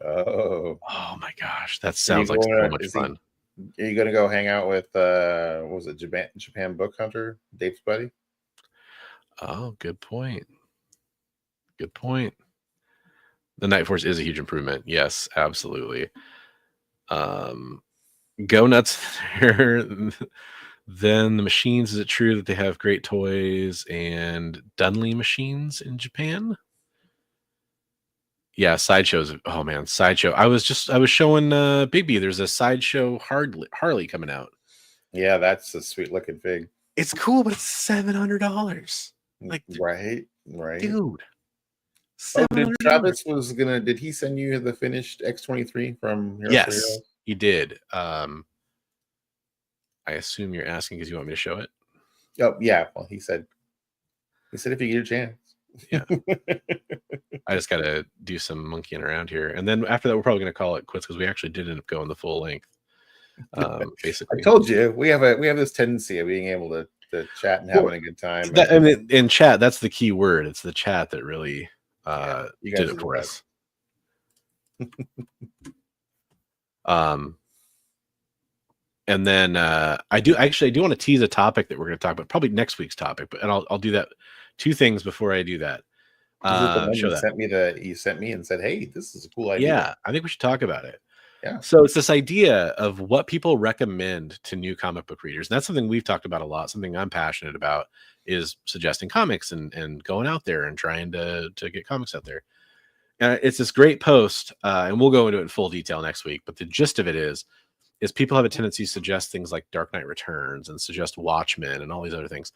J: Oh
I: my gosh, that sounds like so much fun.
J: Are you gonna go hang out with what was it, Japan Book Hunter, Dave's buddy?
I: Oh, good point. Good point. The Night Force is a huge improvement. Yes, absolutely. Go nuts there. Then the machines, is it true that they have great toys and Dunley machines in Japan? Yeah, sideshows. Oh man, sideshow. I was showing Bigby. There's a sideshow Harley coming out.
J: Yeah, that's a sweet looking fig.
I: It's cool, but it's $700. Like,
J: right,
I: dude.
J: Oh, did Travis did he send you the finished X-23 from Heroes?
I: Yes, he did. I assume you're asking because you want me to show it.
J: Oh yeah. Well, he said if you get a chance.
I: Yeah. I just got to do some monkeying around here, and then after that, we're probably going to call it quits because we actually did end up going the full length. Basically,
J: I told you we have this tendency of being able to chat and having a good time.
I: I mean, in chat, that's the key word. It's the chat that really
J: you guys
I: did it for us. And then I do want to tease a topic that we're going to talk about, probably next week's topic, and I'll do that. 2 things before I do that.
J: Show that. You sent me and said, "Hey, this is a cool idea."
I: Yeah, I think we should talk about it.
J: Yeah.
I: So it's this idea of what people recommend to new comic book readers. And that's something we've talked about a lot. Something I'm passionate about is suggesting comics and going out there and trying to get comics out there. It's this great post, and we'll go into it in full detail next week. But the gist of it is people have a tendency to suggest things like Dark Knight Returns and suggest Watchmen and all these other things.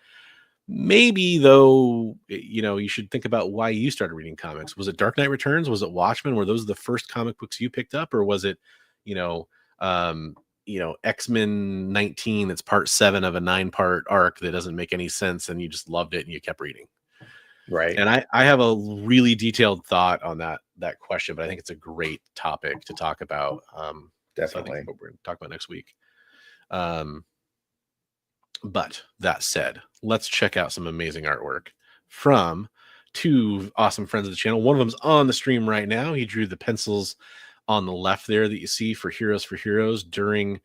I: Maybe, though, you should think about why you started reading comics. Was it Dark Knight Returns? Was it Watchmen? Were those the first comic books you picked up? Or was it, X-Men 19, that's part 7 of a 9-part arc that doesn't make any sense and you just loved it and you kept reading?
J: Right.
I: And I have a really detailed thought on that question, but I think it's a great topic to talk about.
J: Definitely.
I: So I think what we're going to talk about next week. But that said, let's check out some amazing artwork from 2 awesome friends of the channel. One of them's on the stream right now. He drew the pencils on the left there that you see for Heroes during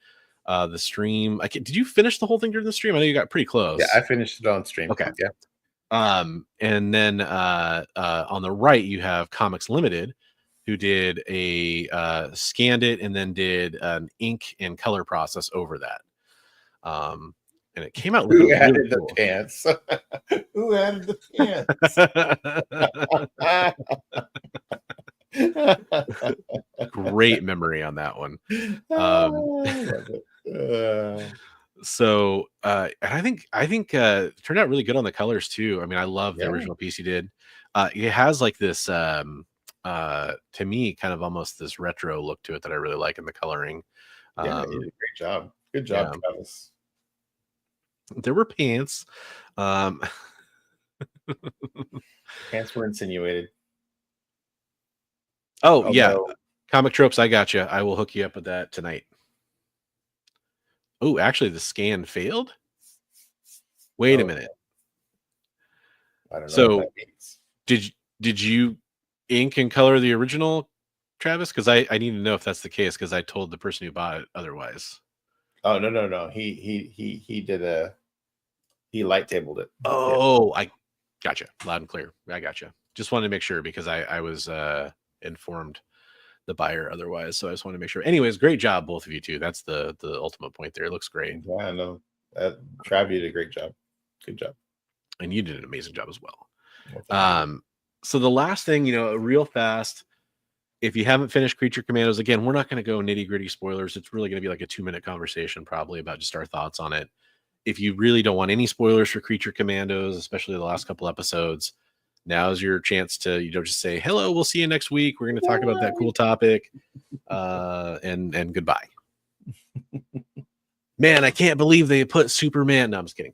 I: the stream. Did you finish the whole thing during the stream? I know you got pretty close.
J: Yeah, I finished it on stream.
I: Okay.
J: Yeah.
I: And then on the right you have Comics Limited, who did scanned it and then did an ink and color process over that. And it came out looking
J: Who added
I: really
J: the
I: cool.
J: pants? Who added the pants?
I: Great memory on that one. So and I think it turned out really good on the colors too. I mean, I love the original piece you did. It has like this to me kind of almost this retro look to it that I really like in the coloring.
J: Yeah, you did a great job. Good job, Travis.
I: There were pants.
J: Pants were insinuated.
I: Oh yeah. No. Comic Tropes, I got you. I will hook you up with that tonight. Oh, actually the scan failed. Wait a minute.
J: I don't know
I: so
J: what that means.
I: Did you ink and color the original, Travis? Because I need to know if that's the case, because I told the person who bought it otherwise.
J: Oh no. He did he light tabled it.
I: Oh, yeah. I gotcha. Loud and clear. I gotcha. Just wanted to make sure, because I was informed the buyer otherwise. So I just wanted to make sure. Anyways, great job, both of you two. That's the ultimate point there. It looks great.
J: Yeah, no. Trav, you did a great job. Good job.
I: And you did an amazing job as well. So the last thing, real fast, if you haven't finished Creature Commandos, again, we're not going to go nitty gritty spoilers. It's really going to be like a 2-minute conversation, probably, about just our thoughts on it. If you really don't want any spoilers for Creature Commandos, especially the last couple episodes, now's your chance to, just say, hello, we'll see you next week. We're going to talk about that cool topic, and goodbye. Man, I can't believe they put Superman. No, I'm just kidding.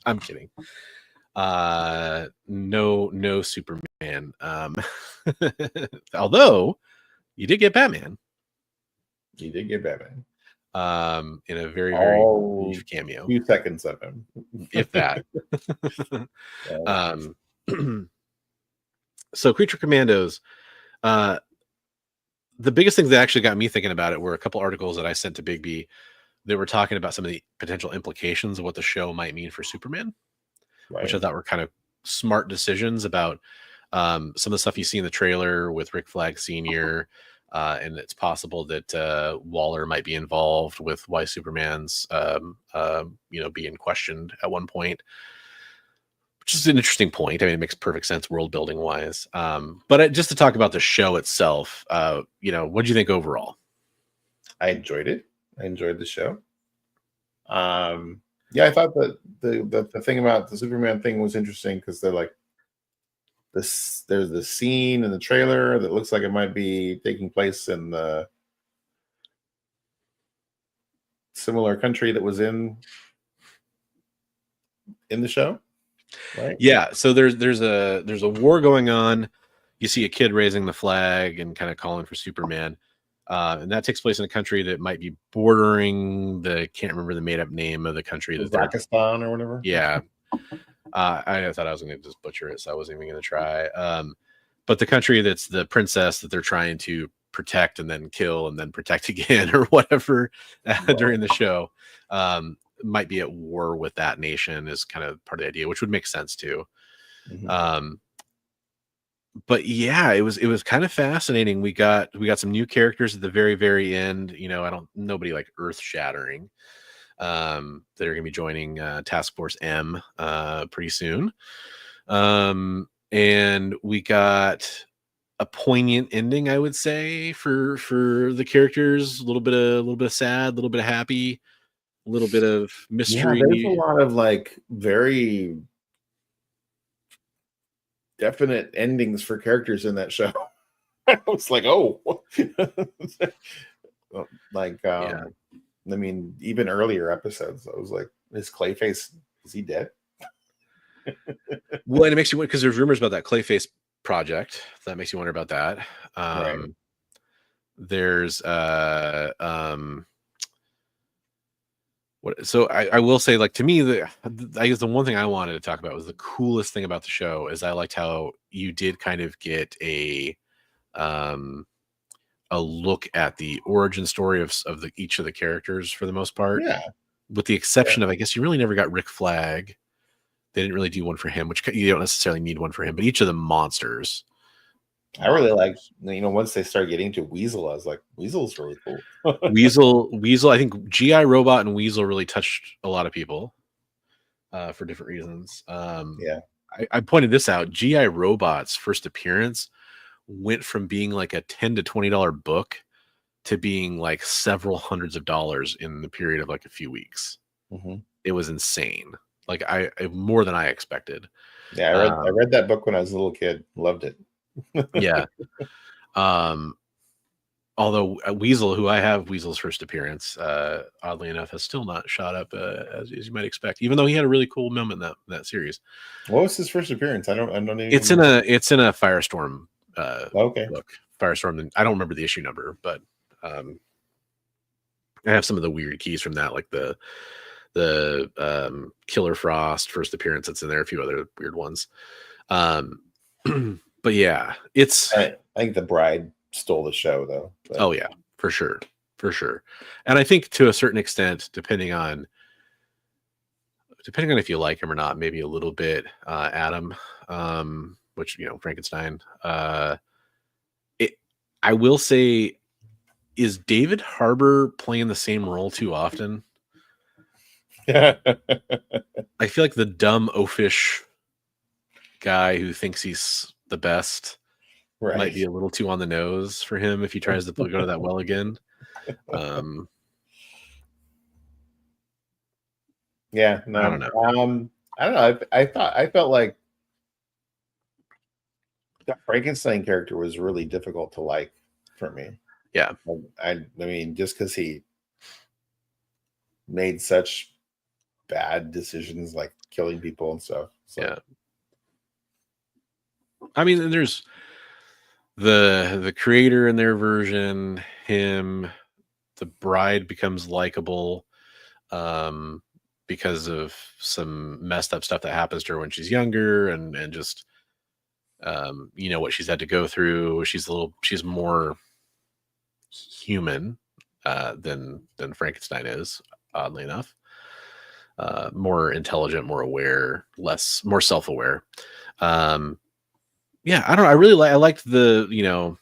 I: I'm kidding. No Superman. Although you did get Batman.
J: You did get Batman.
I: In a very, very brief cameo.
J: 2 seconds of him.
I: If that. So Creature Commandos, the biggest things that actually got me thinking about it were a couple articles that I sent to Big B that were talking about some of the potential implications of what the show might mean for Superman, which I thought were kind of smart decisions about some of the stuff you see in the trailer with Rick Flag Sr., and it's possible that Waller might be involved with why Superman's being questioned at one point, which is an interesting point. I mean, it makes perfect sense world building wise. But just to talk about the show itself, what do you think overall?
J: I enjoyed it. I enjoyed the show. Yeah, I thought that the thing about the Superman thing was interesting, because they're like, there's the scene in the trailer that looks like it might be taking place in the similar country that was in the show, right?
I: Yeah, so there's a war going on. You see a kid raising the flag and kind of calling for Superman, and that takes place in a country that might be bordering can't remember the made up name of the country,
J: Pakistan or whatever.
I: Yeah. I thought I was going to just butcher it, so I wasn't even going to try. But the country that's the princess that they're trying to protect and then kill and then protect again or whatever during the show might be at war with that nation is kind of part of the idea, which would make sense too. Mm-hmm. but yeah, it was kind of fascinating. We got some new characters at the very, very end. Nobody like earth shattering. That are going to be joining Task Force M pretty soon. And we got a poignant ending, I would say, for the characters. A little bit of sad, a little bit of happy, a little bit of
J: Yeah, there's a
I: mystery.
J: lot of like very definite endings for characters in that show. I was like, oh, like,
I: Yeah.
J: I mean, even earlier episodes, I was like, is Clayface, is he dead?
I: Well, and it makes you wonder because there's rumors about that Clayface project. That makes you wonder about that.
J: Right.
I: There's so I will say, like, to me, I guess the one thing I wanted to talk about was the coolest thing about the show is I liked how you did kind of get a look at the origin story of each of the characters for the most part.
J: Yeah.
I: With the exception of, I guess you really never got Rick Flag. They didn't really do one for him, which you don't necessarily need one for him, but each of the monsters.
J: I really like, once they started getting to Weasel, I was like, Weasel's really cool.
I: Weasel. I think GI Robot and Weasel really touched a lot of people for different reasons.
J: Yeah.
I: I pointed this out. GI Robot's first appearance went from being like a $10 to $20 book to being like several hundreds of dollars in the period of like a few weeks.
J: Mm-hmm.
I: It was insane. Like I more than I expected.
J: Yeah, I read that book when I was a little kid. Loved it.
I: Yeah. Although Weasel, who I have Weasel's first appearance, oddly enough, has still not shot up as you might expect, even though he had a really cool moment in that series.
J: What was his first appearance? I don't even.
I: It's in a Firestorm
J: okay.
I: book. Firestorm, and I don't remember the issue number, but I have some of the weird keys from that, like the Killer Frost first appearance that's in there, a few other weird ones. But yeah,
J: I think the Bride stole the show though. But.
I: Oh yeah, for sure. And I think to a certain extent, depending on if you like him or not, maybe a little bit Adam, which Frankenstein. I will say, is David Harbour playing the same role too often? I feel like the dumb oafish guy who thinks he's the best might be a little too on the nose for him if he tries to go to that well again.
J: Yeah, no,
I: I don't know.
J: I don't know. I felt like the Frankenstein character was really difficult to like for me.
I: Yeah,
J: I mean, just because he made such bad decisions, like killing people and stuff. So.
I: Yeah. I mean, there's the creator in their version, him, the Bride becomes likable because of some messed up stuff that happens to her when she's younger and just what she's had to go through. She's more human than Frankenstein is, oddly enough. More intelligent, more aware, more self-aware. Yeah, I don't know. I liked the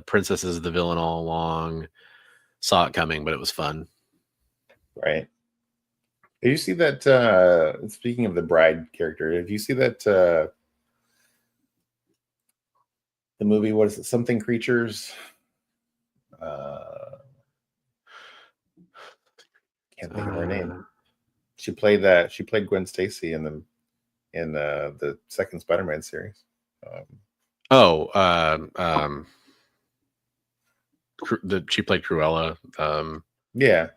I: princess is the villain all along. Saw it coming, but it was fun.
J: Right. Did you see that? Speaking of the Bride character, did you see that the movie? What is it? Something Creatures. Can't think of her name. She played Gwen Stacy in the second Spider-Man series.
I: She played Cruella.
J: Yeah.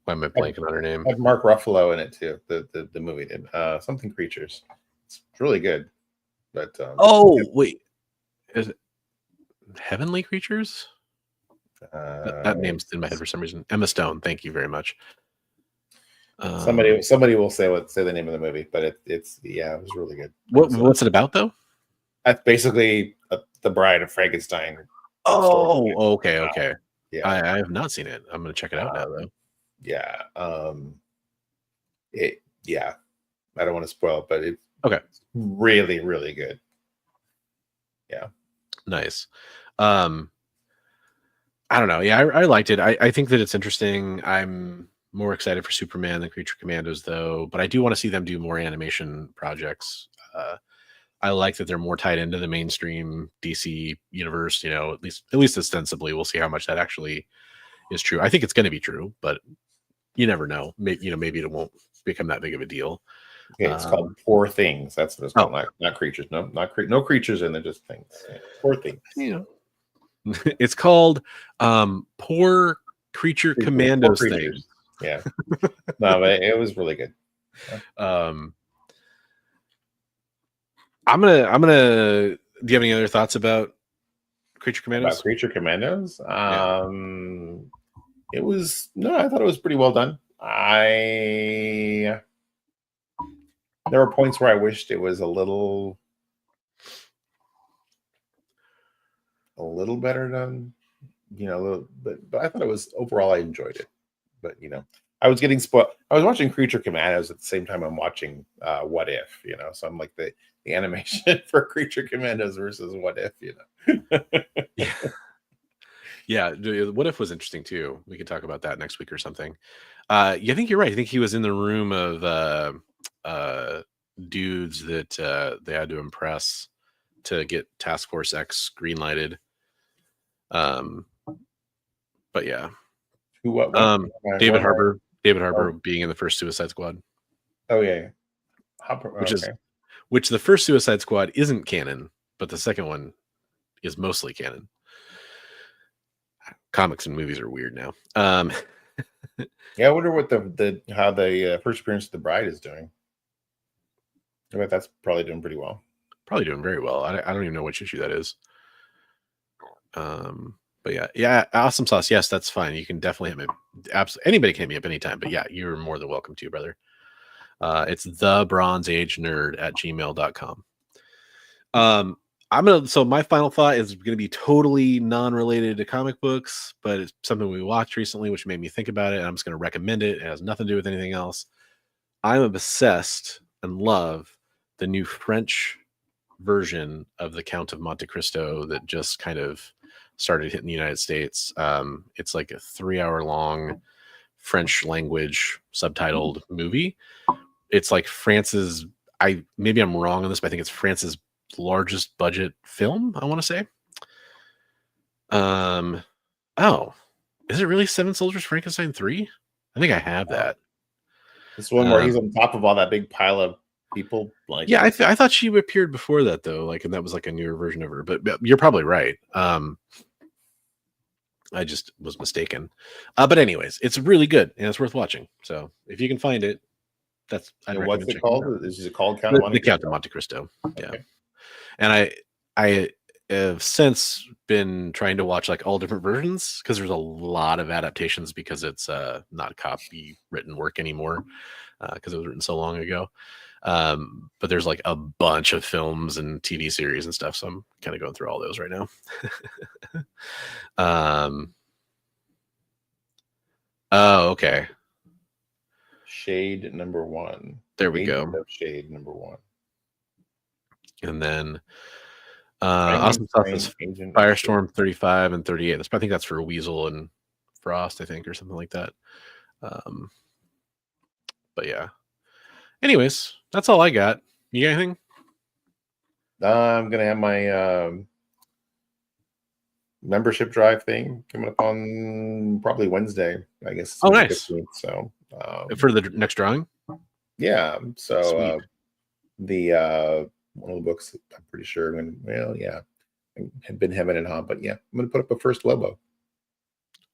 I: Why am I blanking on her name?
J: Had Mark Ruffalo in it too. The movie did. Something Creatures. It's really good. But
I: wait, is it Heavenly Creatures? That name's in my head for some reason. Emma Stone. Thank you very much.
J: Somebody will say the name of the movie, but it was really good.
I: What's it about though?
J: That's basically the Bride of Frankenstein.
I: Oh, okay.
J: Yeah,
I: I have not seen it. I'm gonna check it out now though.
J: Yeah. I don't want to spoil it, but it's
I: okay.
J: Really, really good. Yeah.
I: Nice. I don't know. Yeah, I liked it. I think that it's interesting. I'm more excited for Superman than Creature Commandos, though. But I do want to see them do more animation projects. I like that they're more tied into the mainstream DC universe. You know, at least ostensibly. We'll see how much that actually is true. I think it's going to be true, but you never know. Maybe it won't become that big of a deal.
J: Okay, it's called Poor Things. That's what it's called. Not creatures. No, no creatures in there. Just things. Yeah. Poor Things.
I: Yeah. It's called Poor Creature Commandos thing.
J: Yeah. No, but it was really good.
I: I'm gonna do you have any other thoughts about Creature Commandos?
J: About Creature Commandos?
I: Yeah.
J: I thought it was pretty well done. There were points where I wished it was a little better done, but I thought it was overall I enjoyed it. But I was getting spoiled. I was watching Creature Commandos at the same time I'm watching What If, so I'm like the animation for Creature Commandos versus What If,
I: Yeah, What If was interesting too. We could talk about that next week or something. I think you're right. I think he was in the room of dudes that they had to impress to get Task Force X greenlighted. But yeah.
J: What?
I: David Harbour being in the first Suicide Squad.
J: Oh yeah.
I: Which the first Suicide Squad isn't canon, but the second one is mostly canon. Comics and movies are weird now.
J: Yeah, I wonder what how the first appearance of the Bride is doing. I bet that's probably doing pretty well.
I: Probably doing very well. I don't even know which issue that is. But yeah, Awesome Sauce. Yes, that's fine. You can definitely hit me. Absolutely, anybody can hit me up anytime. But yeah, you're more than welcome to, brother. It's thebronzeagenerd@gmail.com. So my final thought is going to be totally non-related to comic books, but it's something we watched recently, which made me think about it. And I'm just going to recommend it. It has nothing to do with anything else. I'm obsessed and love the new French version of The Count of Monte Cristo that just kind of started hitting the United States. It's like a 3-hour long French language subtitled movie. It's like France's, maybe I'm wrong on this, but I think it's France's largest budget film, I want to say. Is it really Seven Soldiers Frankenstein 3? I think I have that.
J: This one where he's on top of all that big pile of people. Like,
I: yeah, I thought she appeared before that though, and that was like a newer version of her. But you're probably right. I just was mistaken. But anyways, it's really good and it's worth watching. So if you can find it, what's
J: it called? Is it called Count of Monte Cristo?
I: The Count of Monte Cristo. Yeah. Okay. And I have since been trying to watch like all different versions because there's a lot of adaptations because it's not copywritten work anymore because it was written so long ago. But there's like a bunch of films and TV series and stuff, so I'm kind of going through all those right now. Oh, okay.
J: Shade number 1.
I: There we go.
J: Shade number 1.
I: And then Awesome Stuff is Firestorm 35 and 38. I think that's for Weasel and Frost, I think, or something like that. But yeah. Anyways, that's all I got. You got anything?
J: I'm gonna have my membership drive thing coming up on probably Wednesday, I guess.
I: Oh, nice.
J: 15th, so
I: for the next drawing?
J: Yeah. So the one of the books, I'm pretty sure. I have been hemming and hawing, but yeah, I'm gonna put up a first Lobo.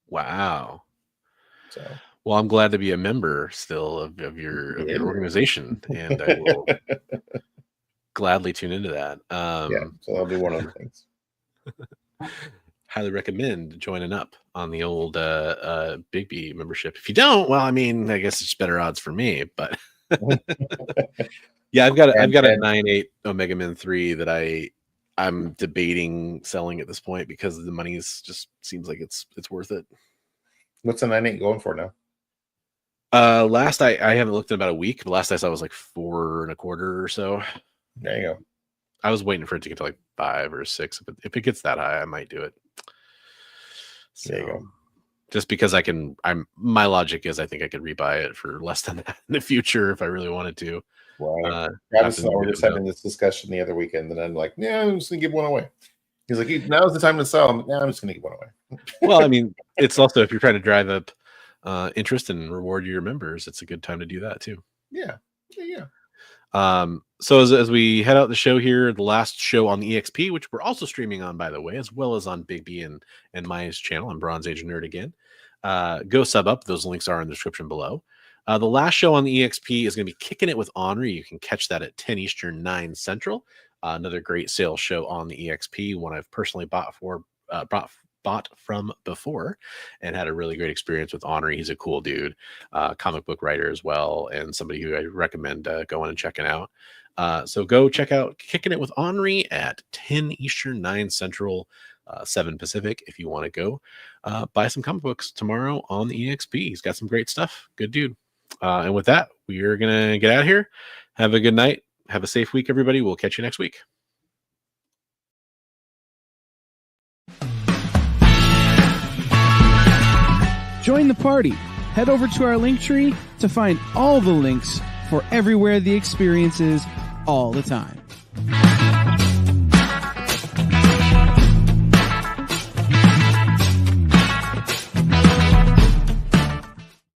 I: Wow.
J: So.
I: Well, I'm glad to be a member still of your organization, and I will gladly tune into that.
J: Yeah, so that'll be one of the things.
I: Highly recommend joining up on the old Big B membership. If you don't, well, I mean, I guess it's better odds for me, but yeah, I've got a 9.8 Omega Men 3 that I'm debating selling at this point because the money's just seems like it's worth it.
J: What's the 9.8 going for now?
I: Last I haven't looked in about a week, but last I saw was like 4.25 or so.
J: There you go.
I: I was waiting for it to get to like 5 or 6. If it gets that high, I might do it. So,
J: there you go.
I: Just because my logic is I think I could rebuy it for less than that in the future if I really wanted to.
J: Well, Travis and I were just having this discussion the other weekend, and I'm like, yeah, I'm just gonna give one away. He's like, now's the time to sell. I'm like, I'm just gonna give one away.
I: Well, I mean, it's also if you're trying to drive up interest and reward your members, it's a good time to do that too.
J: Yeah.
I: So as we head out the show here, the last show on the EXP, which we're also streaming on, by the way, as well as on Big B and Maya's channel on Bronze Age Nerd again. Go sub up. Those links are in the description below. The last show on the EXP is going to be Kicking It with Henri. You can catch that at 10 Eastern, 9 Central. Another great sales show on the EXP, one I've personally bought from before and had a really great experience with Henri. He's a cool dude, comic book writer as well, and somebody who I recommend going and checking out. So go check out Kicking It with Henri at 10 Eastern, 9 Central, 7 Pacific if you want to go buy some comic books tomorrow on the EXP. He's got some great stuff. Good dude. And with that, we are going to get out of here. Have a good night. Have a safe week, everybody. We'll catch you next week.
G: Join the party. Head over to our link tree to find all the links for everywhere the experience is all the time.